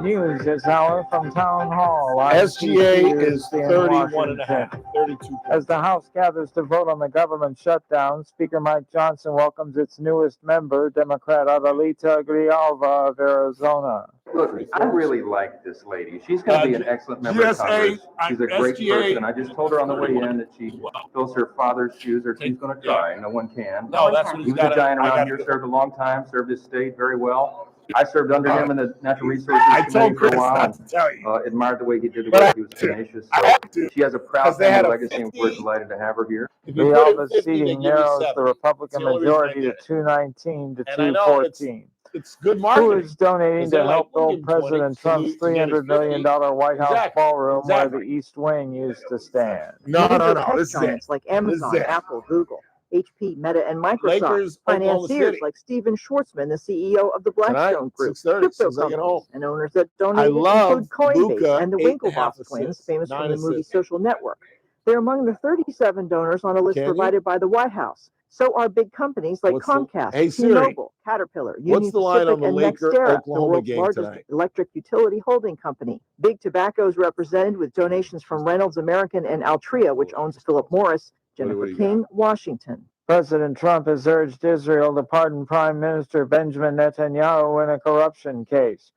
News this hour from Town Hall. SGA is in 31.5, 32. As the House gathers to vote on the government shutdown, Speaker Mike Johnson welcomes its newest member, Democrat Adelita Grijalva of Arizona. Look, I really like this lady. She's going to be an excellent member of Congress. She's a great person. I just told her on the way in that she fills her father's shoes, or she's going to try. No one can. No, that's what he was a giant around here, served a long time, served his state very well. I served under him in the Natural Resources Committee for a while. Admired the way he did the work. He was tenacious. So she has a proud family legacy, and we're delighted to have her here. Grijalva's seating narrows the Republican majority to 219 to 214. It's good marketing. Who is donating to help build President Trump's $300 million White House ballroom where the East Wing used to stand? No. Tech giants like Amazon, Apple, Google, HP, Meta, and Microsoft. Lakers, Financiers like Steven Schwartzman, the CEO of the Blackstone Group. Crypto companies and owners that donated include Coinbase and the Winklevoss twins, famous from the movie Social Network. They're among the 37 donors on a list provided by the White House. So are big companies like Comcast, T-Mobile, Caterpillar, Union Pacific, and NextEra, the world's largest electric utility holding company. Big Tobacco is represented with donations from Reynolds American and Altria, which owns Philip Morris. Jennifer King, Washington. President Trump has urged Israel to pardon Prime Minister Benjamin Netanyahu in a corruption case.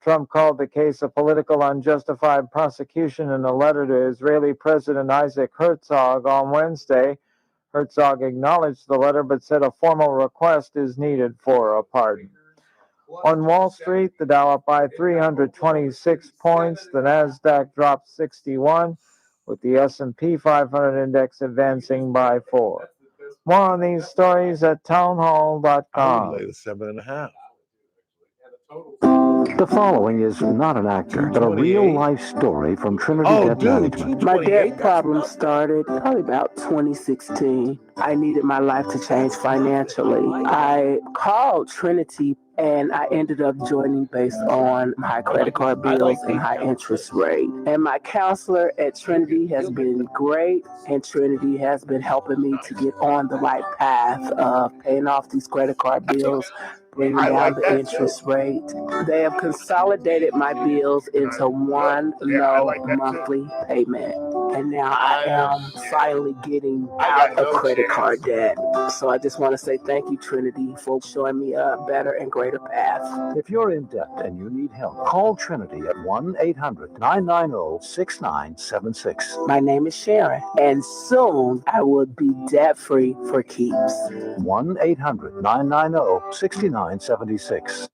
Trump called the case a political unjustified prosecution in a letter to Israeli President Isaac Herzog on Wednesday. Herzog acknowledged the letter but said a formal request is needed for a pardon. On Wall Street, the Dow up by 326 points, the Nasdaq dropped 61, with the S&P 500 index advancing by 4. More on these stories at townhall.com. I would lay the 7.5. The following is not an actor, but a real-life story from Trinity Debt Management. My debt problem started probably about 2016. I needed my life to change financially. I called Trinity, and I ended up joining based on high credit card bills and high interest rate. And my counselor at Trinity has been great, and Trinity has been helping me to get on the right path of paying off these credit card bills, bringing down the interest rate. They have consolidated my bills into one low monthly payment. And now I am finally getting out of credit card debt. So I just want to say thank you, Trinity, for showing me a better and greater path. If you're in debt and you need help, call Trinity at 1-800-990-6976. My name is Sharon, and soon I will be debt-free for keeps. 1-800-990-6976.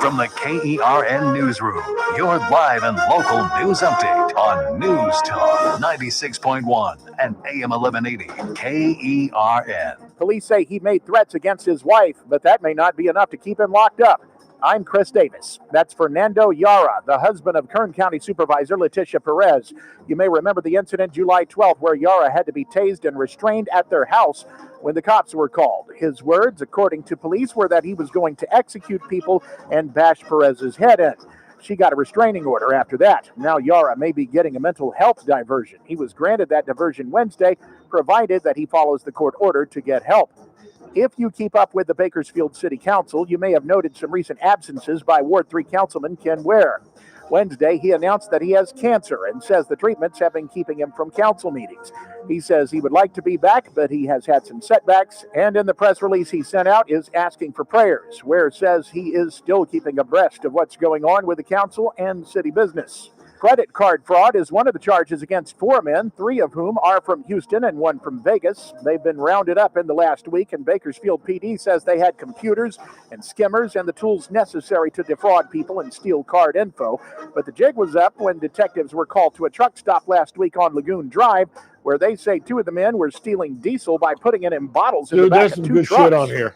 From the KERN Newsroom, your live and local news update on News Talk 96.1 and AM 1180 KERN. Police say he made threats against his wife, but that may not be enough to keep him locked up. I'm Chris Davis. That's Fernando Yara, the husband of Kern County Supervisor Leticia Perez. You may remember the incident July 12th where Yara had to be tased and restrained at their house when the cops were called. His words, according to police, were that he was going to execute people and bash Perez's head in. She got a restraining order after that. Now Yara may be getting a mental health diversion. He was granted that diversion Wednesday, provided that he follows the court order to get help. If you keep up with the Bakersfield City Council, you may have noted some recent absences by Ward 3 Councilman Ken Ware. Wednesday, he announced that he has cancer and says the treatments have been keeping him from council meetings. He says he would like to be back, but he has had some setbacks, and in the press release he sent out is asking for prayers. Ware says he is still keeping abreast of what's going on with the council and city business. Credit card fraud is one of the charges against 4 men, 3 of whom are from Houston and 1 from Vegas. They've been rounded up in the last week, and Bakersfield PD says they had computers and skimmers and the tools necessary to defraud people and steal card info. But the jig was up when detectives were called to a truck stop last week on Lagoon Drive, where they say 2 of the men were stealing diesel by putting it in bottles in the back of 2 good trucks. shit on here.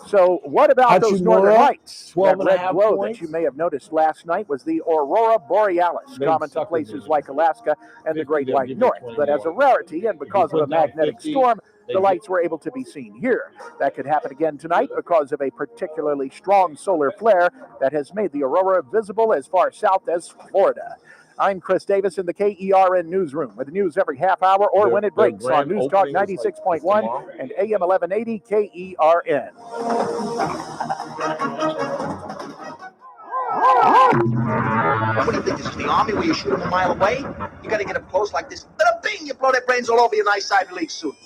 So what about those northern lights? That 12.5 red glow points. that you may have noticed last night was the Aurora Borealis, common to places like Alaska and the Great White North. But as a rarity and because of a magnetic storm, the lights were able to be seen here. That could happen again tonight because of a particularly strong solar flare that has made the aurora visible as far south as Florida. I'm Chris Davis in the KERN Newsroom with the news every half hour or when it breaks on News Talk 96.1 and AM 1180 KERN. What do you think, this is the Army where you shoot them a mile away? You gotta get up close like this. Bada bing, you blow their brains all over your nice Ivy League suit.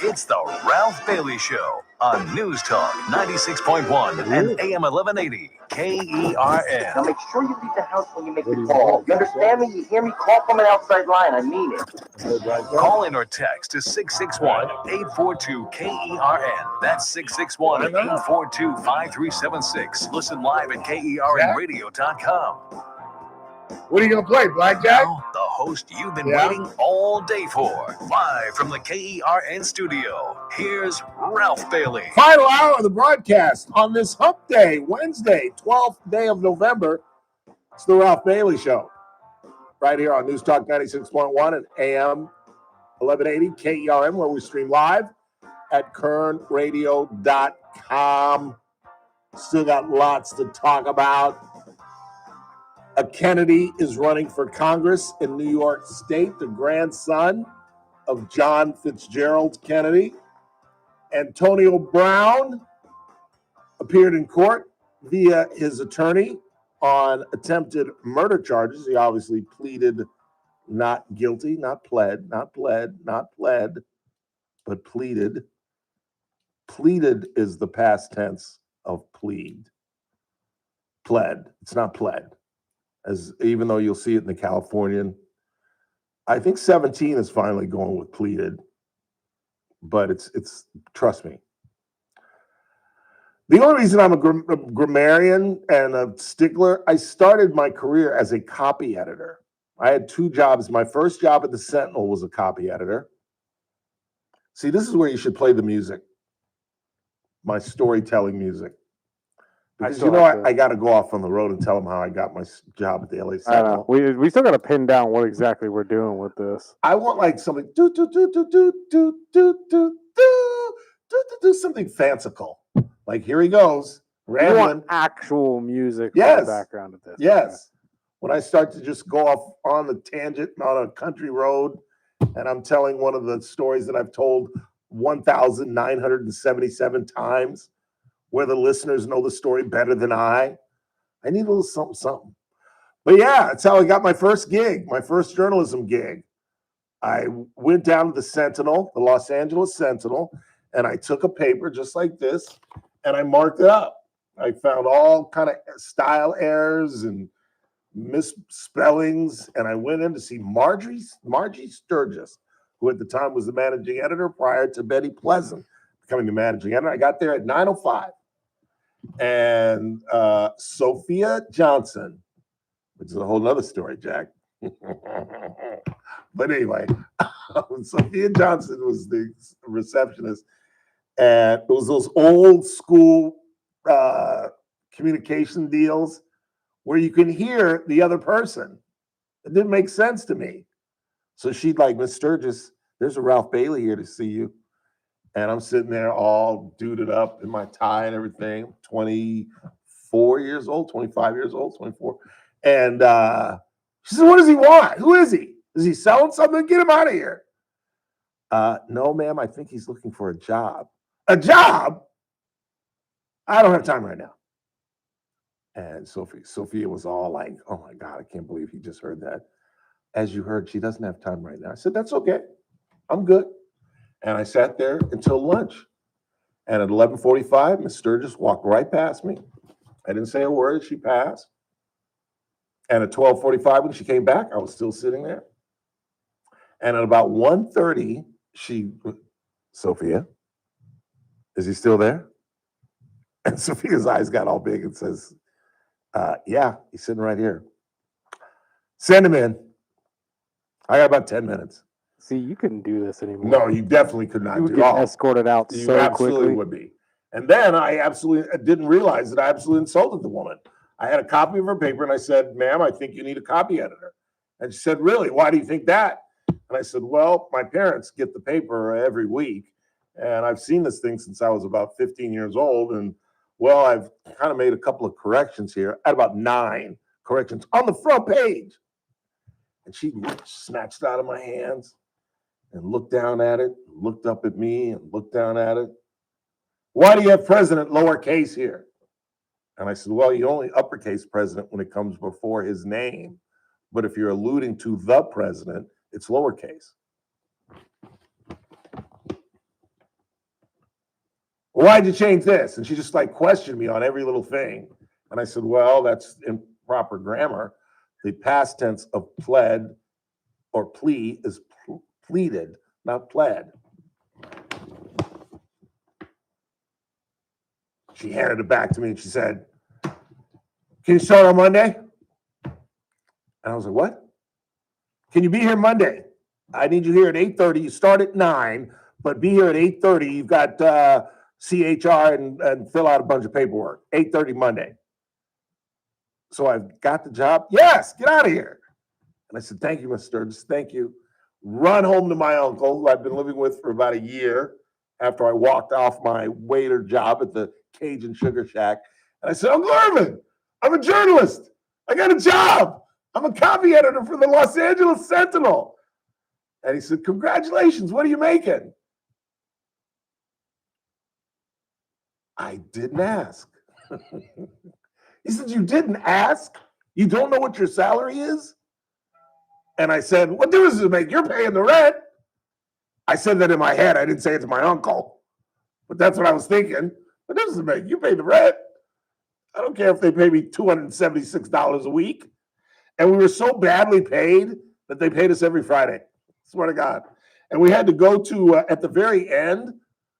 It's the Ralph Bailey Show on News Talk 96.1 and AM 1180 KERN. Now make sure you leave the house when you make the call. You understand me? You hear me? Call from an outside line. I mean it. Call in or text to 661-842-KERN. That's 661-842-5376. Listen live at KERNradio.com. What are you going to play, Blackjack? Now, the host you've been waiting all day for. Live from the KERN studio, here's Ralph Bailey. Final hour of the broadcast on this hump day, Wednesday, 12th day of November. It's the Ralph Bailey Show. Right here on News Talk 96.1 and AM 1180 KERN, where we stream live at kernradio.com. Still got lots to talk about. A Kennedy is running for Congress in New York State, the grandson of John Fitzgerald Kennedy. Antonio Brown appeared in court via his attorney on attempted murder charges. He obviously pleaded not guilty, not pled, but pleaded. Pleaded is the past tense of plead. Pled. It's not pled. Even though you'll see it in the Californian. I think 17 is finally going with pleaded, but it's trust me. The only reason I'm a grammarian and a stickler, I started my career as a copy editor. I had 2 jobs. My first job at the Sentinel was a copy editor. See, this is where you should play the music, my storytelling music. Because I got to go off on the road and tell them how I got my job at the LA Sentinel. We still got to pin down what exactly we're doing with this. I want like something do something fanciful. Like here he goes, rambling. You want actual music in the background of this. Yes. Okay. When I start to just go off on the tangent on a country road, and I'm telling one of the stories that I've told 1,977 times, where the listeners know the story better than I need a little something, something. But yeah, that's how I got my first gig, my first journalism gig. I went down to the Sentinel, the Los Angeles Sentinel, and I took a paper just like this, and I marked it up. I found all kind of style errors and misspellings, and I went in to see Margie Sturgis, who at the time was the managing editor prior to Betty Pleasant becoming the managing editor. I got there at 9:05, and Sophia Johnson, which is a whole nother story, Jack. But anyway, Sophia Johnson was the receptionist, and it was those old school communication deals where you can hear the other person. It didn't make sense to me. So she'd like, Miss Sturgis, there's a Ralph Bailey here to see you. And I'm sitting there all duded up in my tie and everything, 24 years old, 25 years old, 24. And she said, what does he want? Who is he? Is he selling something? Get him out of here. No, ma'am, I think he's looking for a job. A job? I don't have time right now. And Sophia was all like, oh my God, I can't believe he just heard that. As you heard, she doesn't have time right now. I said, that's okay. I'm good. And I sat there until lunch. And at 11:45, Miss Sturgis walked right past me. I didn't say a word. She passed. And at 12:45, when she came back, I was still sitting there. And at about 1:30, Sophia, is he still there? And Sophia's eyes got all big and says, yeah, he's sitting right here. Send him in. I got about 10 minutes. See, you couldn't do this anymore. No, you definitely could not you do would all. get escorted out You so absolutely quickly. would be. And then I absolutely didn't realize that I absolutely insulted the woman. I had a copy of her paper and I said, ma'am, I think you need a copy editor. And she said, really? Why do you think that? And I said, well, my parents get the paper every week. And I've seen this thing since I was about 15 years old. And well, I've kind of made a couple of corrections here. I had about 9 corrections on the front page. And she snatched it out of my hands and looked down at it, looked up at me and looked down at it. Why do you have president lowercase here? And I said, well, you only uppercase president when it comes before his name. But if you're alluding to the president, it's lowercase. Why'd you change this? And she just like questioned me on every little thing. And I said, well, that's improper grammar. The past tense of pled or plea is pleaded, not pled. She handed it back to me and she said, can you start on Monday? And I was like, what? Can you be here Monday? I need you here at 8:30. You start at 9, but be here at 8:30. You've got CHR and fill out a bunch of paperwork. 8:30 Monday. So I've got the job. Yes, get out of here. And I said, thank you, Mr. Sturgis. Thank you. Run home to my uncle, who I've been living with for about a year after I walked off my waiter job at the Cajun Sugar Shack. And I said, Uncle Irvin, I'm a journalist. I got a job. I'm a copy editor for the Los Angeles Sentinel. And he said, congratulations. What are you making? I didn't ask. He said, you didn't ask? You don't know what your salary is? And I said, what difference does it make? You're paying the rent. I said that in my head. I didn't say it to my uncle. But that's what I was thinking. What difference does it make? You pay the rent. I don't care if they pay me $276 a week. And we were so badly paid that they paid us every Friday. Swear to God. And we had to go to, at the very end,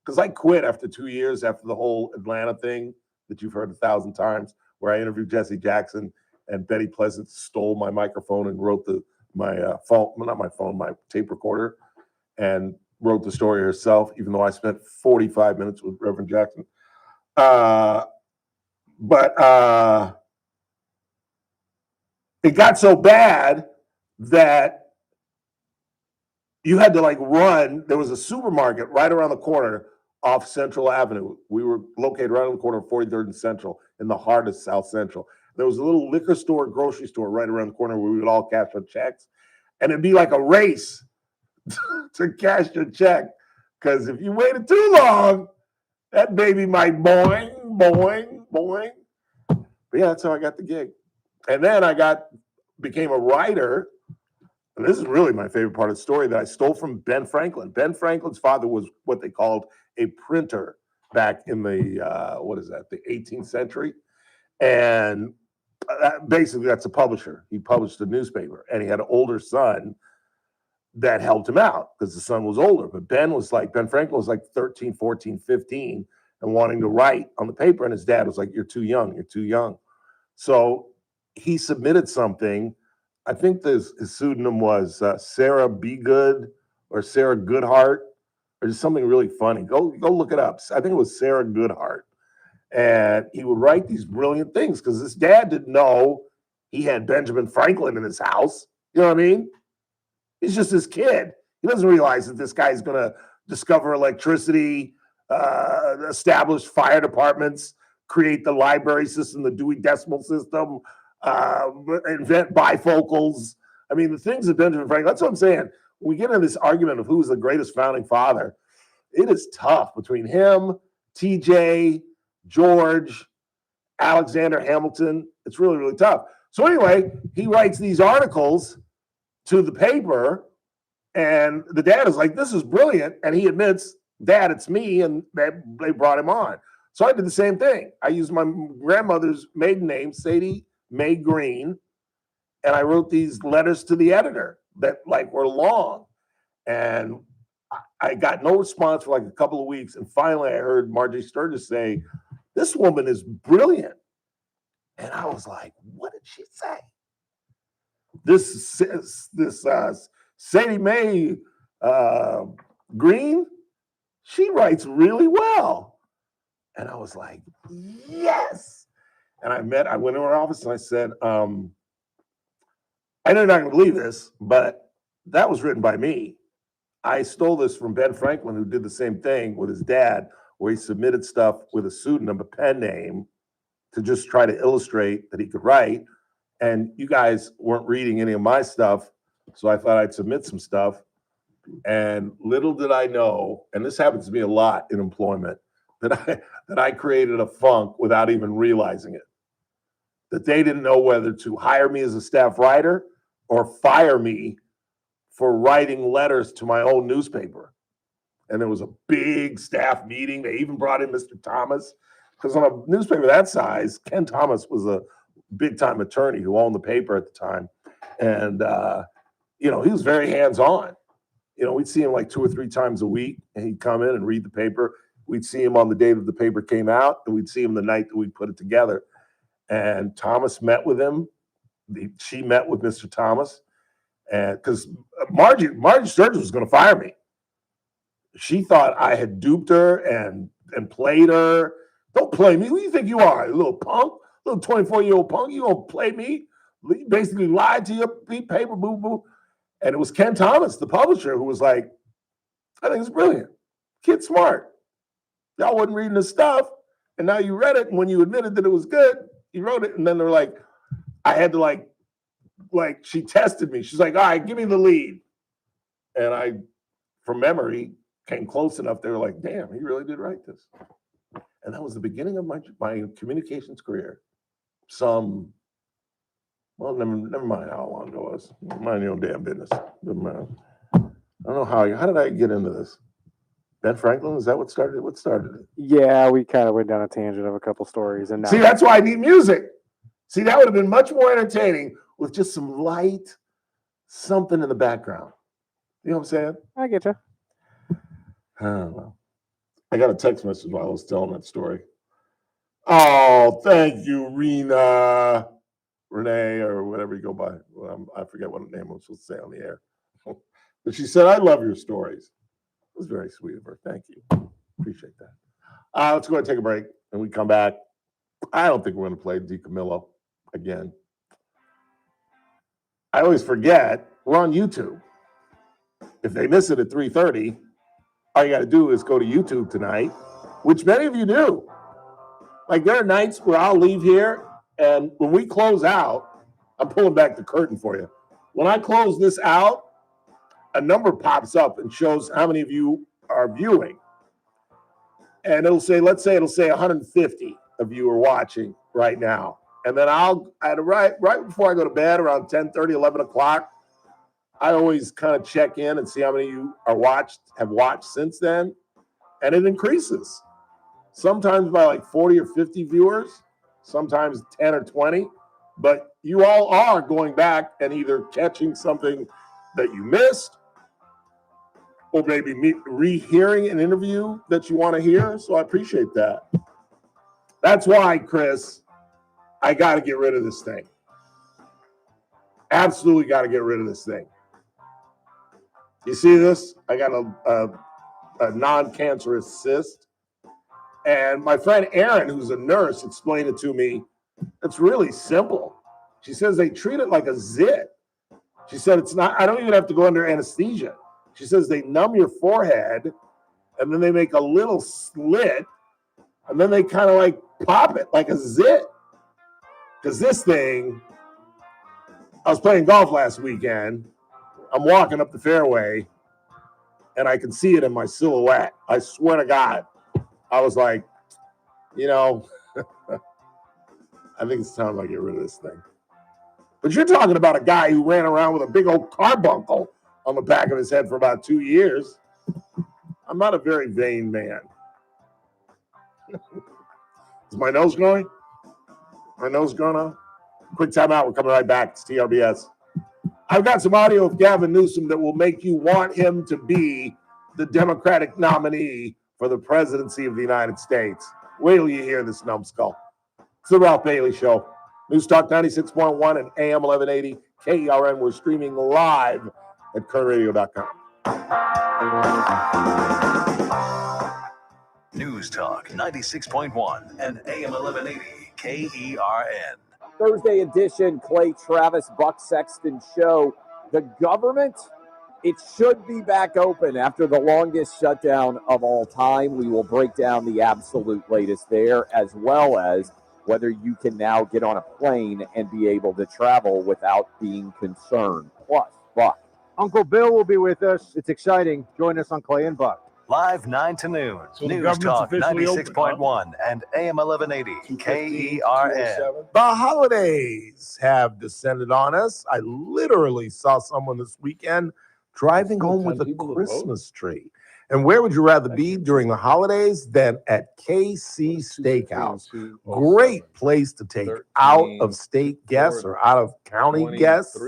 because I quit after 2 years after the whole Atlanta thing that you've heard 1,000 times, where I interviewed Jesse Jackson and Betty Pleasant stole my microphone and wrote my tape recorder and wrote the story herself, even though I spent 45 minutes with Reverend Jackson. But it got so bad that you had to like run. There was a supermarket right around the corner off Central Avenue. We were located right on the corner of 43rd and Central in the heart of South Central. There was a little liquor store, grocery store right around the corner where we would all cash our checks. And it'd be like a race to cash your check. Because if you waited too long, That baby might boing, boing, boing. But yeah, that's how I got the gig. And then became a writer. And this is really my favorite part of the story that I stole from Ben Franklin. Ben Franklin's father was what they called a printer back in the, the 18th century. And basically that's a publisher. He published a newspaper and he had an older son that helped him out because the son was older. But Ben Franklin was like 13, 14, 15 and wanting to write on the paper. And his dad was like, you're too young. So he submitted something. I think his pseudonym was Sarah Be Good or Sarah Goodhart or just something really funny. Go look it up. I think it was Sarah Goodhart. And he would write these brilliant things because his dad didn't know he had Benjamin Franklin in his house. You know what I mean? He's just his kid. He doesn't realize that this guy's going to discover electricity, establish fire departments, create the library system, the Dewey Decimal System, invent bifocals. I mean, the things that Benjamin Franklin, that's what I'm saying. When we get into this argument of who's the greatest founding father, it is tough between him, TJ, George, Alexander Hamilton. It's really, really tough. So anyway, he writes these articles to the paper, and the dad is like, this is brilliant. And he admits, Dad, it's me. And they brought him on. So I did the same thing. I used my grandmother's maiden name, Sadie Mae Green, and I wrote these letters to the editor that were long. And I got no response for a couple of weeks. And finally I heard Marjorie Sturgis say, this woman is brilliant. And I was like, what did she say? This Sadie Mae Green, she writes really well. And I was like, yes. And I went to her office and I said, I know you're not going to believe this, but that was written by me. I stole this from Ben Franklin, who did the same thing with his dad, where he submitted stuff with a pseudonym, a pen name, to just try to illustrate that he could write. And you guys weren't reading any of my stuff, so I thought I'd submit some stuff. And little did I know, and this happens to me a lot in employment, that I created a funk without even realizing it. That they didn't know whether to hire me as a staff writer or fire me for writing letters to my own newspaper. And there was a big staff meeting. They even brought in Mr. Thomas, because on a newspaper that size, Ken Thomas was a big-time attorney who owned the paper at the time. And, he was very hands-on. We'd see him 2 or 3 times a week, and he'd come in and read the paper. We'd see him on the day that the paper came out, and we'd see him the night that we put it together. And Thomas met with him. She met with Mr. Thomas, and because Margie Sturgis was going to fire me. She thought I had duped her and played her. Don't play me. Who do you think you are, a little punk, little 24-year-old punk? You gonna play me? You basically lied to your paper, boo boo. And it was Ken Thomas, the publisher, who was like, I think it's brilliant. Kid's smart. Y'all wasn't reading the stuff, and now you read it, and when you admitted that it was good, you wrote it, and then they're like, I had to she tested me. She's like, all right, give me the lead. And I, from memory, came close enough. They were like, damn, he really did write this. And that was the beginning of my communications career. Never mind how long ago it was. Mind your own damn business. I don't know how did I get into this? Ben Franklin, is that what started it? What started it? Yeah, we kind of went down a tangent of a couple stories. And now see, that's why I need music. See, that would have been much more entertaining with just some light, something in the background. You know what I'm saying? I get you. I don't know. I got a text message while I was telling that story. Oh, thank you, Renee, or whatever you go by. I forget what name I'm supposed to say on the air. But she said, I love your stories. It was very sweet of her. Thank you. Appreciate that. Let's go ahead and take a break, and we come back. I don't think we're going to play DiCamillo again. I always forget we're on YouTube. If they miss it at 3:30, all you got to do is go to YouTube tonight, which many of you do. There are nights where I'll leave here, and when we close out, I'm pulling back the curtain for you. When I close this out, a number pops up and shows how many of you are viewing. and it'll say 150 of you are watching right now. And then right before I go to bed around 10:30, 11 o'clock, I always kind of check in and see how many of you have watched since then. And it increases. Sometimes by like 40 or 50 viewers, sometimes 10 or 20. But you all are going back and either catching something that you missed or maybe rehearing an interview that you want to hear. So I appreciate that. That's why, Chris, I got to get rid of this thing. Absolutely got to get rid of this thing. You see this? I got a non-cancerous cyst. And my friend Erin, who's a nurse, explained it to me. It's really simple. She says they treat it like a zit. She said it's not, I don't even have to go under anesthesia. She says they numb your forehead and then they make a little slit and then they kind of like pop it like a zit. Because this thing, I was playing golf last weekend. I'm walking up the fairway and I can see it in my silhouette. I swear to God. I was like, I think it's time I get rid of this thing. But you're talking about a guy who ran around with a big old carbuncle on the back of his head for about 2 years. I'm not a very vain man. Is my nose growing? My nose growing on? Quick time out. We're coming right back. It's TRBS. I've got some audio of Gavin Newsom that will make you want him to be the Democratic nominee for the presidency of the United States. Wait till you hear this numbskull. It's the Ralph Bailey Show. News Talk 96.1 and AM 1180 KERN. We're streaming live at kernradio.com. News Talk 96.1 and AM 1180 KERN. Thursday edition, Clay Travis, Buck Sexton Show. The government, it should be back open after the longest shutdown of all time. We will break down the absolute latest there, as well as whether you can now get on a plane and be able to travel without being concerned. Plus, Buck. Uncle Bill will be with us. It's exciting. Join us on Clay and Buck. Live 9 to noon. So the News Talk government's officially 96.1 and AM 1180 KERN. The holidays have descended on us. I literally saw someone this weekend driving home with a Christmas tree. And where would you rather be during the holidays than at KC Steakhouse? Great place to take out-of-state guests or out-of-county guests.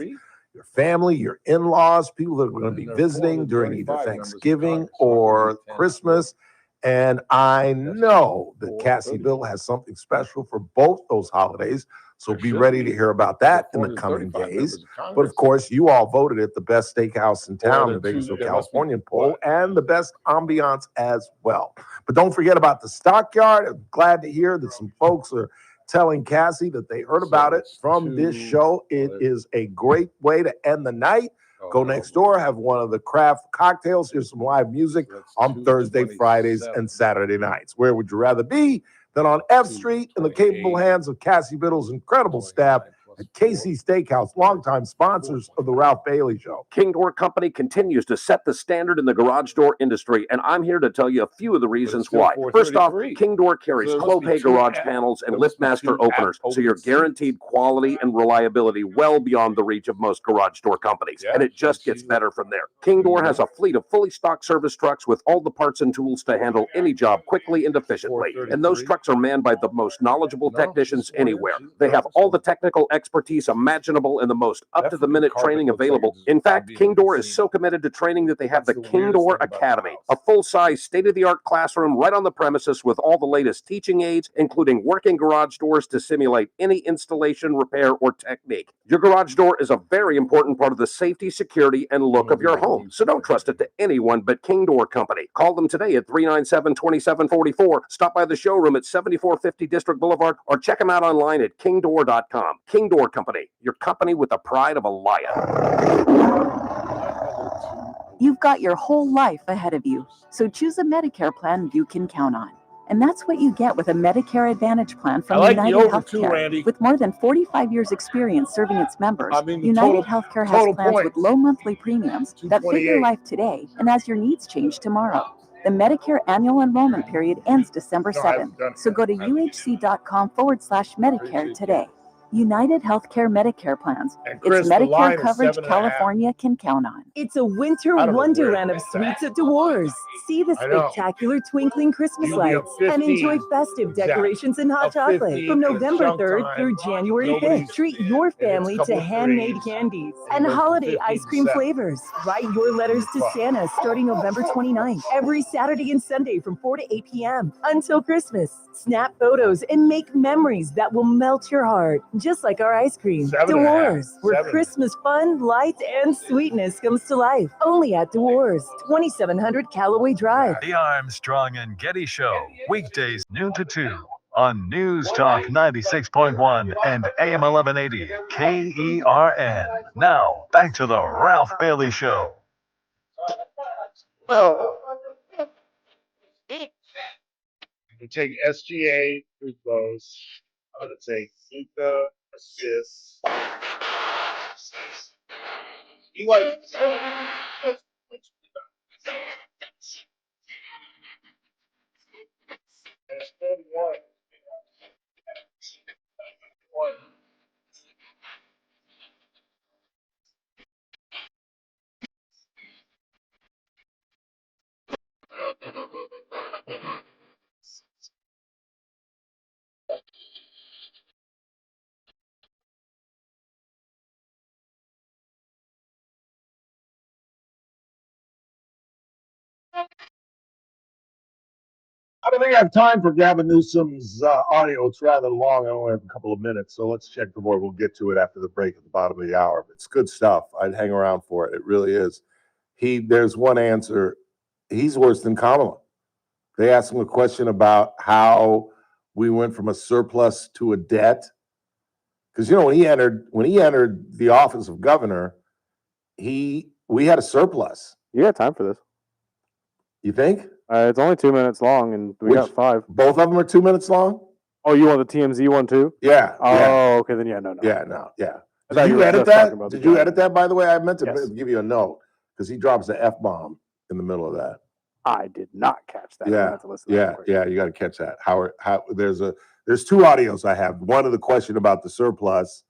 Your family, your in-laws, people that are going to be visiting during either Thanksgiving or Christmas. And I know that Cassie Bill has something special for both those holidays. So be ready to hear about that in the coming days. But of course, you all voted it the best steakhouse in town, the Bakersfield, California poll, and the best ambiance as well. But don't forget about the Stockyard. I'm glad to hear that some folks are telling Cassie that they heard about it from this show. It is a great way to end the night. Go next door, have one of the craft cocktails, hear some live music on Thursday, Fridays, and Saturday nights. Where would you rather be than on F Street in the capable hands of Cassie Biddle's incredible staff at KC Steakhouse, longtime sponsors of the Ralph Bailey Show. King Door Company continues to set the standard in the garage door industry, and I'm here to tell you a few of the reasons why. First off, King Door carries Clopay garage panels and LiftMaster openers, so you're guaranteed quality and reliability well beyond the reach of most garage door companies, and it just gets better from there. King Door has a fleet of fully stocked service trucks with all the parts and tools to handle any job quickly and efficiently, and those trucks are manned by the most knowledgeable technicians anywhere. They have all the technical expertise imaginable and the most up-to-the-minute training available. In fact, King Door is so committed to training that they have the King Door Academy, a full-size, state-of-the-art classroom right on the premises with all the latest teaching aids, including working garage doors to simulate any installation, repair, or technique. Your garage door is a very important part of the safety, security, and look of your home, so don't trust it to anyone but King Door Company. Call them today at 397-2744, stop by the showroom at 7450 District Boulevard, or check them out online at kingdoor.com. King Door Company, your company with the pride of a lion. You've got your whole life ahead of you, so choose a Medicare plan you can count on. And that's what you get with a Medicare Advantage plan from United Healthcare. With more than 45 years experience serving its members, United Healthcare has plans with low monthly premiums that fit your life today and as your needs change tomorrow. The Medicare annual enrollment period ends December 7th, so go to uhc.com/Medicare today. United Healthcare Medicare plans. It's Medicare coverage California can count on. It's a winter wonderland of sweets at DeWars. See the spectacular twinkling Christmas lights and enjoy festive decorations and hot chocolate from November 3rd through January 5th. Treat your family to handmade candies and holiday ice cream flavors. Write your letters to Santa starting November 29th, every Saturday and Sunday from 4 to 8 p.m. until Christmas. Snap photos and make memories that will melt your heart, just like our ice cream. DeWars, where Christmas fun, light, and sweetness comes to life. Only at DeWars, 2700 Callaway Drive. The Armstrong and Getty Show, weekdays noon to 2 on News Talk 96.1 and AM 1180 KERN. Now, back to the Ralph Bailey Show. Well, you take SGA free throws. I'm going to take Luka assists. He like I don't think I have time for Gavin Newsom's audio. It's rather long. I only have a couple of minutes, so let's check the board. We'll get to it after the break at the bottom of the hour. But it's good stuff. I'd hang around for it. It really is. There's one answer. He's worse than Kamala. They asked him a question about how we went from a surplus to a debt. Because when he entered the office of governor, we had a surplus. You got time for this? You think? It's only 2 minutes long, and we got 5. Both of them are 2 minutes long? Oh, you want the TMZ one too? Yeah. Oh, okay. Then no. Yeah, no. Yeah. Did you edit that? Did you edit that, by the way? I meant to give you a note because he drops the F-bomb in the middle of that. I did not catch that. Yeah. You got to catch that. There's 2 audios I have. One of the question about the surplus,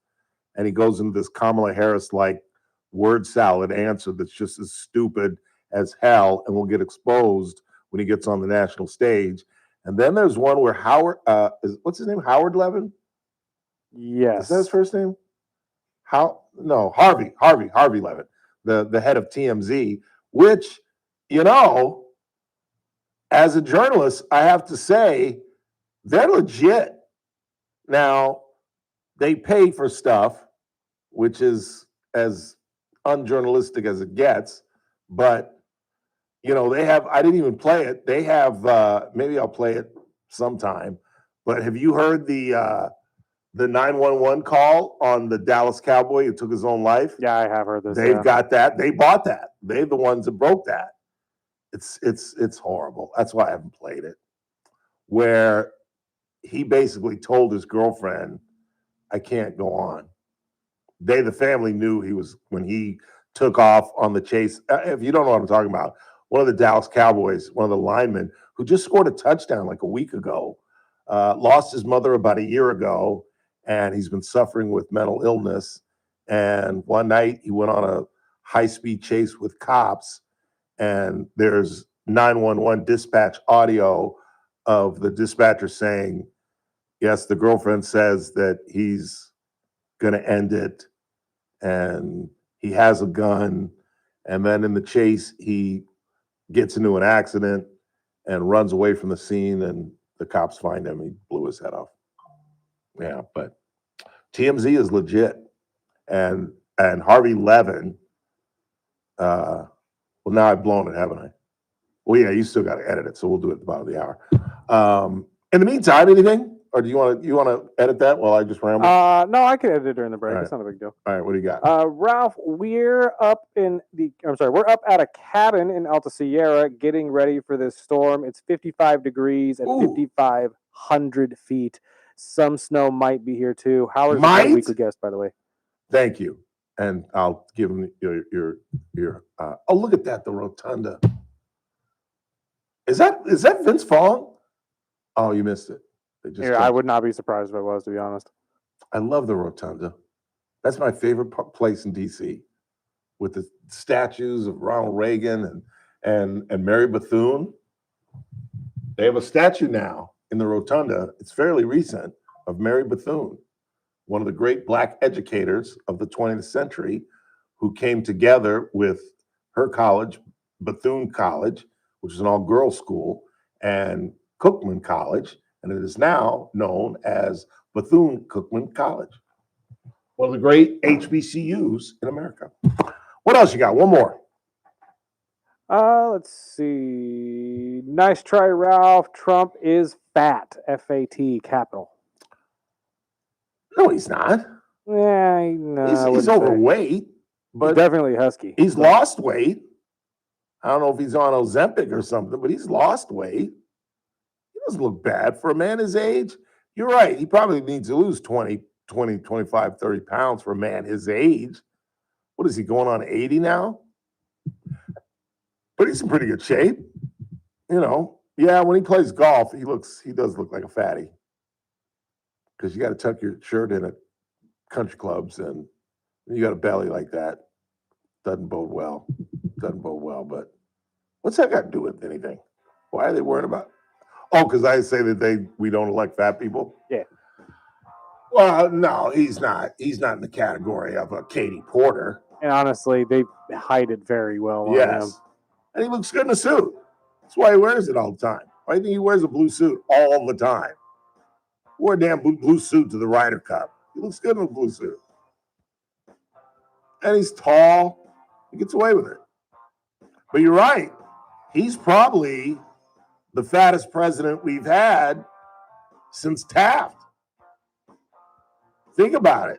and he goes into this Kamala Harris-like word salad answer that's just as stupid as hell and will get exposed when he gets on the national stage. And then there's one where Howard, what's his name? Howard Levin? Yes. Is that his first name? Harvey Levin, the head of TMZ, which, as a journalist, I have to say, they're legit. Now, they pay for stuff, which is as unjournalistic as it gets, but they have, I didn't even play it. They have, maybe I'll play it sometime, but have you heard the 911 call on the Dallas Cowboy who took his own life? Yeah, I have heard this. They've got that. They bought that. They're the ones that broke that. It's horrible. That's why I haven't played it. Where he basically told his girlfriend, I can't go on. The family knew when he took off on the chase. If you don't know what I'm talking about, one of the Dallas Cowboys, one of the linemen who just scored a touchdown like a week ago, lost his mother about a year ago, and he's been suffering with mental illness. And one night he went on a high-speed chase with cops, and there's 911 dispatch audio of the dispatcher saying, yes, the girlfriend says that he's going to end it, and he has a gun. And then in the chase, he gets into an accident and runs away from the scene, and the cops find him. He blew his head off. Yeah, but TMZ is legit. And Harvey Levin, well, now I've blown it, haven't I? Well, yeah, you still got to edit it, so we'll do it at the bottom of the hour. In the meantime, anything? Or do you want to edit that while I just ramble? No, I can edit it during the break. It's not a big deal. All right, what do you got? Ralph, we're up at a cabin in Alta Sierra getting ready for this storm. It's 55 degrees at 5,500 feet. Some snow might be here too. Howard's a weekly guest, by the way. Thank you. And I'll give him your oh, look at that, the rotunda. Is that Vince Vaughn? Oh, you missed it. Yeah, I would not be surprised if it was, to be honest. I love the Rotunda. That's my favorite place in D.C. with the statues of Ronald Reagan and Mary Bethune. They have a statue now in the Rotunda. It's fairly recent, of Mary Bethune, one of the great Black educators of the 20th century, who came together with her college, Bethune College, which is an all-girls school, and Cookman College, and it is now known as Bethune-Cookman College. One of the great HBCUs in America. What else you got? One more. Let's see. Nice try, Ralph. Trump is fat. F-A-T, capital. No, he's not. Yeah, no, he's overweight, but he's definitely husky. He's lost weight. I don't know if he's on Ozempic or something, but he's lost weight. He doesn't look bad for a man his age. You're right. He probably needs to lose 20, 25, 30 pounds for a man his age. What is he, going on 80 now? But he's in pretty good shape. You know, yeah, when he plays golf, he does look like a fatty. Because you got to tuck your shirt in at country clubs, and you got a belly like that. Doesn't bode well. But what's that got to do with anything? Why are they worried about? Oh, because I say that we don't elect fat people? Yeah. Well, no, he's not. He's not in the category of a Katie Porter. And honestly, they hide it very well on him. And he looks good in a suit. That's why he wears it all the time. Why do you think he wears a blue suit all the time? Wore a damn blue suit to the Ryder Cup. He looks good in a blue suit. And he's tall. He gets away with it. But you're right. He's probably the fattest president we've had since Taft. Think about it.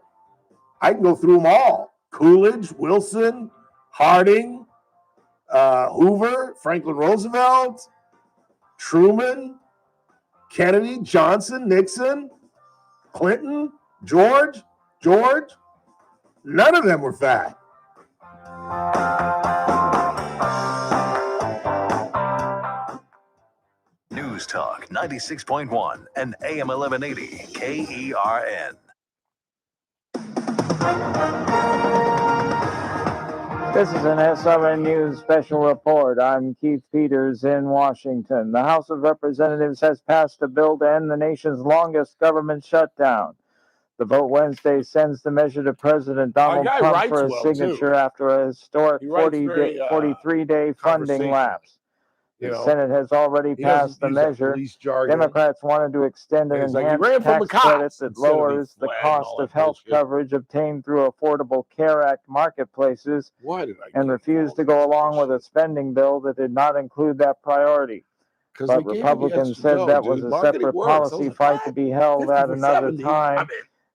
I can go through them all. Coolidge, Wilson, Harding, Hoover, Franklin Roosevelt, Truman, Kennedy, Johnson, Nixon, Clinton, George. None of them were fat. News Talk 96.1 and AM 1180 KERN. This is an SRN News special report. I'm Keith Peters in Washington. The House of Representatives has passed a bill to end the nation's longest government shutdown. The vote Wednesday sends the measure to President Donald Trump for a signature after a historic 43-day funding lapse. The Senate has already passed the measure. Democrats wanted to extend an enhanced tax credit that lowers the cost of health coverage obtained through Affordable Care Act marketplaces and refused to go along with a spending bill that did not include that priority. But Republicans said that was a separate policy fight to be held at another time.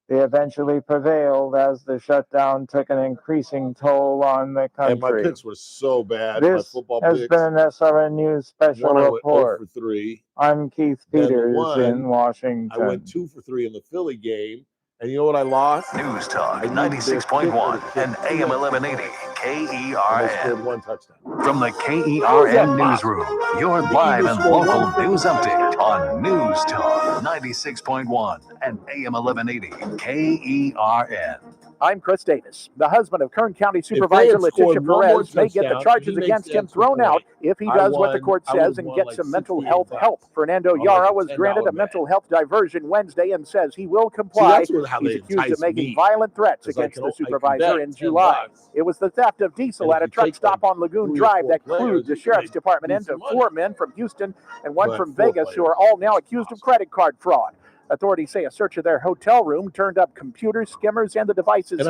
They eventually prevailed as the shutdown took an increasing toll on the country. And my picks were so bad. This has been an SRN News special report. 0 for 3. I'm Keith Peters in Washington. I went 2 for 3 in the Philly game. And you know what I lost? News Talk 96.1 and AM 1180 KERN. I scored 1 touchdown. From the KERN newsroom, your live and local news update on News Talk 96.1 and AM 1180 KERN. I'm Chris Davis. The husband of Kern County Supervisor Letitia Perez may get the charges against him thrown out if he does what the court says and gets some mental health help. Fernando Yara was granted a mental health diversion Wednesday and says he will comply. He's accused of making violent threats against the supervisor in July. It was the theft of diesel at a truck stop on Lagoon Drive that clued the sheriff's department into 4 men from Houston and 1 from Vegas who are all now accused of credit card fraud. Authorities say a search of their hotel room turned up computers, skimmers, and the devices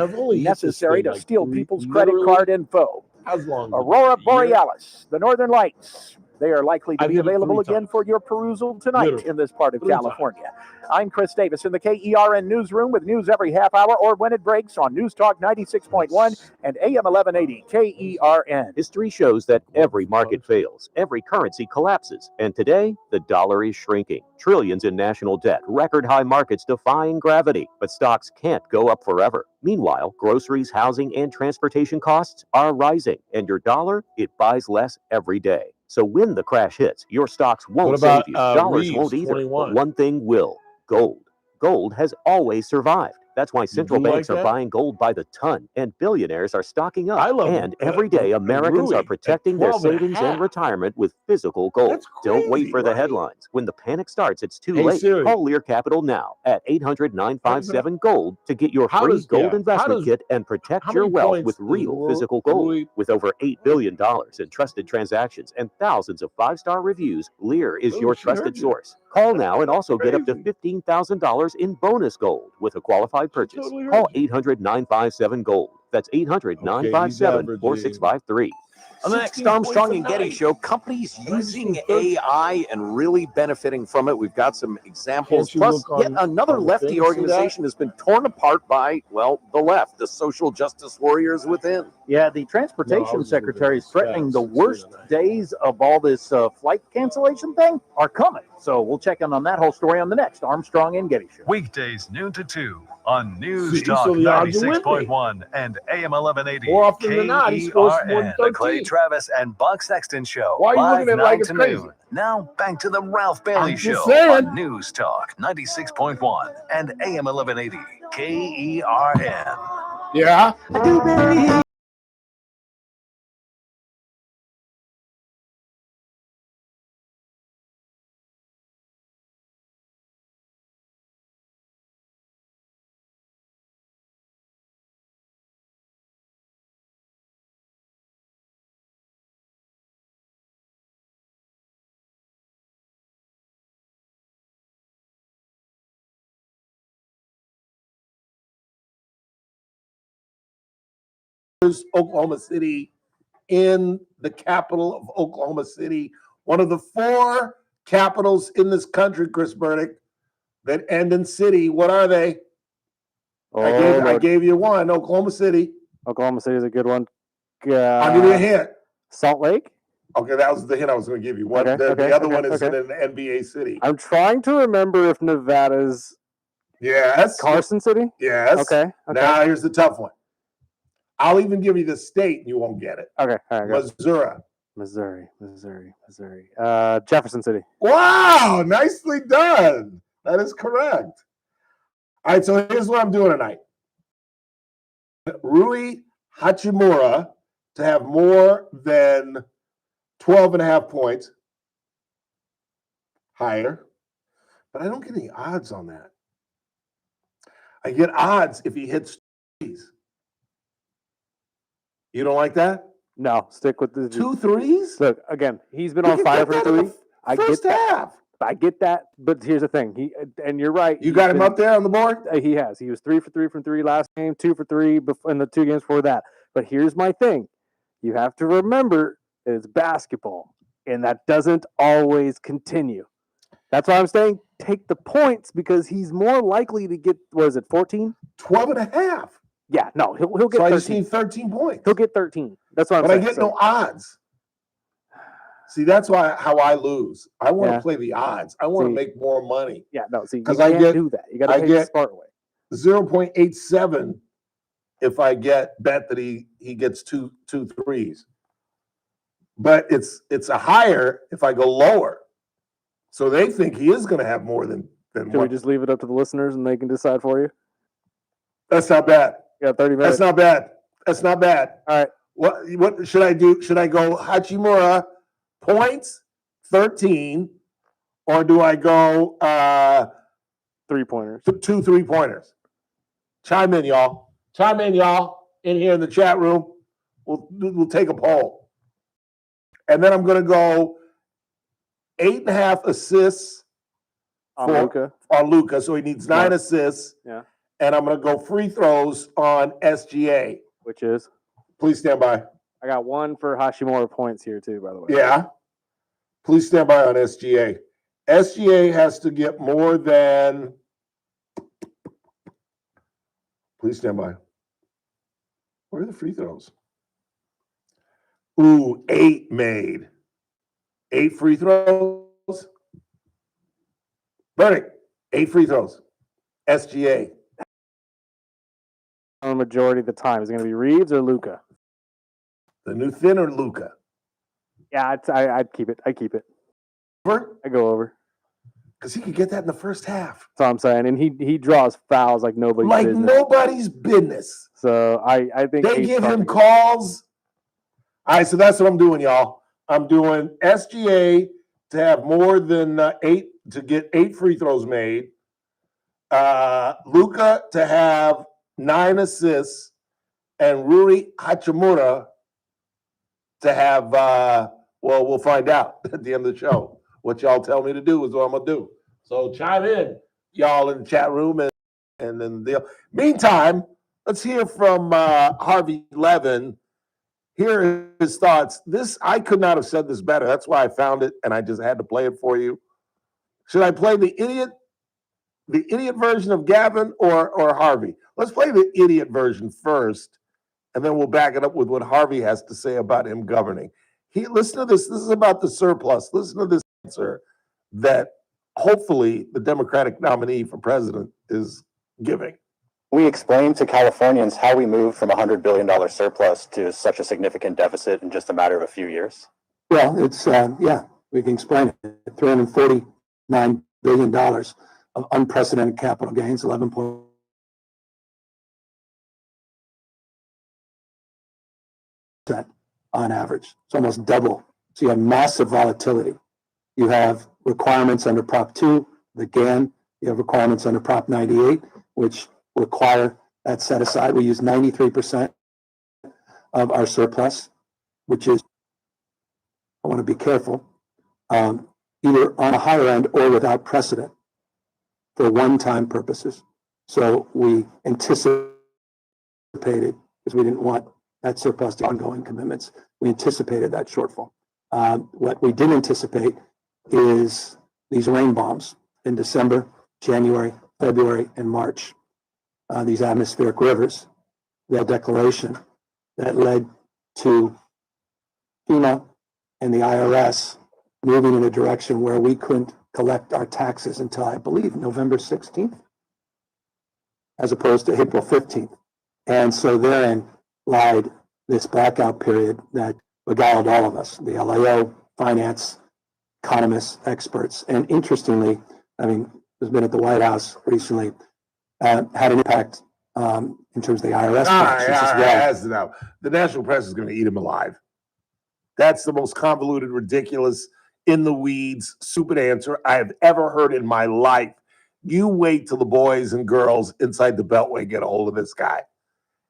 necessary to steal people's credit card info. Aurora Borealis, the Northern Lights. They are likely to be available again for your perusal tonight in this part of California. I'm Chris Davis in the KERN newsroom with news every half hour or when it breaks on News Talk 96.1 and AM 1180 KERN. History shows that every market fails, every currency collapses, and today the dollar is shrinking. trillions in national debt, record high markets defying gravity, but stocks can't go up forever. Meanwhile, groceries, housing, and transportation costs are rising, and your dollar, it buys less every day. So when the crash hits, your stocks won't save you. Dollars Reeves, won't either. 21? But one thing will: gold. Gold has always survived. That's why central do like banks are that? buying gold by the ton, and billionaires are stocking up. I love And every day, Americans are protecting their savings and retirement with physical gold. That's Don't wait crazy, for the right? headlines. When the panic starts, it's too Hey, late. Siri. Call Lear Capital now at 800-957-GOLD to get your How free does- gold yeah, how investment does- kit and protect how your many wealth points with does real physical gold. Rui- With over $8 billion in trusted transactions and thousands of five-star reviews, Lear is your she trusted heard you. source. Call now and also get up to crazy. $15,000 in bonus gold with a qualified purchase. totally heard Call you. 800-957-GOLD. That's 800-957-4653. On the next Armstrong and Getty show, companies using AI and really benefiting from it. We've got some examples. Can't you Plus, look yet on- another on the lefty thing, see organization has been torn apart by, well, the left, the social justice warriors within. Yeah, the transportation secretary is threatening the worst days of all this flight cancellation thing are coming. So we'll check in on that whole story on the next Armstrong and Getty show. Weekdays noon to 2 on News See, Talk so the odds are with me. 96.1 and AM 1180. More often than not, he scores more than KERN, The Clay 13. Travis and Buck Sexton Show. Why are you live looking at it 9 like it's to crazy? noon. Now back to the Ralph Bailey I'm Show just saying. on News Talk 96.1 and AM 1180. KERN. Yeah. Oklahoma City in the capital of Oklahoma City, one of the 4 capitals in this country, Chris Burdick, that end in city. What are they? I gave you one. Oklahoma City. Oklahoma City is a good one. I'll give you a hint. Salt Lake? Okay, that was the hint I was going to give you. One, Okay, the other okay, one is okay. in an NBA city. I'm trying to remember if Nevada's Yes. Carson City? Yes. Okay. Now here's the tough one. I'll even give you the state and you won't get it. Okay. All right. Missouri. Missouri. Jefferson City. Wow, nicely done. That is correct. All right, so here's what I'm doing tonight. Rui Hachimura to have more than 12 and a half points. Higher. But I don't get any odds on that. I get odds if he hits threes. You don't like that? No, stick with the 2 threes? Look, again, he's been on fire for 3. I get that. I get that, but here's the thing. And you're right. You got him up there on the board? He has. He was 3 for 3 from 3 last game, 2 for 3 in the 2 games before that. But here's my thing. You have to remember that it's basketball, and that doesn't always continue. That's why I'm saying take the points because he's more likely to get, 14? 12 and a half. Yeah, no, he'll get 13. So I just need 13 points. He'll get 13. That's what I'm saying. But I get no odds. See, that's how I lose. I want to play the odds. I want to make more money. Yeah, no, see, because I can't do that. You got to pay the smart way. 0.87 if I bet that he gets two threes. But it's a higher if I go lower. So they think he is going to have more than Can we just leave it up to the listeners and they can decide for you? That's not bad. You got 30 minutes. That's not bad. All right. What should I do? Should I go Hachimura points 13, or do I go 3-pointers? 2 3-pointers. Chime in, y'all. In here in the chat room. We'll take a poll. And then I'm going to go 8.5 assists on Luka. So he needs 9 assists. Yeah. And I'm going to go free throws on SGA. Which is? Please stand by. I got 1 for Hachimura points here too, by the way. Yeah. Please stand by on SGA. SGA has to get more than. Please stand by. Where are the free throws? Ooh, 8 made. 8 free throws. Verdict, 8 free throws. SGA. The majority of the time, is it going to be Reeves or Luka? The new thinner Luka. Yeah, I'd keep it. I keep it. I go over. Because he could get that in the first half. That's what I'm saying. And he draws fouls like nobody's business. Nobody's business. So I think they give him calls. All right, so that's what I'm doing, y'all. I'm doing SGA to have more than 8, to get 8 free throws made. Luka to have 9 assists, and Rui Hachimura to have, well, we'll find out at the end of the show. What y'all tell me to do is what I'm going to do. So chime in, y'all, in the chat room. And then meantime, let's hear from Harvey Levin. Here are his thoughts. I could not have said this better. That's why I found it, and I just had to play it for you. Should I play the idiot version of Gavin or Harvey? Let's play the idiot version first, and then we'll back it up with what Harvey has to say about him governing. Listen to this. This is about the surplus. Listen to this answer that hopefully the Democratic nominee for president is giving. We explained to Californians how we moved from a $100 billion surplus to such a significant deficit in just a matter of a few years. Well, it's, we can explain it. $349 billion of unprecedented capital gains, 11% on average. It's almost double. So you have massive volatility. You have requirements under Prop 2, the GAN. You have requirements under Prop 98, which require that set aside. We use 93% of our surplus, which is, I want to be careful, either on a higher end or without precedent for one-time purposes. So we anticipated, because we didn't want that surplus to ongoing commitments, we anticipated that shortfall. What we didn't anticipate is these rain bombs in December, January, February, and March. These atmospheric rivers, their declaration that led to FEMA and the IRS moving in a direction where we couldn't collect our taxes until, I believe, November 16th, as opposed to April 15th. And so therein lied this blackout period that beguiled all of us, the LAO, finance, economists, experts. And interestingly, I mean, has been at the White House recently, had an impact in terms of the IRS as well. The national press is going to eat him alive. That's the most convoluted, ridiculous, in the weeds, stupid answer I have ever heard in my life. You wait till the boys and girls inside the Beltway get a hold of this guy.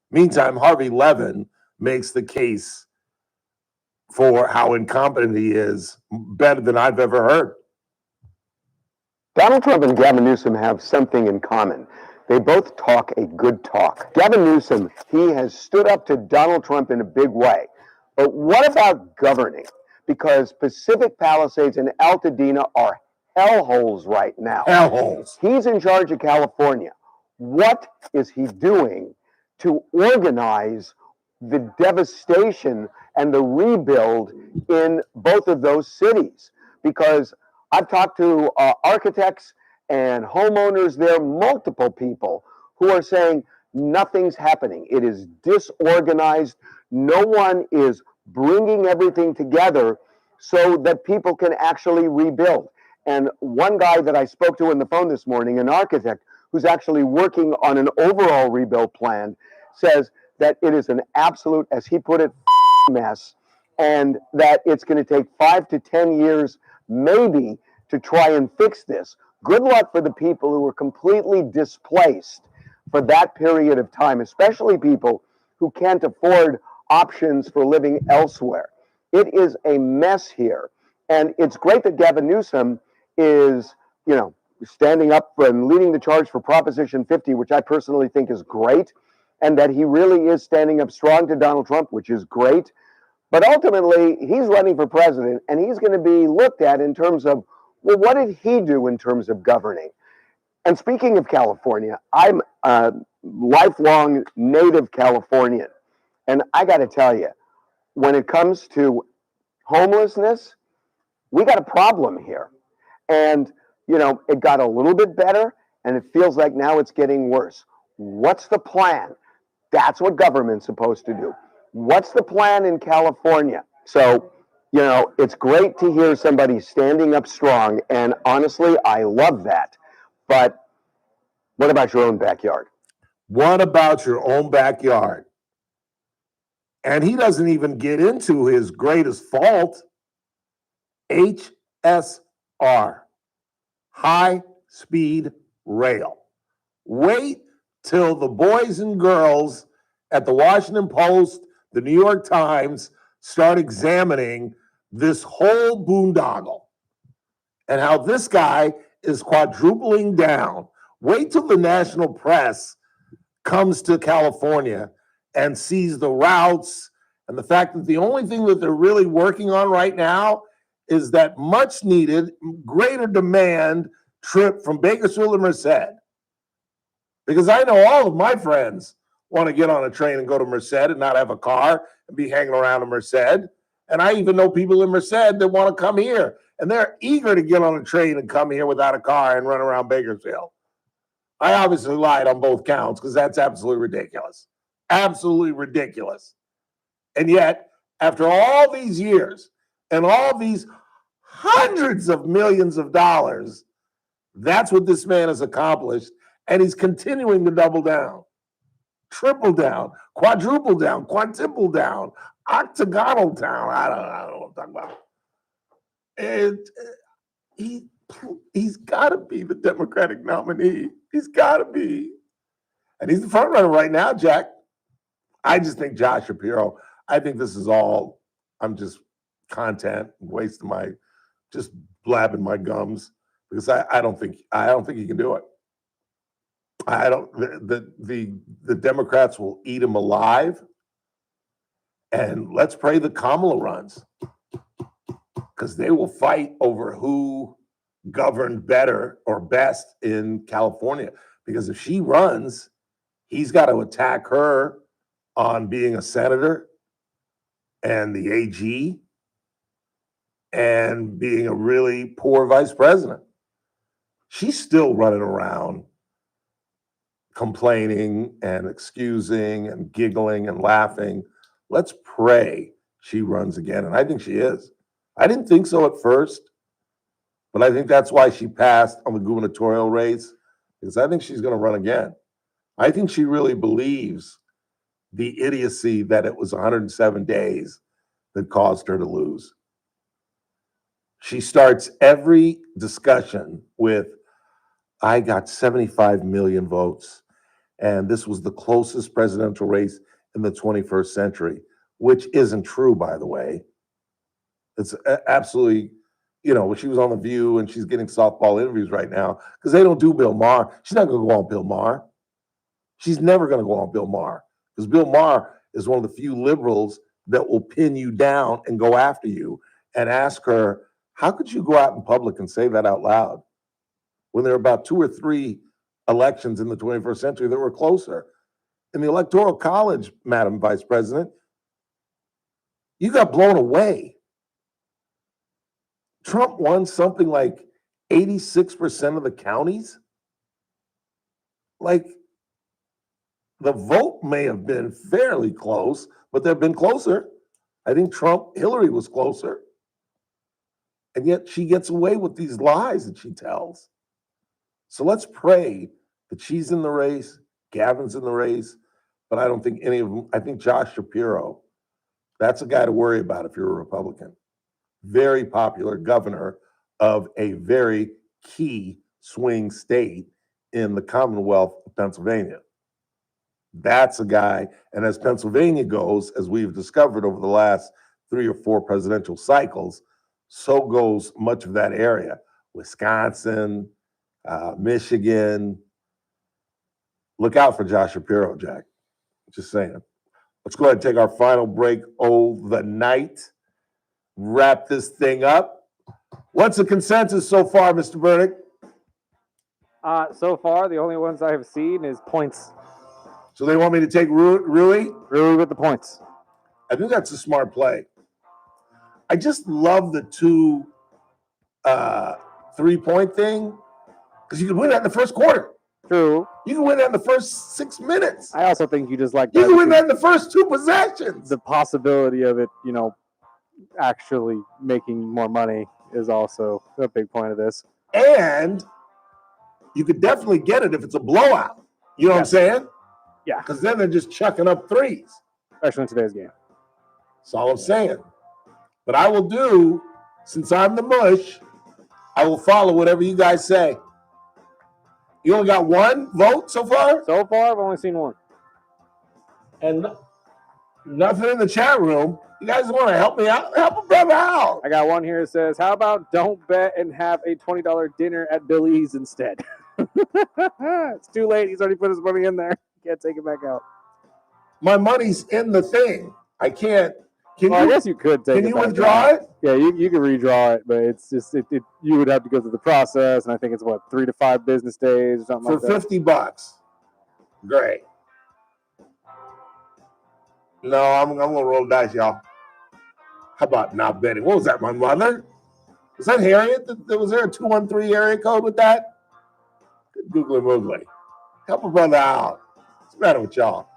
Meantime, Harvey Levin makes the case for how incompetent he is better than I've ever heard. Donald Trump and Gavin Newsom have something in common. They both talk a good talk. Gavin Newsom, he has stood up to Donald Trump in a big way. But what about governing? Because Pacific Palisades and Altadena are hellholes right now. Hellholes. He's in charge of California. What is he doing to organize the devastation and the rebuild in both of those cities? Because I've talked to architects and homeowners there, multiple people who are saying nothing's happening. It is disorganized. No one is bringing everything together so that people can actually rebuild. And one guy that I spoke to on the phone this morning, an architect who's actually working on an overall rebuild plan, says that it is an absolute, as he put it, mess, and that it's going to take 5 to 10 years maybe to try and fix this. Good luck for the people who were completely displaced for that period of time, especially people who can't afford options for living elsewhere. It is a mess here. And it's great that Gavin Newsom is, standing up and leading the charge for Proposition 50, which I personally think is great, and that he really is standing up strong to Donald Trump, which is great. But ultimately, he's running for president, and he's going to be looked at in terms of, well, what did he do in terms of governing? And speaking of California, I'm a lifelong native Californian. And I got to tell you, when it comes to homelessness, we got a problem here. And, it got a little bit better, and it feels like now it's getting worse. What's the plan? That's what government's supposed to do. What's the plan in California? So, it's great to hear somebody standing up strong, and honestly, I love that. But what about your own backyard? What about your own backyard? And he doesn't even get into his greatest fault, HSR, high-speed rail. Wait till the boys and girls at the Washington Post, the New York Times start examining this whole boondoggle and how this guy is quadrupling down. Wait till the national press comes to California and sees the routes and the fact that the only thing that they're really working on right now is that much needed, greater demand trip from Bakersfield to Merced. Because I know all of my friends want to get on a train and go to Merced and not have a car and be hanging around in Merced. And I even know people in Merced that want to come here. And they're eager to get on a train and come here without a car and run around Bakersfield. I obviously lied on both counts because that's absolutely ridiculous. Absolutely ridiculous. And yet, after all these years and all these hundreds of millions of dollars, that's what this man has accomplished. And he's continuing to double down, triple down, quadruple down, quintuple down, octagonal down. I don't know what I'm talking about. And he's got to be the Democratic nominee. He's got to be. And he's the front runner right now, Jack. I just think Josh Shapiro, I think this is all, I'm just content, wasting just blabbing my gums because I don't think he can do it. The Democrats will eat him alive. And let's pray that Kamala runs because they will fight over who governed better or best in California. Because if she runs, he's got to attack her on being a senator and the AG and being a really poor vice president. She's still running around complaining and excusing and giggling and laughing. Let's pray she runs again. And I think she is. I didn't think so at first, but I think that's why she passed on the gubernatorial race, because I think she's going to run again. I think she really believes the idiocy that it was 107 days that caused her to lose. She starts every discussion with, I got 75 million votes, and this was the closest presidential race in the 21st century, which isn't true, by the way. It's absolutely, she was on The View and she's getting softball interviews right now because they don't do Bill Maher. She's not going to go on Bill Maher. She's never going to go on Bill Maher because Bill Maher is one of the few liberals that will pin you down and go after you and ask her, how could you go out in public and say that out loud when there are about 2 or 3 elections in the 21st century that were closer? In the Electoral College, Madam Vice President, you got blown away. Trump won something like 86% of the counties. Like, the vote may have been fairly close, but they've been closer. I think Hillary was closer. And yet she gets away with these lies that she tells. So let's pray that she's in the race, Gavin's in the race, but I don't think any of them. I think Josh Shapiro, that's a guy to worry about if you're a Republican. Very popular governor of a very key swing state in the Commonwealth of Pennsylvania. That's a guy, and as Pennsylvania goes, as we've discovered over the last 3 or 4 presidential cycles, so goes much of that area. Wisconsin, Michigan. Look out for Josh Shapiro, Jack. Just saying. Let's go ahead and take our final break of the night. Wrap this thing up. What's the consensus so far, Mr. Burdick? So far, the only ones I have seen is points. So they want me to take Rui? Rui with the points. I think that's a smart play. I just love the 2 3-point thing Because you can win that in the first quarter. True. You can win that in the first 6 minutes. I also think you just like You can win that in the first 2 possessions. The possibility of it, actually making more money is also a big point of this. And you could definitely get it if it's a blowout. You know what I'm saying? Yeah. Because then they're just chucking up threes. Especially in today's game. That's all I'm saying. But I will do, since I'm the mush, I will follow whatever you guys say. You only got one vote so far? So far, I've only seen one. And nothing in the chat room. You guys want to help me out? Help a brother out. I got one here that says, how about don't bet and have a $20 dinner at Billy's instead? It's too late. He's already put his money in there. Can't take it back out. My money's in the thing. I can't. I guess you could take it. Can you back withdraw out. it? Yeah, you can redraw it, but it's just you would have to go through the process, and I think it's 3 to 5 business days or something For like that. $50. Great. No, I'm gonna roll dice, y'all. How about not betting? What was that? My mother? Was that Harriet? Was there a 213 area code with that? Good googly moogly. Help a brother out. What's the matter with y'all?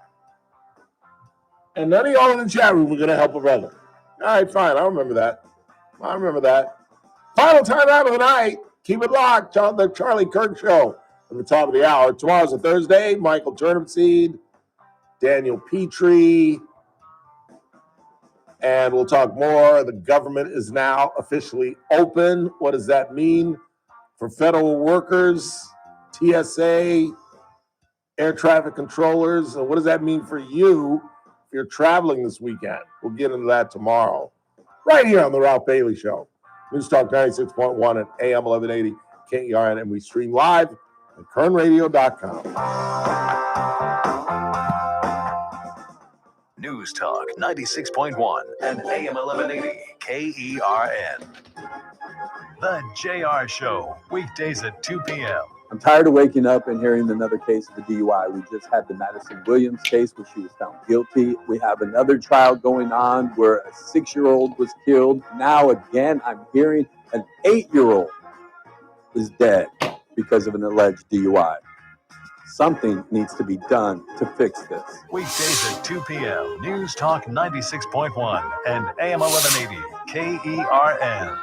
And none of y'all in the chat room are gonna help a brother. All right, fine. I remember that. Final time out of the night. Keep it locked on the Charlie Kirk Show at the top of the hour. Tomorrow's a Thursday. Michael Turnipseed, Daniel Petrie, and we'll talk more. The government is now officially open. What does that mean for federal workers, TSA, air traffic controllers, and what does that mean for you if you're traveling this weekend? We'll get into that tomorrow, right here on the Ralph Bailey Show. News Talk 96.1 at AM 1180 KERN, and we stream live at kernradio.com. News Talk 96.1 and AM 1180 KERN. The JR Show, weekdays at 2 p.m. I'm tired of waking up and hearing another case of a DUI. We just had the Madison Williams case where she was found guilty. We have another trial going on where a 6-year-old was killed. Now again, I'm hearing an 8-year-old is dead because of an alleged DUI. Something needs to be done to fix this. Weekdays at 2 p.m. News Talk 96.1 and AM 1180 KERN.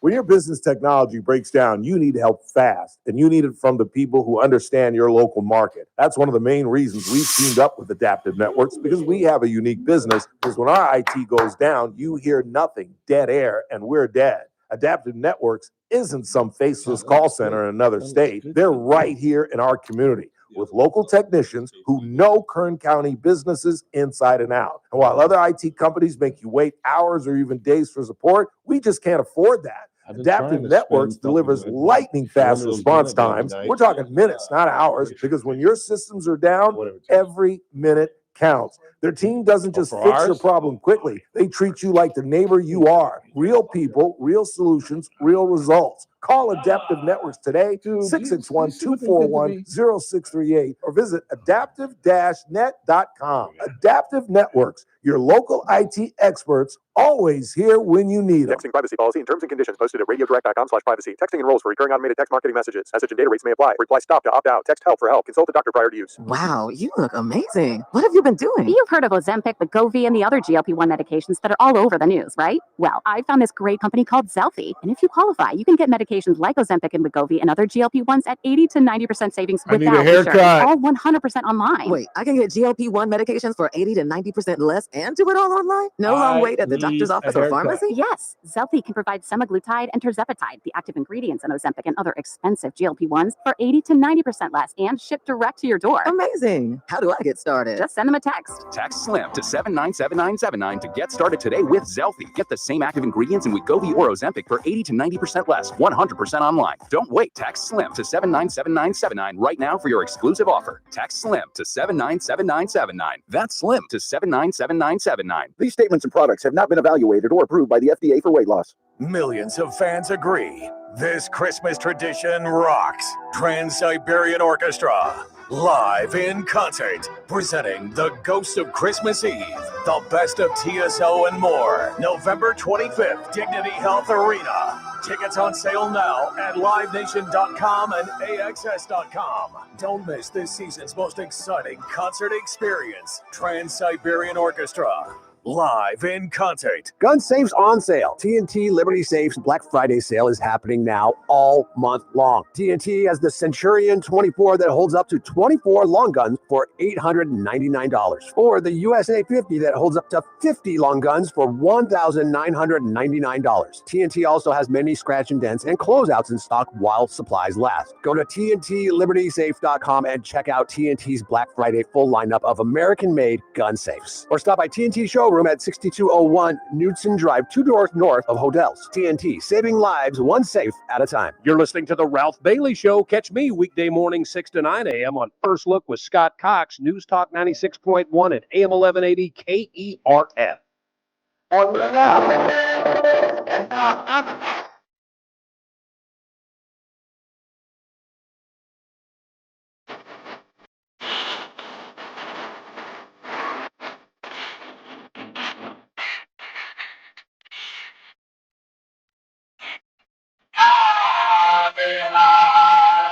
When your business technology breaks down, you need help fast, and you need it from the people who understand your local market. That's one of the main reasons we've teamed up with Adaptive Networks, because we have a unique business. Because when our IT goes down, you hear nothing, dead air, and we're dead. Adaptive Networks isn't some faceless call center in another state. They're right here in our community with local technicians who know Kern County businesses inside and out. And while other IT companies make you wait hours or even days for support, we just can't afford that. Adaptive Networks delivers lightning fast response times. We're talking minutes, not hours, because when your systems are down, every minute counts. Their team doesn't just fix your problem quickly. They treat you like the neighbor you are. Real people, real solutions, real results. Call Adaptive Networks today, 661-241-0638, or visit adaptive-net.com. Adaptive Networks, your local IT experts, always here when you need them. Texting privacy policy and terms and conditions posted at radiodirect.com/privacy. Texting enrolls for recurring automated text marketing messages. Message and data rates may apply. Reply stop to opt out. Text help for help. Consult a doctor prior to use. Wow, you look amazing. What have you been doing? You've heard of Ozempic, Wegovy, and the other GLP-1 medications that are all over the news, right? Well, I found this great company called Zelfie, and if you qualify, you can get medications like Ozempic and Wegovy and other GLP-1s at 80 to 90% savings without insurance, all 100% online. Wait, I can get GLP-1 medications for 80 to 90% less and do it all online? No long wait at the doctor's office or pharmacy? Yes, Zelfie can provide semaglutide and tirzepatide, the active ingredients in Ozempic and other expensive GLP-1s, for 80 to 90% less and shipped direct to your door. Amazing. How do I get started? Just send them a text. Text SLIM to 797979 to get started today with Zelfie. Get the same active ingredients in Wegovy or Ozempic for 80 to 90% less, 100% online. Don't wait. Text SLIM to 797979 right now for your exclusive offer. Text SLIM to 797979. That's SLIM to 797979. These statements and products have not been evaluated or approved by the FDA for weight loss. Millions of fans agree. This Christmas tradition rocks. Trans-Siberian Orchestra, live in concert, presenting The Ghost of Christmas Eve, the best of TSO and more. November 25th, Dignity Health Arena. Tickets on sale now at livenation.com and AXS.com. Don't miss this season's most exciting concert experience. Trans-Siberian Orchestra, live in concert. Gun safes on sale. TNT Liberty Safes Black Friday sale is happening now all month long. TNT has the Centurion 24 that holds up to 24 long guns for $899, or the USA 50 that holds up to 50 long guns for $1,999. TNT also has many scratch and dents and closeouts in stock while supplies last. Go to TNTLibertySafe.com and check out TNT's Black Friday full lineup of American-made gun safes. Or stop by TNT Showroom at 6201 Knudsen Drive, 2 doors north of Hodel's. TNT, saving lives one safe at a time. You're listening to The Ralph Bailey Show. Catch me weekday morning 6 to 9 a.m. on First Look with Scott Cox, News Talk 96.1 at AM 1180 KERF. On the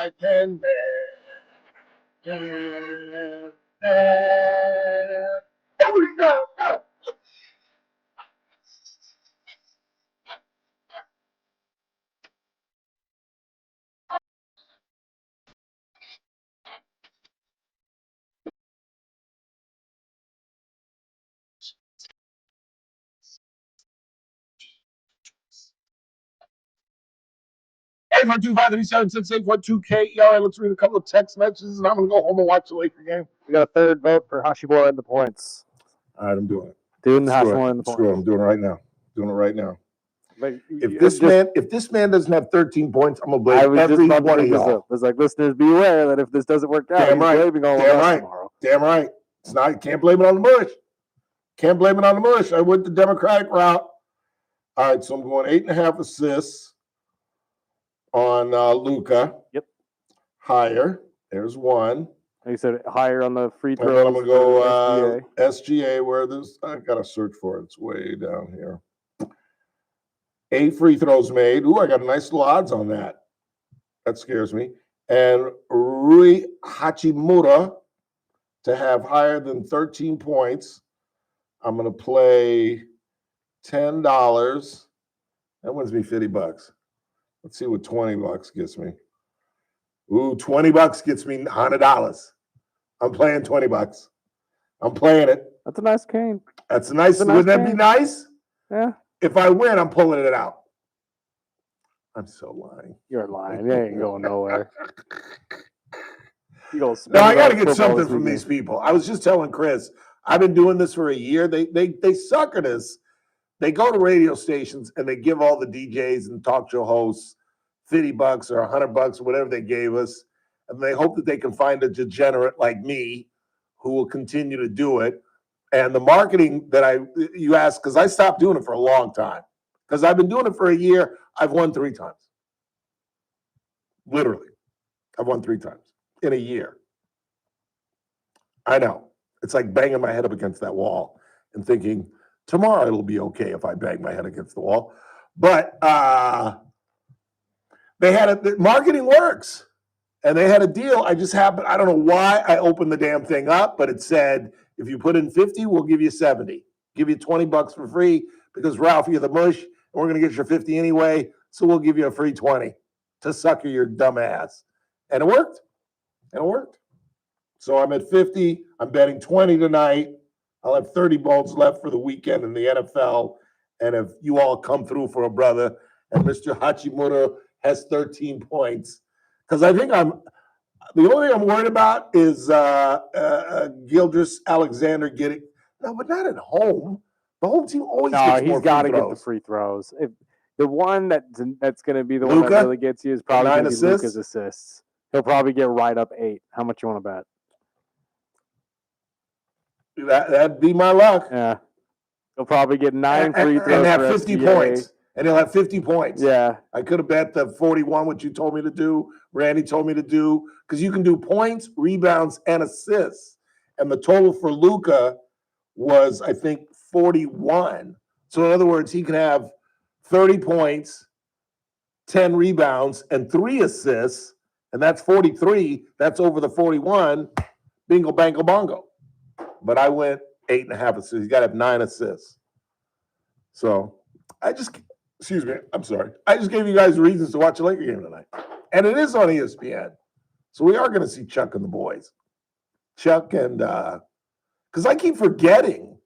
I can bear. Here we go. Hey, 812-537-6812 KERA. Let's read a couple of text messages, and I'm going to go home and watch the Laker game. We got a third vote for Hashimura in the points. All right, I'm doing it. Doing Hashimura in the points. Screw it. I'm doing it right now. Doing it right now. But If this man doesn't have 13 points, I'm gonna blame every one of y'all. It's like, listeners, beware that if this doesn't work out, Damn right. blaming all Damn of us right. tomorrow. Damn right. It's not. Can't blame it on the Bush. Can't blame it on the Bush. I went the Democratic route. All right, so I'm going 8.5 assists on Luka. Yep. Higher. There's one. Like you said, higher on the free And throws. then I'm gonna go SGA. SGA. Where this? I gotta search for it. It's way down here. 8 free throws made. Ooh, I got a nice little odds on that. That scares me. And Rui Hachimura to have higher than 13 points. I'm going to play $10. That wins me $50. Let's see what $20 gets me. Ooh, $20 gets me $100. I'm playing $20. I'm playing it. That's a nice cane. That's a nice. Wouldn't that be nice? Yeah. If I win, I'm pulling it out. I'm so lying. You're lying. You ain't going nowhere. You No, I got to get something from these people. I was just telling Chris, I've been doing this for a year. They suck at us. They go to radio stations and they give all the DJs and talk show hosts $50 or $100 or whatever they gave us, and they hope that they can find a degenerate like me who will continue to do it. And the marketing that you asked, because I stopped doing it for a long time, because I've been doing it for a year. I've won 3 times. Literally, I've won 3 times in a year. I know. It's like banging my head up against that wall and thinking, tomorrow it'll be okay if I bang my head against the wall. But they had marketing works. And they had a deal. I don't know why I opened the damn thing up, but it said, if you put in 50, we'll give you 70. Give you $20 for free because, Ralph, you're the mush, and we're going to get your 50 anyway, so we'll give you a free 20 to sucker your dumb ass. And it worked. So I'm at 50. I'm betting 20 tonight. I'll have 30 balls left for the weekend in the NFL. And if you all come through for a brother and Mr. Hachimura has 13 points, because I think the only thing I'm worried about is Gildress Alexander getting but not at home. The home team always gets more free throws. He's got to get the free throws. If the one that's going to be the one that really gets you is probably going to be Luka's assists. He'll probably get right up 8. How much you want to bet? That'd be my luck. Yeah, he'll probably get 9 free throws and have 50 points. And he'll have 50 points. Yeah. I could have bet the 41, what you told me to do, Randy told me to do, because you can do points, rebounds, and assists. And the total for Luka was, I think, 41. So in other words, he can have 30 points, 10 rebounds, and 3 assists, and that's 43. That's over the 41. Bingo, bango, bongo. But I went 8.5 assists. He's got to have 9 assists. So excuse me, I'm sorry. I just gave you guys reasons to watch a Laker game tonight. And it is on ESPN. So we are going to see Chuck and the boys. Chuck and, because I keep forgetting.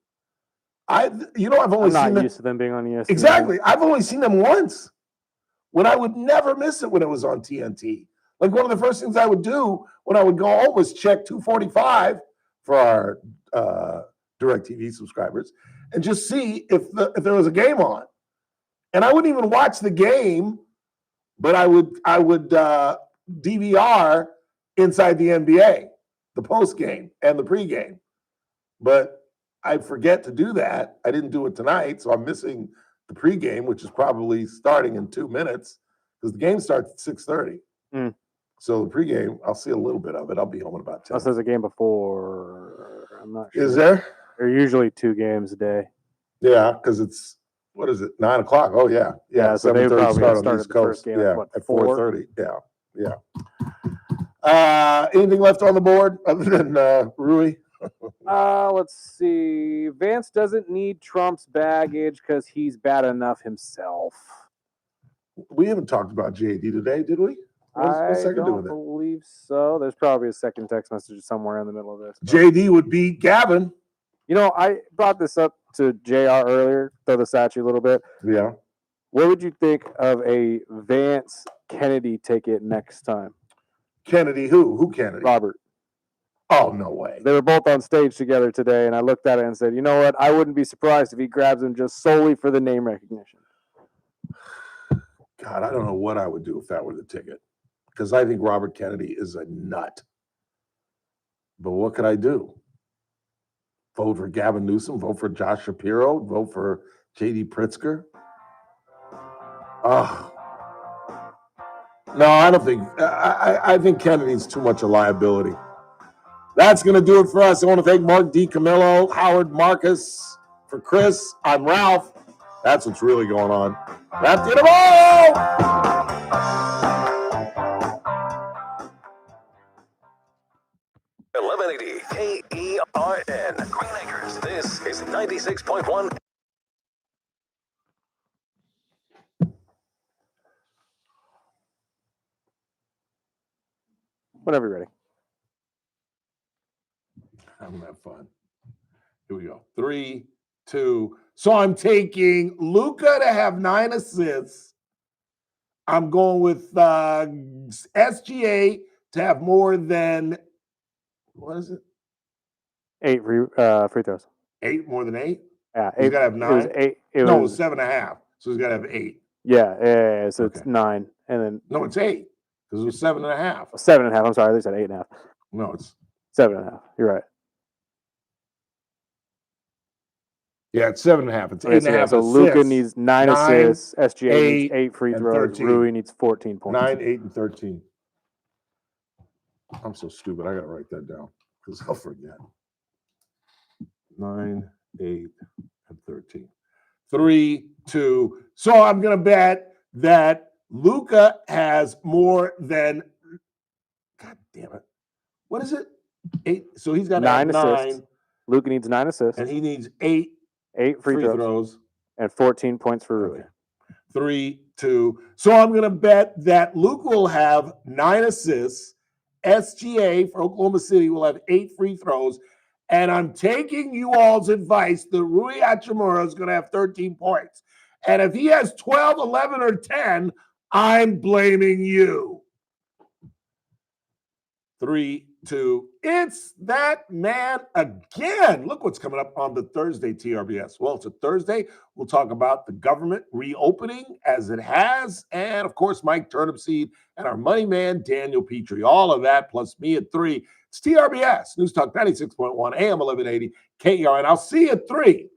I've only seen them. I'm not used to them being on ESPN. Exactly. I've only seen them once when I would never miss it when it was on TNT. Like one of the first things I would do when I would go home was check 245 for our DirecTV subscribers and just see if there was a game on. And I wouldn't even watch the game, but I would DVR inside the NBA, the post game and the pregame. But I forget to do that. I didn't do it tonight, so I'm missing the pregame, which is probably starting in 2 minutes because the game starts at 6:30. So the pregame, I'll see a little bit of it. I'll be home in about 10. Unless there's a game before. I'm not sure. Is there? There are usually 2 games a day. Yeah, because it's, what is it, 9 o'clock? Oh, yeah. Yeah, so they 7:30 probably start on started East the Coast. first game Yeah, at, what, at 4? 4:30. Yeah. Anything left on the board other than Rui? Let's see. Vance doesn't need Trump's baggage because he's bad enough himself. We haven't talked about JD today, did we? What's that to do with it? I don't believe so. There's probably a second text message somewhere in the middle of this. JD would beat Gavin. You know, I brought this up to JR earlier, throw this at you a little bit. Yeah. What would you think of a Vance Kennedy ticket next time? Kennedy who? Who Kennedy? Robert. Oh, no way. They were both on stage together today, and I looked at it and said, you know what? I wouldn't be surprised if he grabs him just solely for the name recognition. God, I don't know what I would do if that were the ticket. Because I think Robert Kennedy is a nut. But what could I do? Vote for Gavin Newsom? Vote for Josh Shapiro? Vote for J.D. Pritzker? Oh. No, I don't think. I think Kennedy's too much a liability. That's going to do it for us. I want to thank Mark, DiCamillo, Howard, Marcus. For Chris, I'm Ralph. That's what's really going on. Wrap you tomorrow! 1180 KERN. Green Acres. This is 96.1. Whenever you're ready. I'm going to have fun. Here we go. 3, 2. So I'm taking Luka to have 9 assists. I'm going with SGA to have more than, what is it? 8 free throws. 8 more than 8? Yeah, He's got to have 9. It was 7.5. So he's got to have 8. Yeah. So it's 9, and then no, it's 8 because it was 7.5. 7.5. I'm sorry, they said 8.5. No, it's 7.5. You're right. Yeah, it's 7.5. It's 8.5. So Luka needs 9 assists. SGA needs 8 free throws. 13. Rui needs 14 points. 9, 8, and 13. I'm so stupid. I got to write that down because I'll forget. 9, 8, and 13. 3, 2. So I'm going to bet that Luka has more than, God damn it. What is it? 8. So he's got 9 assists. 9. Luka needs 9 assists. And he needs 8 free throws. And 14 points for Rui. 3, 2. So I'm going to bet that Luka will have 9 assists. SGA for Oklahoma City will have 8 free throws. And I'm taking you all's advice that Rui Hachimura is going to have 13 points. And if he has 12, 11, or 10, I'm blaming you. 3, 2. It's that man again. Look what's coming up on the Thursday TRBS. Well, it's a Thursday. We'll talk about the government reopening as it has. And, of course, Mike Turnipseed and our money man, Daniel Petrie. All of that plus me at 3. It's TRBS, News Talk 96.1, AM 1180, KERN. I'll see you at 3.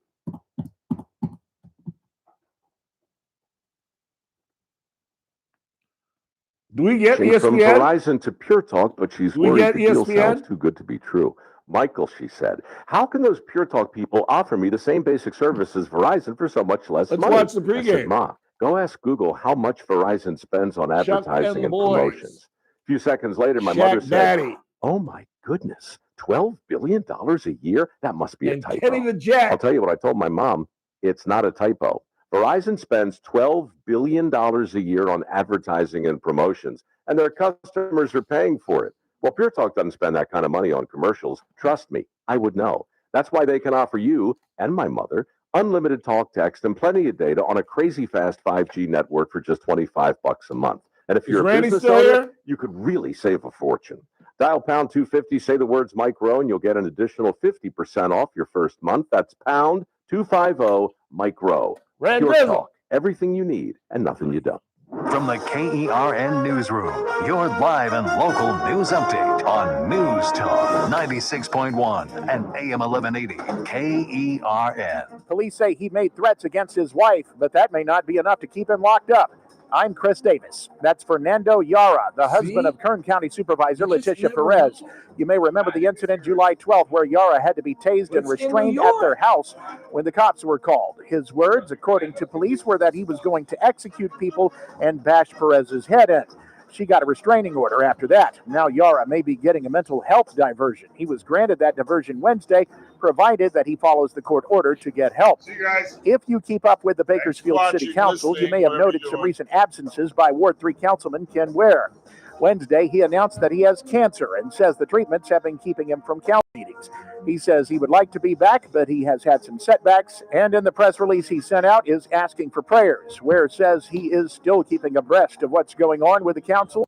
Do we get ESPN? From Verizon to Pure Talk, but she's worried the deal sounds too good to be true. Michael, she said, how can those Pure Talk people offer me the same basic service as Verizon for so much less money? Let's watch the pregame. I said, Ma, Go ask Google how much Verizon spends on advertising and boys. promotions. A few seconds later, my Shaq mother said, Daddy. "Oh my goodness, $12 billion a year? That must be a And typo." Kenny the Jack. I'll tell you what I told my mom. It's not a typo. Verizon spends $12 billion a year on advertising and promotions, and their customers are paying for it. Well, Pure Talk doesn't spend that kind of money on commercials. Trust me, I would know. That's why they can offer you and my mother unlimited talk, text, and plenty of data on a crazy fast 5G network for just $25 a month. And if you're a Randy business still owner, here? you could really save a fortune. Dial pound 250, say the words Mike Rowe, and you'll get an additional 50% off your first month. That's pound 250 Mike Rowe. Pure Talk, everything you need and nothing you don't. From the KERN Newsroom, your live and local news update on News Talk 96.1 and AM 1180 KERN. Police say he made threats against his wife, but that may not be enough to keep him locked up. I'm Chris Davis. That's Fernando Yara, the husband of Kern County Supervisor Letitia Perez. You may remember the incident July 12th where Yara had to be tased and restrained at their house when the cops were called. His words, according to police, were that he was going to execute people and bash Perez's head in. She got a restraining order after that. Now Yara may be getting a mental health diversion. He was granted that diversion Wednesday, provided that he follows the court order to get help. If you keep up with the Bakersfield City Council, you may have noted some recent absences by Ward 3 Councilman Ken Ware. Wednesday, he announced that he has cancer and says the treatments have been keeping him from council meetings. He says he would like to be back, but he has had some setbacks, and in the press release he sent out is asking for prayers. Ware says he is still keeping abreast of what's going on with the council.